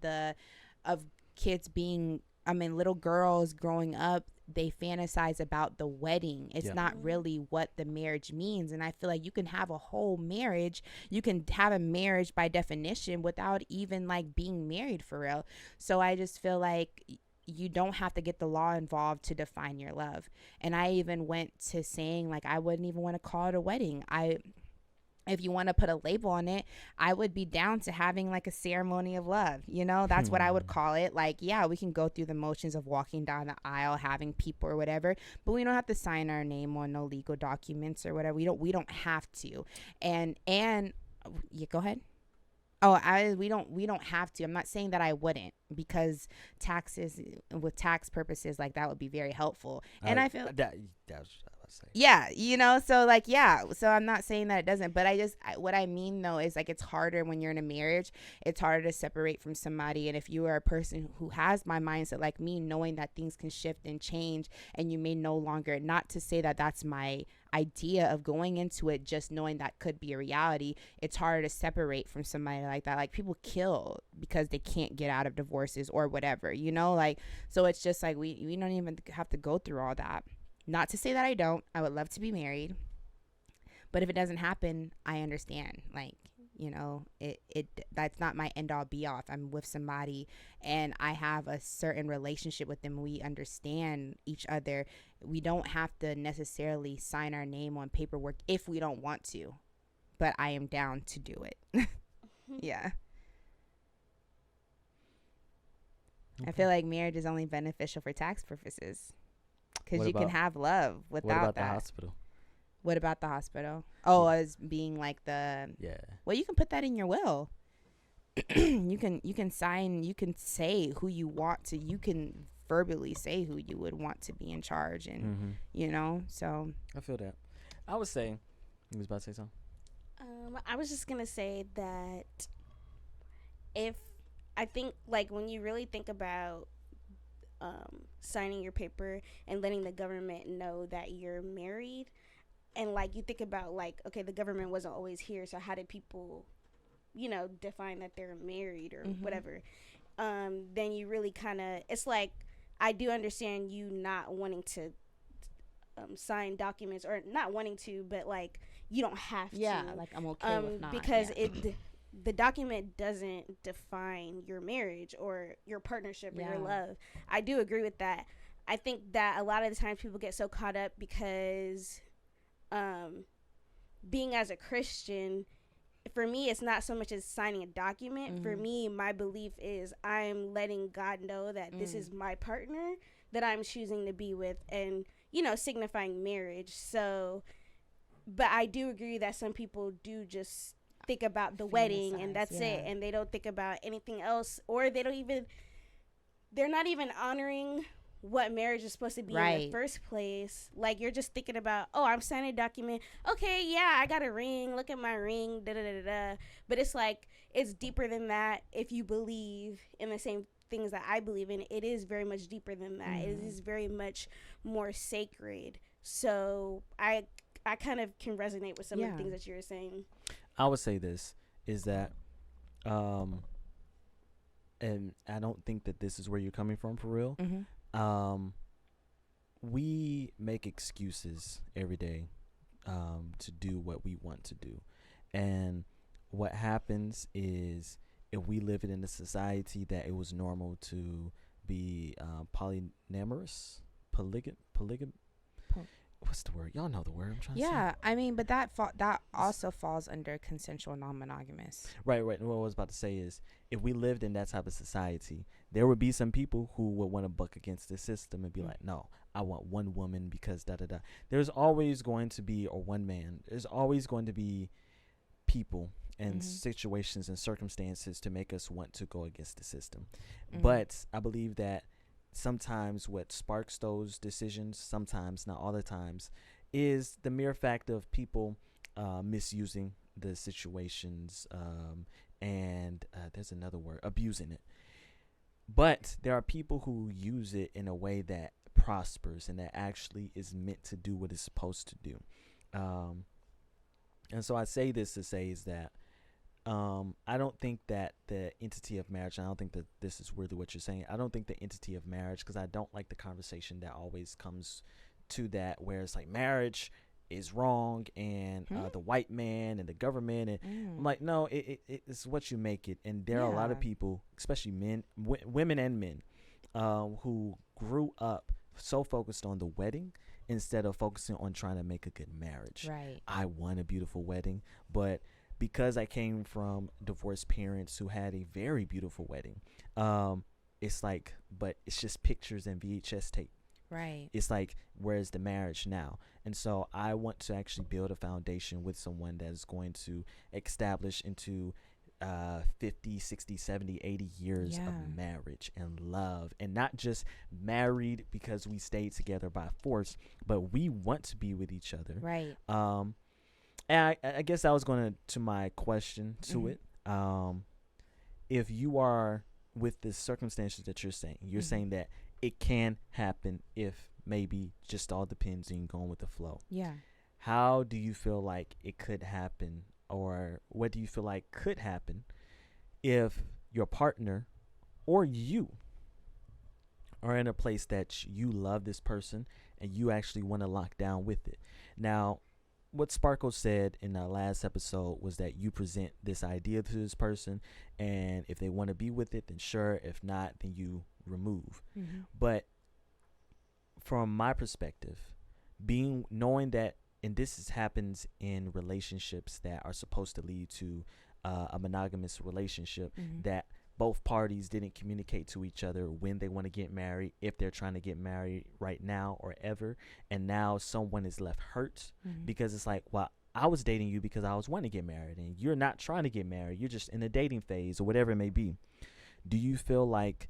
of kids being, little girls growing up, they fantasize about the wedding. It's not really what the marriage means. And I feel like you can have a whole marriage. You can have a marriage by definition without even like being married for real. So I just feel like you don't have to get the law involved to define your love. And I even went to saying like, I wouldn't even want to call it a wedding. If you want to put a label on it, I would be down to having like a ceremony of love. You know, that's what I would call it. Like, yeah, we can go through the motions of walking down the aisle, having people or whatever, but we don't have to sign our name on no legal documents or whatever. We don't have to. And yeah, go ahead. Oh, we don't have to. I'm not saying that I wouldn't, because taxes, with tax purposes, like that would be very helpful. And I feel that was say. Yeah, you know, so like, yeah, so I'm not saying that it doesn't, but what I mean though is like, it's harder when you're in a marriage. It's harder to separate from somebody. And if you are a person who has my mindset like me, knowing that things can shift and change, and you may no longer, not to say that that's my idea of going into it, just knowing that could be a reality, it's harder to separate from somebody like that. Like, people kill because they can't get out of divorces or whatever, you know, like, so it's just like, we don't even have to go through all that. Not to say that I would love to be married, but if it doesn't happen, I understand. Like, you know, that's not my end all be all. If I'm with somebody and I have a certain relationship with them, we understand each other, we don't have to necessarily sign our name on paperwork if we don't want to, but I am down to do it. Yeah. Okay. I feel like marriage is only beneficial for tax purposes. Because you can have love without that. What about the hospital? What about the hospital? Oh, as being like the... Yeah. Well, you can put that in your will. You can sign, you can say who you want to. You can verbally say who you would want to be in charge. And, you know, so... I feel that. I would say... You was about to say something? I was just going to say that I think, like, when you really think about signing your paper and letting the government know that you're married, and like you think about like, okay, the government wasn't always here, so how did people, you know, define that they're married or whatever, then you really kind of, it's like, I do understand you not wanting to sign documents, or not wanting to, but like you don't have to, like I'm okay with not, because the document doesn't define your marriage or your partnership or your love. I do agree with that. I think that a lot of the times people get so caught up because being as a Christian, for me, it's not so much as signing a document. For me, my belief is I'm letting God know that this is my partner that I'm choosing to be with, and, you know, signifying marriage. So, but I do agree that some people do just think about the wedding and that's it, and they don't think about anything else, or they're not even honoring what marriage is supposed to be in the first place. Like, you're just thinking about, oh, I'm signing a document, okay, yeah, I got a ring, look at my ring, da da da da. But it's like, it's deeper than that. If you believe in the same things that I believe in, it is very much deeper than that. It is very much more sacred. So I kind of can resonate with some of the things that you're saying. I would say this is that, and I don't think that this is where you're coming from for real. We make excuses every day to do what we want to do. And what happens is, if we live in a society that it was normal to be polyamorous, polygam. What's the word? Y'all know the word I'm trying to say. Yeah, I mean, but that also falls under consensual non-monogamous. Right. What I was about to say is, if we lived in that type of society, there would be some people who would want to buck against the system and be like, no, I want one woman because da-da-da. There's always going to be, or one man, there's always going to be people and situations and circumstances to make us want to go against the system. But I believe that sometimes what sparks those decisions, sometimes, not all the times, is the mere fact of people misusing the situations, and there's another word, abusing it. But there are people who use it in a way that prospers and that actually is meant to do what it's supposed to do. And so I say this to say is that I don't think that the entity of marriage, and I don't think that this is really what you're saying, I don't think the entity of marriage, because I don't like the conversation that always comes to that, where it's like marriage is wrong and the white man and the government, and I'm like, no, it's what you make it. And there are a lot of people, especially men, women and men, who grew up so focused on the wedding instead of focusing on trying to make a good marriage. Right. I want a beautiful wedding, but because I came from divorced parents who had a very beautiful wedding, it's like, but it's just pictures and VHS tape. Right. It's like, where's the marriage now? And so I want to actually build a foundation with someone that is going to establish into 50, 60, 70, 80 years of marriage and love, and not just married because we stayed together by force, but we want to be with each other. Right. And I guess I was going to my question to it. If you are with the circumstances that you're saying that it can happen if maybe just all depends on going with the flow. Yeah. How do you feel like it could happen, or what do you feel like could happen if your partner or you are in a place that you love this person and you actually want to lock down with it? Now, what Sparkle said in our last episode was that you present this idea to this person, and if they want to be with it, then sure. If not, then you remove. But from my perspective, knowing that, and happens in relationships that are supposed to lead to a monogamous relationship, that both parties didn't communicate to each other when they want to get married, if they're trying to get married right now or ever, and now someone is left hurt because it's like, well, I was dating you because I was wanting to get married, and you're not trying to get married, you're just in the dating phase or whatever it may be. Do you feel like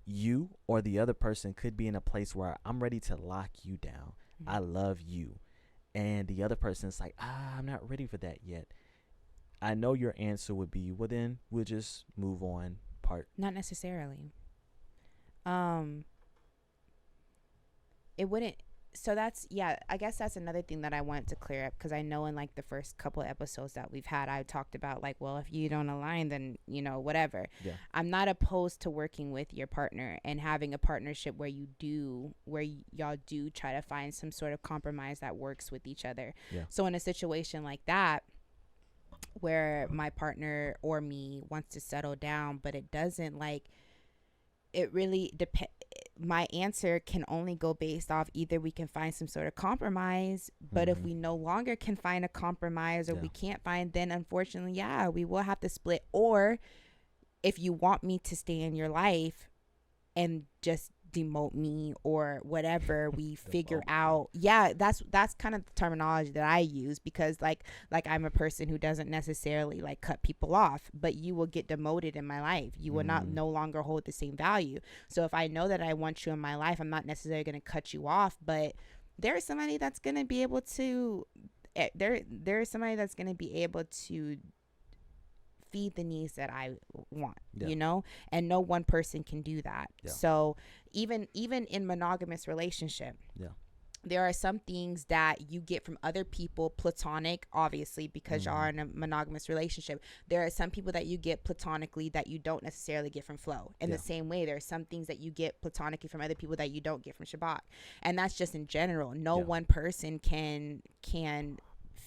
you or the other person could be in a place where I'm ready to lock you down, I love you, and the other person's like, I'm not ready for that yet? I know your answer would be, well, then we'll just move on. Not necessarily. It wouldn't. So that's, I guess that's another thing that I wanted to clear up, because I know in like the first couple of episodes that we've had, I talked about like, well, if you don't align, then, whatever. Yeah. I'm not opposed to working with your partner and having a partnership where y'all do try to find some sort of compromise that works with each other. Yeah. So in a situation like that, where my partner or me wants to settle down, but it doesn't, like, it really depends. My answer can only go based off either we can find some sort of compromise, but if we no longer can find a compromise, or we can't find, then unfortunately, we will have to split. Or if you want me to stay in your life and just demote me or whatever, we figure out. That's kind of the terminology that I use, because like I'm a person who doesn't necessarily like cut people off, but you will get demoted in my life. You will no longer hold the same value. So if I know that I want you in my life, I'm not necessarily going to cut you off, but there's somebody that's going to be able to there's somebody that's going to be able to feed the needs that I want, and no one person can do that. So even in monogamous relationship, there are some things that you get from other people, platonic, obviously, because y'all are in a monogamous relationship. There are some people that you get platonically that you don't necessarily get from flow. In the same way, there are some things that you get platonically from other people that you don't get from Shabach. And that's just in general. No one person can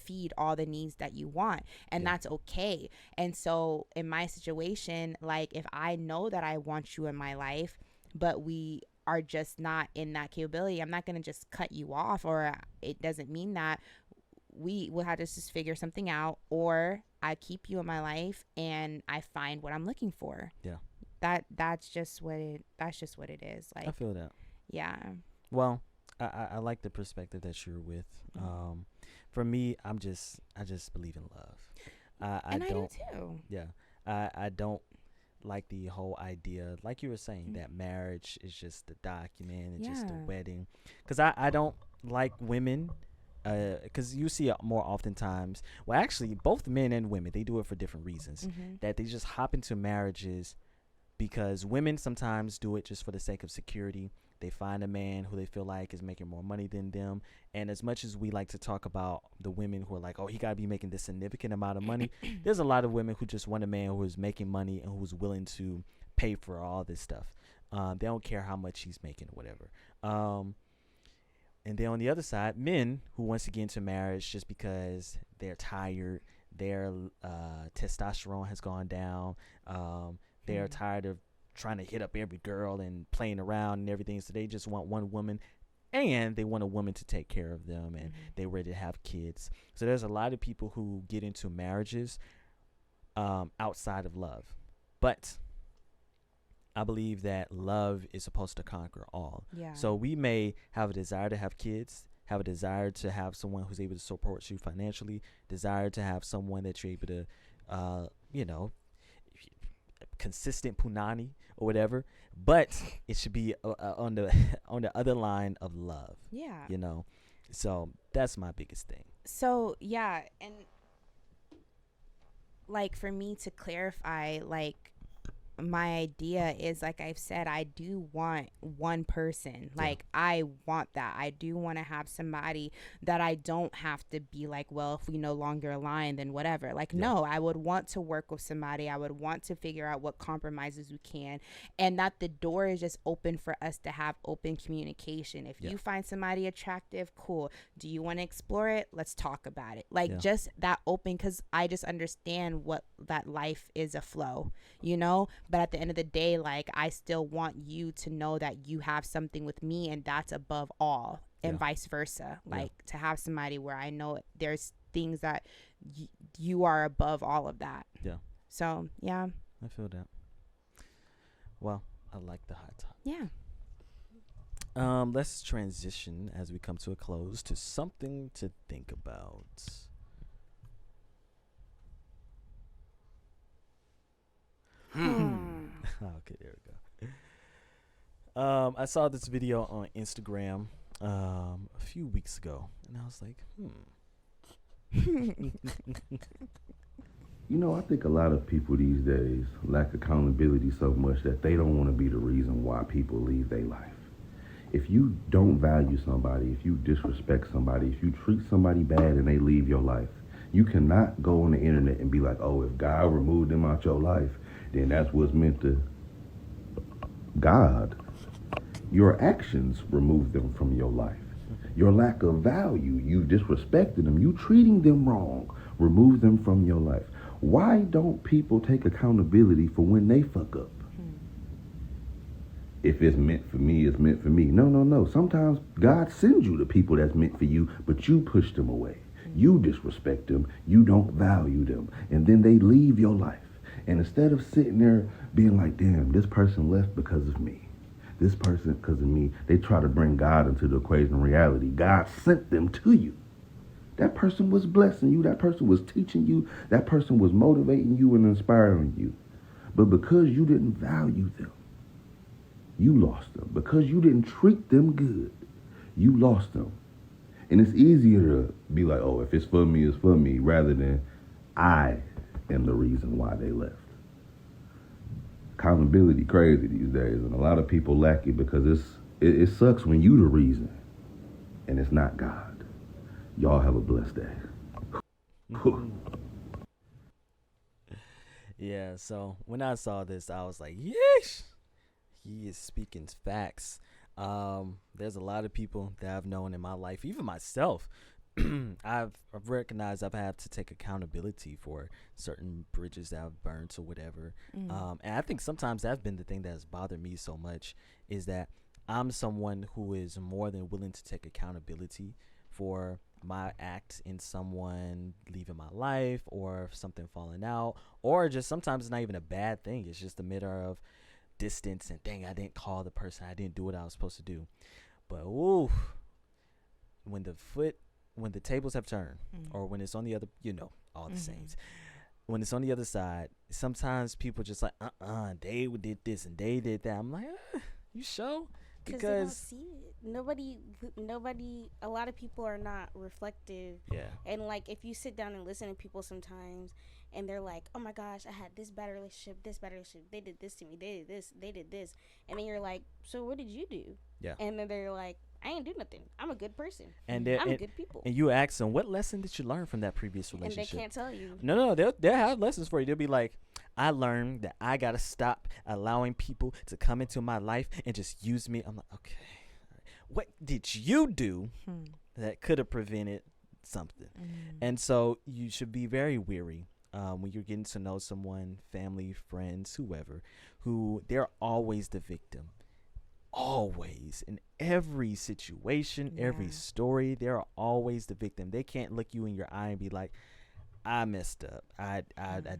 feed all the needs that you want, and that's okay. And so in my situation, like if I know that I want you in my life, but we are just not in that capability, I'm not going to just cut you off, or it doesn't mean that we will have to just figure something out, or I keep you in my life and I find what I'm looking for. Yeah. That's just what it is. Like, I feel that. Yeah. Well, I like the perspective that you're with. For me, I just believe in love. I don't, do too. Yeah. I don't like the whole idea, like you were saying, that marriage is just a document, it's just a wedding. Because I don't like women, because you see it more oftentimes. Well, actually, both men and women, they do it for different reasons. That they just hop into marriages because women sometimes do it just for the sake of security. They find a man who they feel like is making more money than them. And as much as we like to talk about the women who are like, oh, he got to be making this significant amount of money, there's a lot of women who just want a man who is making money and who's willing to pay for all this stuff. They don't care how much he's making or whatever. And then on the other side, men who wants to get into marriage just because they're tired, their testosterone has gone down, they're tired of trying to hit up every girl and playing around and everything, so they just want one woman, and they want a woman to take care of them, and they're ready to have kids. So there's a lot of people who get into marriages outside of love, but I believe that love is supposed to conquer all. So we may have a desire to have kids, have a desire to have someone who's able to support you financially, desire to have someone that you're able to consistent punani or whatever, but it should be on the other line of love. So that's my biggest thing. So and like for me to clarify, like my idea is, like I've said, I do want one person. Like I want that. I do want to have somebody that I don't have to be like, well, if we no longer align, then whatever. Like, no, I would want to work with somebody. I would want to figure out what compromises we can, and that the door is just open for us to have open communication. If you find somebody attractive, cool. Do you want to explore it? Let's talk about it. Like just that open, because I just understand what that life is, a flow, But at the end of the day, like, I still want you to know that you have something with me, and that's above all, and vice versa. Like, to have somebody where I know there's things that you are above all of that. So, yeah. I feel that. Well, I like the hot topic. Let's transition as we come to a close to something to think about. Okay, there we go. I saw this video on Instagram a few weeks ago, and I was like, I think a lot of people these days lack accountability so much that they don't want to be the reason why people leave their life. If you don't value somebody, if you disrespect somebody, if you treat somebody bad and they leave your life, you cannot go on the internet and be like, oh, if God removed them out your life, then that's what's meant to God. Your actions remove them from your life. Your lack of value, you disrespected them, you treating them wrong, remove them from your life. Why don't people take accountability for when they fuck up? If it's meant for me, it's meant for me. No. Sometimes God sends you the people that's meant for you, but you push them away. You disrespect them. You don't value them. And then they leave your life. And instead of sitting there being like, damn, this person left because of me, this person because of me, they try to bring God into the equation of reality. God sent them to you. That person was blessing you. That person was teaching you. That person was motivating you and inspiring you. But because you didn't value them, you lost them. Because you didn't treat them good, you lost them. And it's easier to be like, oh, if it's for me, it's for me, rather than I am the reason why they left. Accountability crazy these days, and a lot of people lack it because it sucks when you the reason and it's not God. Y'all have a blessed day. Yeah, so when I saw this, I was like, yeesh, he is speaking facts. There's a lot of people that I've known in my life, even myself, I've recognized I've had to take accountability for certain bridges that I've burned or whatever. And I think sometimes that's been the thing that has bothered me so much, is that I'm someone who is more than willing to take accountability for my act in someone leaving my life, or something falling out, or just sometimes it's not even a bad thing. It's just a matter of distance and dang, I didn't call the person, I didn't do what I was supposed to do. But ooh, when the tables have turned, or when it's on the other, all the saints, when it's on the other side, sometimes people just like, they did this and they did that. I'm like, you sure? Because they don't see it. Nobody, a lot of people are not reflective. Yeah. And like, if you sit down and listen to people sometimes, and they're like, oh my gosh, I had this bad relationship, they did this to me, they did this. And then you're like, so what did you do? Yeah. And then they're like, I ain't do nothing. I'm a good person. And I'm a good people. And you ask them, what lesson did you learn from that previous relationship? And they can't tell you. No, they'll have lessons for you. They'll be like, I learned that I got to stop allowing people to come into my life and just use me. I'm like, okay, what did you do that could have prevented something? And so you should be very wary when you're getting to know someone, family, friends, whoever, who they're always the victim. Always, in every situation, every story, they're always the victim. They can't look you in your eye and be like, I messed up. I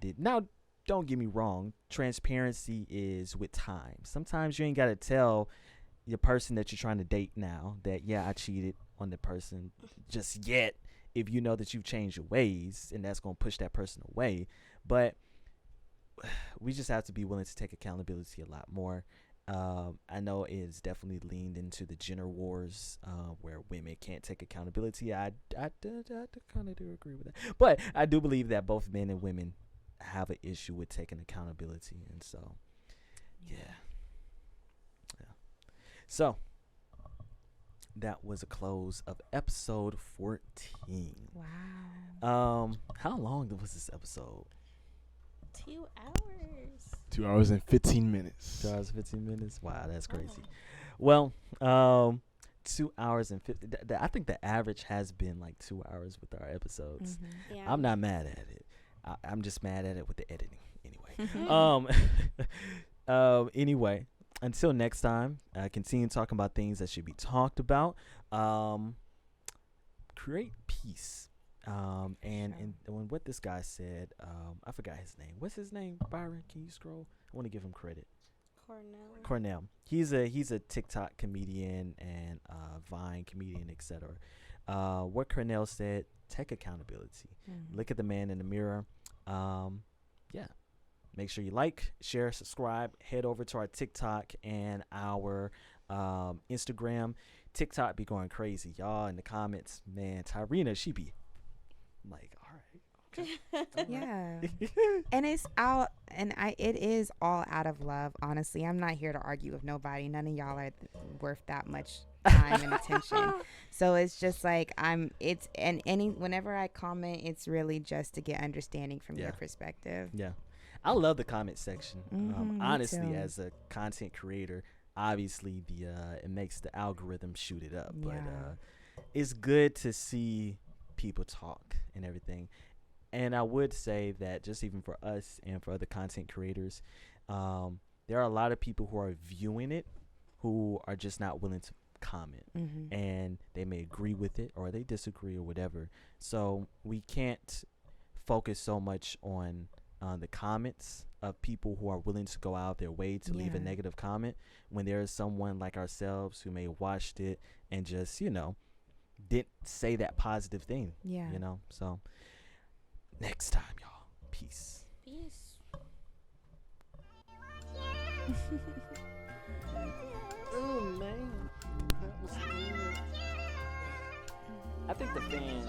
did. Now, don't get me wrong. Transparency is with time. Sometimes you ain't got to tell the person that you're trying to date now that, I cheated on the person just yet, if you know that you've changed your ways, and that's going to push that person away. But we just have to be willing to take accountability a lot more. I know it's definitely leaned into the gender wars, where women can't take accountability. I kind of do agree with that, but I do believe that both men and women have an issue with taking accountability, and so yeah. So that was a close of episode 14. Wow. How long was this episode? 2 hours. 2 hours and 15 minutes. 2 hours, 15 minutes. Wow, that's crazy. Well, 2 hours and 50. I think the average has been like 2 hours with our episodes. Yeah. I'm not mad at it. I'm just mad at it with the editing. Anyway. Anyway, until next time, continue talking about things that should be talked about. Create peace. And when what this guy said, I forgot his name. What's his name, Byron? Can you scroll? I want to give him credit. Cornell. He's a TikTok comedian and Vine comedian, etc. What Cornell said: take accountability. Look at the man in the mirror. Make sure you like, share, subscribe. Head over to our TikTok and our Instagram. TikTok be going crazy, y'all. In the comments, man, Tyrena, she be like, all right. Yeah. And it's out, and it is all out of love, honestly. I'm not here to argue with nobody. None of y'all are worth that much time and attention. So it's just like whenever I comment, it's really just to get understanding from your perspective. Yeah. I love the comment section. Honestly, too. as a content creator, obviously it makes the algorithm shoot it up. But it's good to see people talk and everything. And I would say that just even for us and for other content creators, there are a lot of people who are viewing it who are just not willing to comment. And they may agree with it or they disagree or whatever. So we can't focus so much on the comments of people who are willing to go out their way to leave a negative comment, when there is someone like ourselves who may have watched it and just, didn't say that positive thing. So next time, y'all. Peace. Oh man, that was good. I think the fan